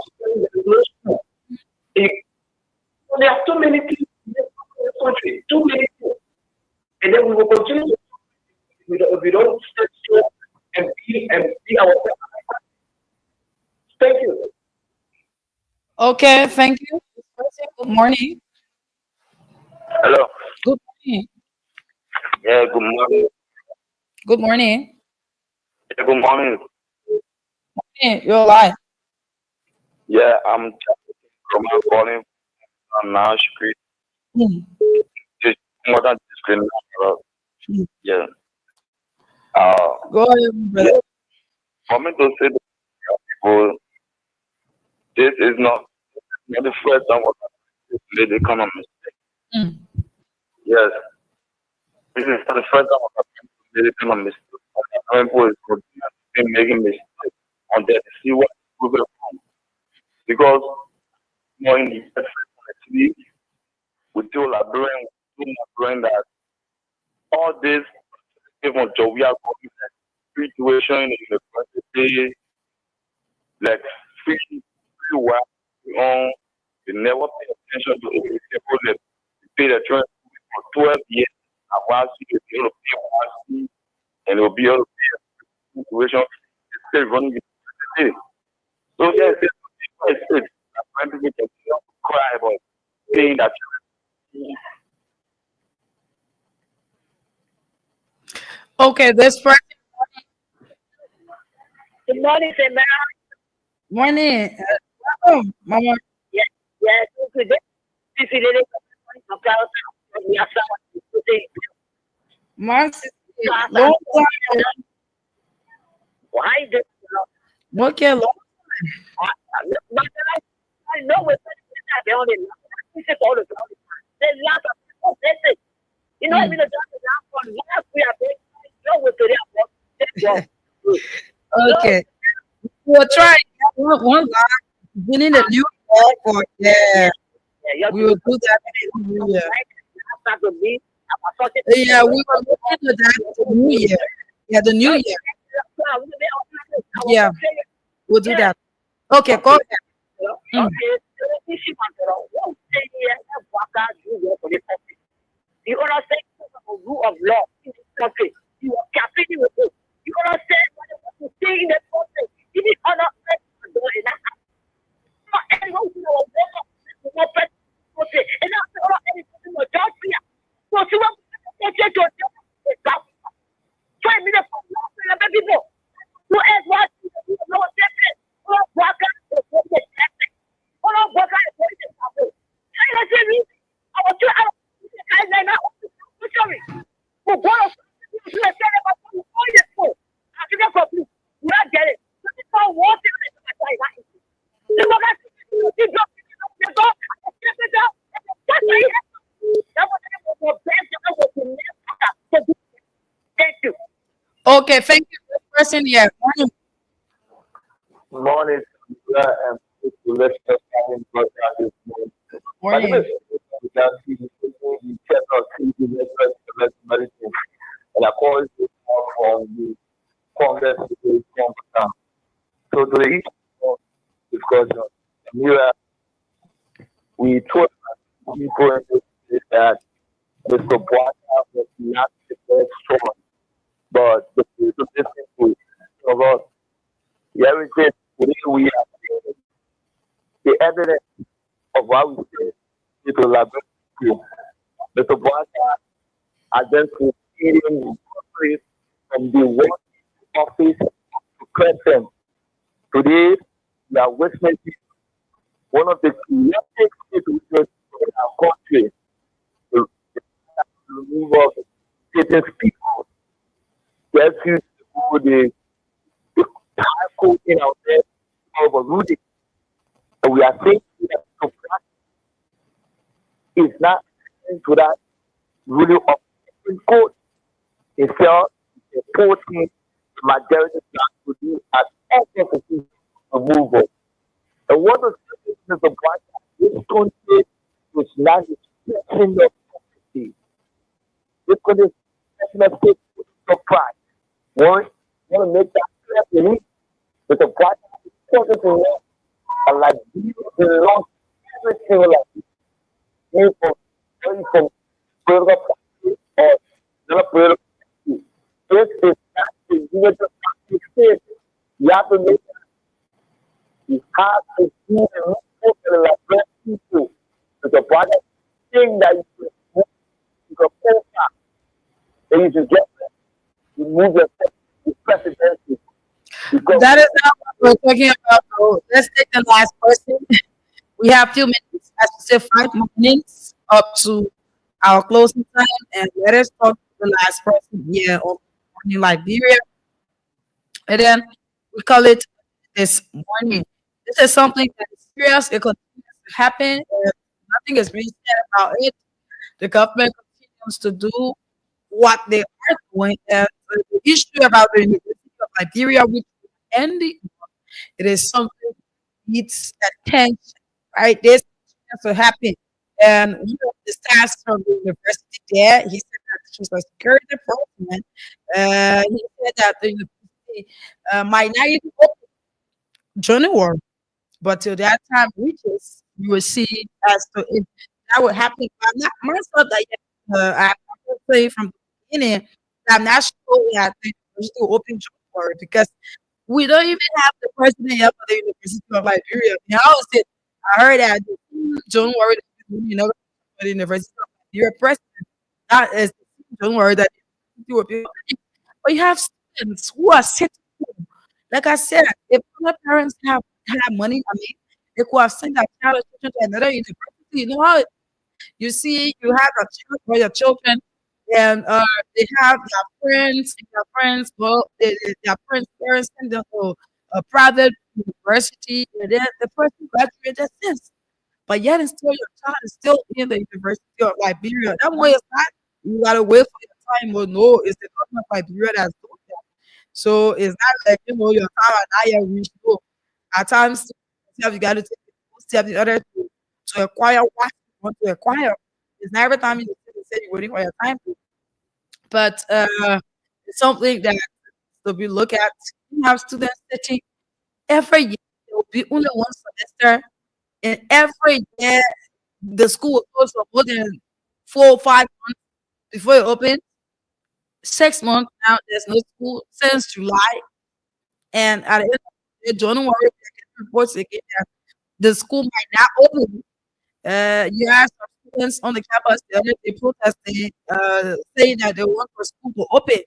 there are too many things in the country, too many things. And then we will continue we don't stay still and be our thank you. Okay, thank you. Good morning. Hello. Good morning. Yeah, good morning. Good morning. Yeah, good morning. Hey, you're alive. Yeah, I'm from calling from now street. Hmm. Just more than discrimination. Hmm. Yeah. Uh, Go ahead, brother. yeah. For me to say that people, this is not the first time what made the economy. Hmm. Yes, this is not the first time what made the economy. People is continuously making mistakes on that to see what people from. Because more in the actually we do Liberian that all this even though we are going situation in the university like free well on they never pay attention to it. People that pay the trust for 12 years and once you be able to pay once and it will be able to pay a situation it's still running the university. So yes, it's when people continue to cry about paying that. Okay, this person. Good morning, sir. Morning. Welcome, Mama. Yes, yes. Today, if you didn't come to we are someone Max, long time. why did Okay, long. but I know we're the only we say all the time. There's lots of people say, you know, even the last one, last we are big, no, we're to the Okay. We'll try one last beginning the new year for yeah. We will do that in the new year. Yeah, we will look into that the new year. Yeah, the new year. Yeah, we'll do that. Okay, go ahead. Mm. You understand the rule of law in this country. You are captain with it. You understand what you say in the country. You need understand in that. Not anyone who will not press country. And not anything will judge me. So she wants to take your job. 5 minutes from now, people. Who else wants to do no different? Who walk out the different? Who walk out the different? I was too out of the sorry. For one of you said about 4 years ago. I didn't complete. You not get it. This is not water. The one that you go. Thank you. Okay, thank you. This person, yeah. Morning, and let's just in broadcast this morning. By the Morning. way, we can see the cannot see the next medicine. And I call it from the Congress to the Congress. So to the issue of discussion, here we told people in this state that Mr. Boaka was not the best choice, but the people listening to about the heritage today we are seeing the evidence of what we say it will have been Mr. Boaka has just proceeding from the work office to present. Today we are witnessing one of the creative situations in our country to remove of certain people. Just use the tackle in our head of a Rudy. And we are saying that the fact is not to that ruling of the court itself supporting the majority plan to do as executive removal. And what the citizens of White this country is not respecting your property. This country is respecting the state of pride. Want to make that with the white people like you belong everything like you from further or the further. This is actually you just you have to make you have to do the like black people with the white thing that you can pull back and you should get you move yourself to presidency because That is not what we're talking about. So let's take the last person. We have 2 minutes, as we said, 5 minutes up to our closing time, and let us talk to the last person here in Liberia, and then we call it this morning. This is something that is serious. It continues to happen, and nothing is being said about it. The government continues to do what they are doing. And the issue about the University of Liberia, which is ending, it is something needs attention, right? This has to happen. And one of the staff from the university there, he said that she's a security person. He said that the university might not even open January, but till that time reaches, you will see as to if that will happen. I'm not myself that yet, I will say from the beginning that I'm not sure that the university will open January because we don't even have the president yet for the University of Liberia. You know, I heard that don't worry, you know, for the University of Liberia president. That is, don't worry that the university will be. But you have students who are sitting home. Like I said, if other parents have money, I mean, they could have sent their child to another university. You know how you see, you have a child for your children, and they have their friends, well, their friends' parents send them to a private university, and then the person graduated since. But yet, and still, your child is still in the University of Liberia. That way, it's not you gotta wait for your time. Or no, it's the government of Liberia that's doing that. So it's not like your time and I have reached. No, at times you got to take the step in order to acquire what you want to acquire. It's not every time you say you're waiting for your time to. But it's something that to be look at. You have students sitting every year. There will be only one semester, and every year the school will close for more than 4 or 5 months before it opens. 6 months now, there's no school since July, and at the end of the year, January, they get reports again that the school might not open. You have some students on the campus the other day protesting, saying that they want for school to open,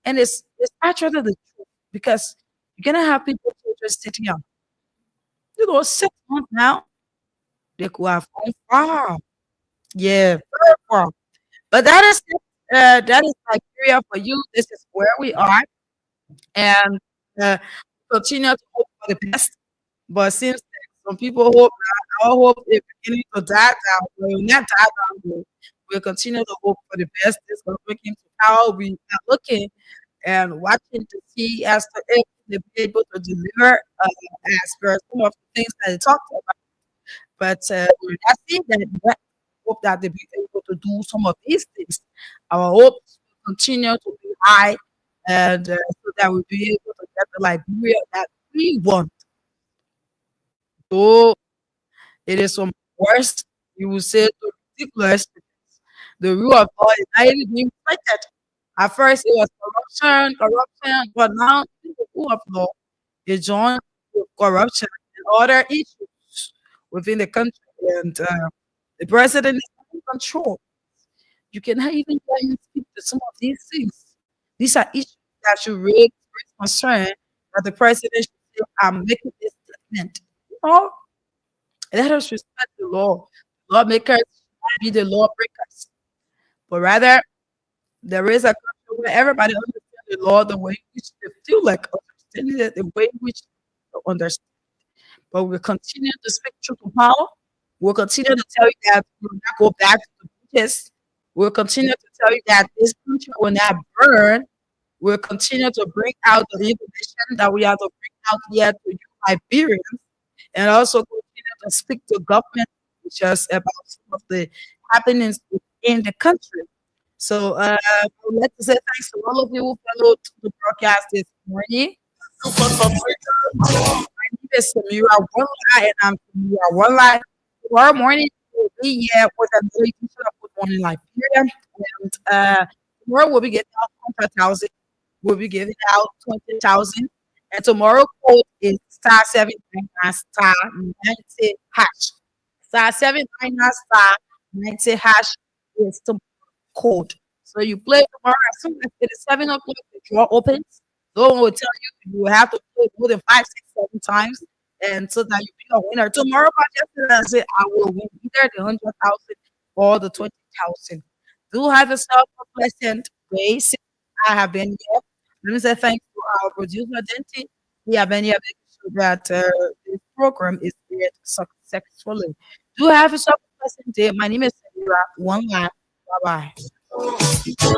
and it's actually the truth because you're gonna have people just sitting out. 6 months now, they could have gone far. Yeah, very far. But that is it. That is Nigeria for you. This is where we are, and continue to hope for the best. But since some people hope, our hope is beginning to die down. Will not die down. We'll continue to hope for the best. This government came to power. We are looking and watching to see as to if they be able to deliver as per some of the things that they talked about. But we're not seeing that. But hope that they be able to do some of these things. Our hopes will continue to be high, and so that we'll be able to get the Liberia that we want. So it is some worse. You will say to ridiculous. The rule of law is not even being respected. At first, it was corruption, but now the rule of law is joined with corruption and other issues within the country, and the president is not in control. You cannot even get him to speak to some of these things. These are issues that should raise concern that the president should say, "I'm making this statement." No, let us respect the law. Lawmakers should not be the lawbreakers, but rather there is a country where everybody understands the law the way in which they feel like understanding it, the way in which they understand. But we'll continue to speak truth to power. We'll continue to tell you that we will not go back to the beaches. We'll continue to tell you that this country will not burn. We'll continue to bring out the information that we have to bring out here to you Liberians, and also continue to speak to government officials about some of the happenings in the country. So I would like to say thanks to all of you who followed the broadcast this morning. to fight for freedom. My name is Samira One Lie, and I'm Samira One Lie. Tomorrow morning, we'll be here with another edition of Good Morning Liberia. And tomorrow, we'll be getting out 100,000. We'll be giving out 20,000. And tomorrow code is star 799 star 90 hash. Star 799 star 90 hash is tomorrow code. So you play tomorrow as soon as it is 7 o'clock, the draw opens. No one will tell you you have to play more than 5, 6, 7 times, and so that you be a winner. Tomorrow, my yesterday, I said I will win either the 100,000 or the 20,000. Do have yourself a pleasant day. Since I have been here. Let me say thanks to our producer, Denti. He have been here making sure that this program is aired successfully. Do have yourself a pleasant day. My name is Sarah. One line. Bye bye.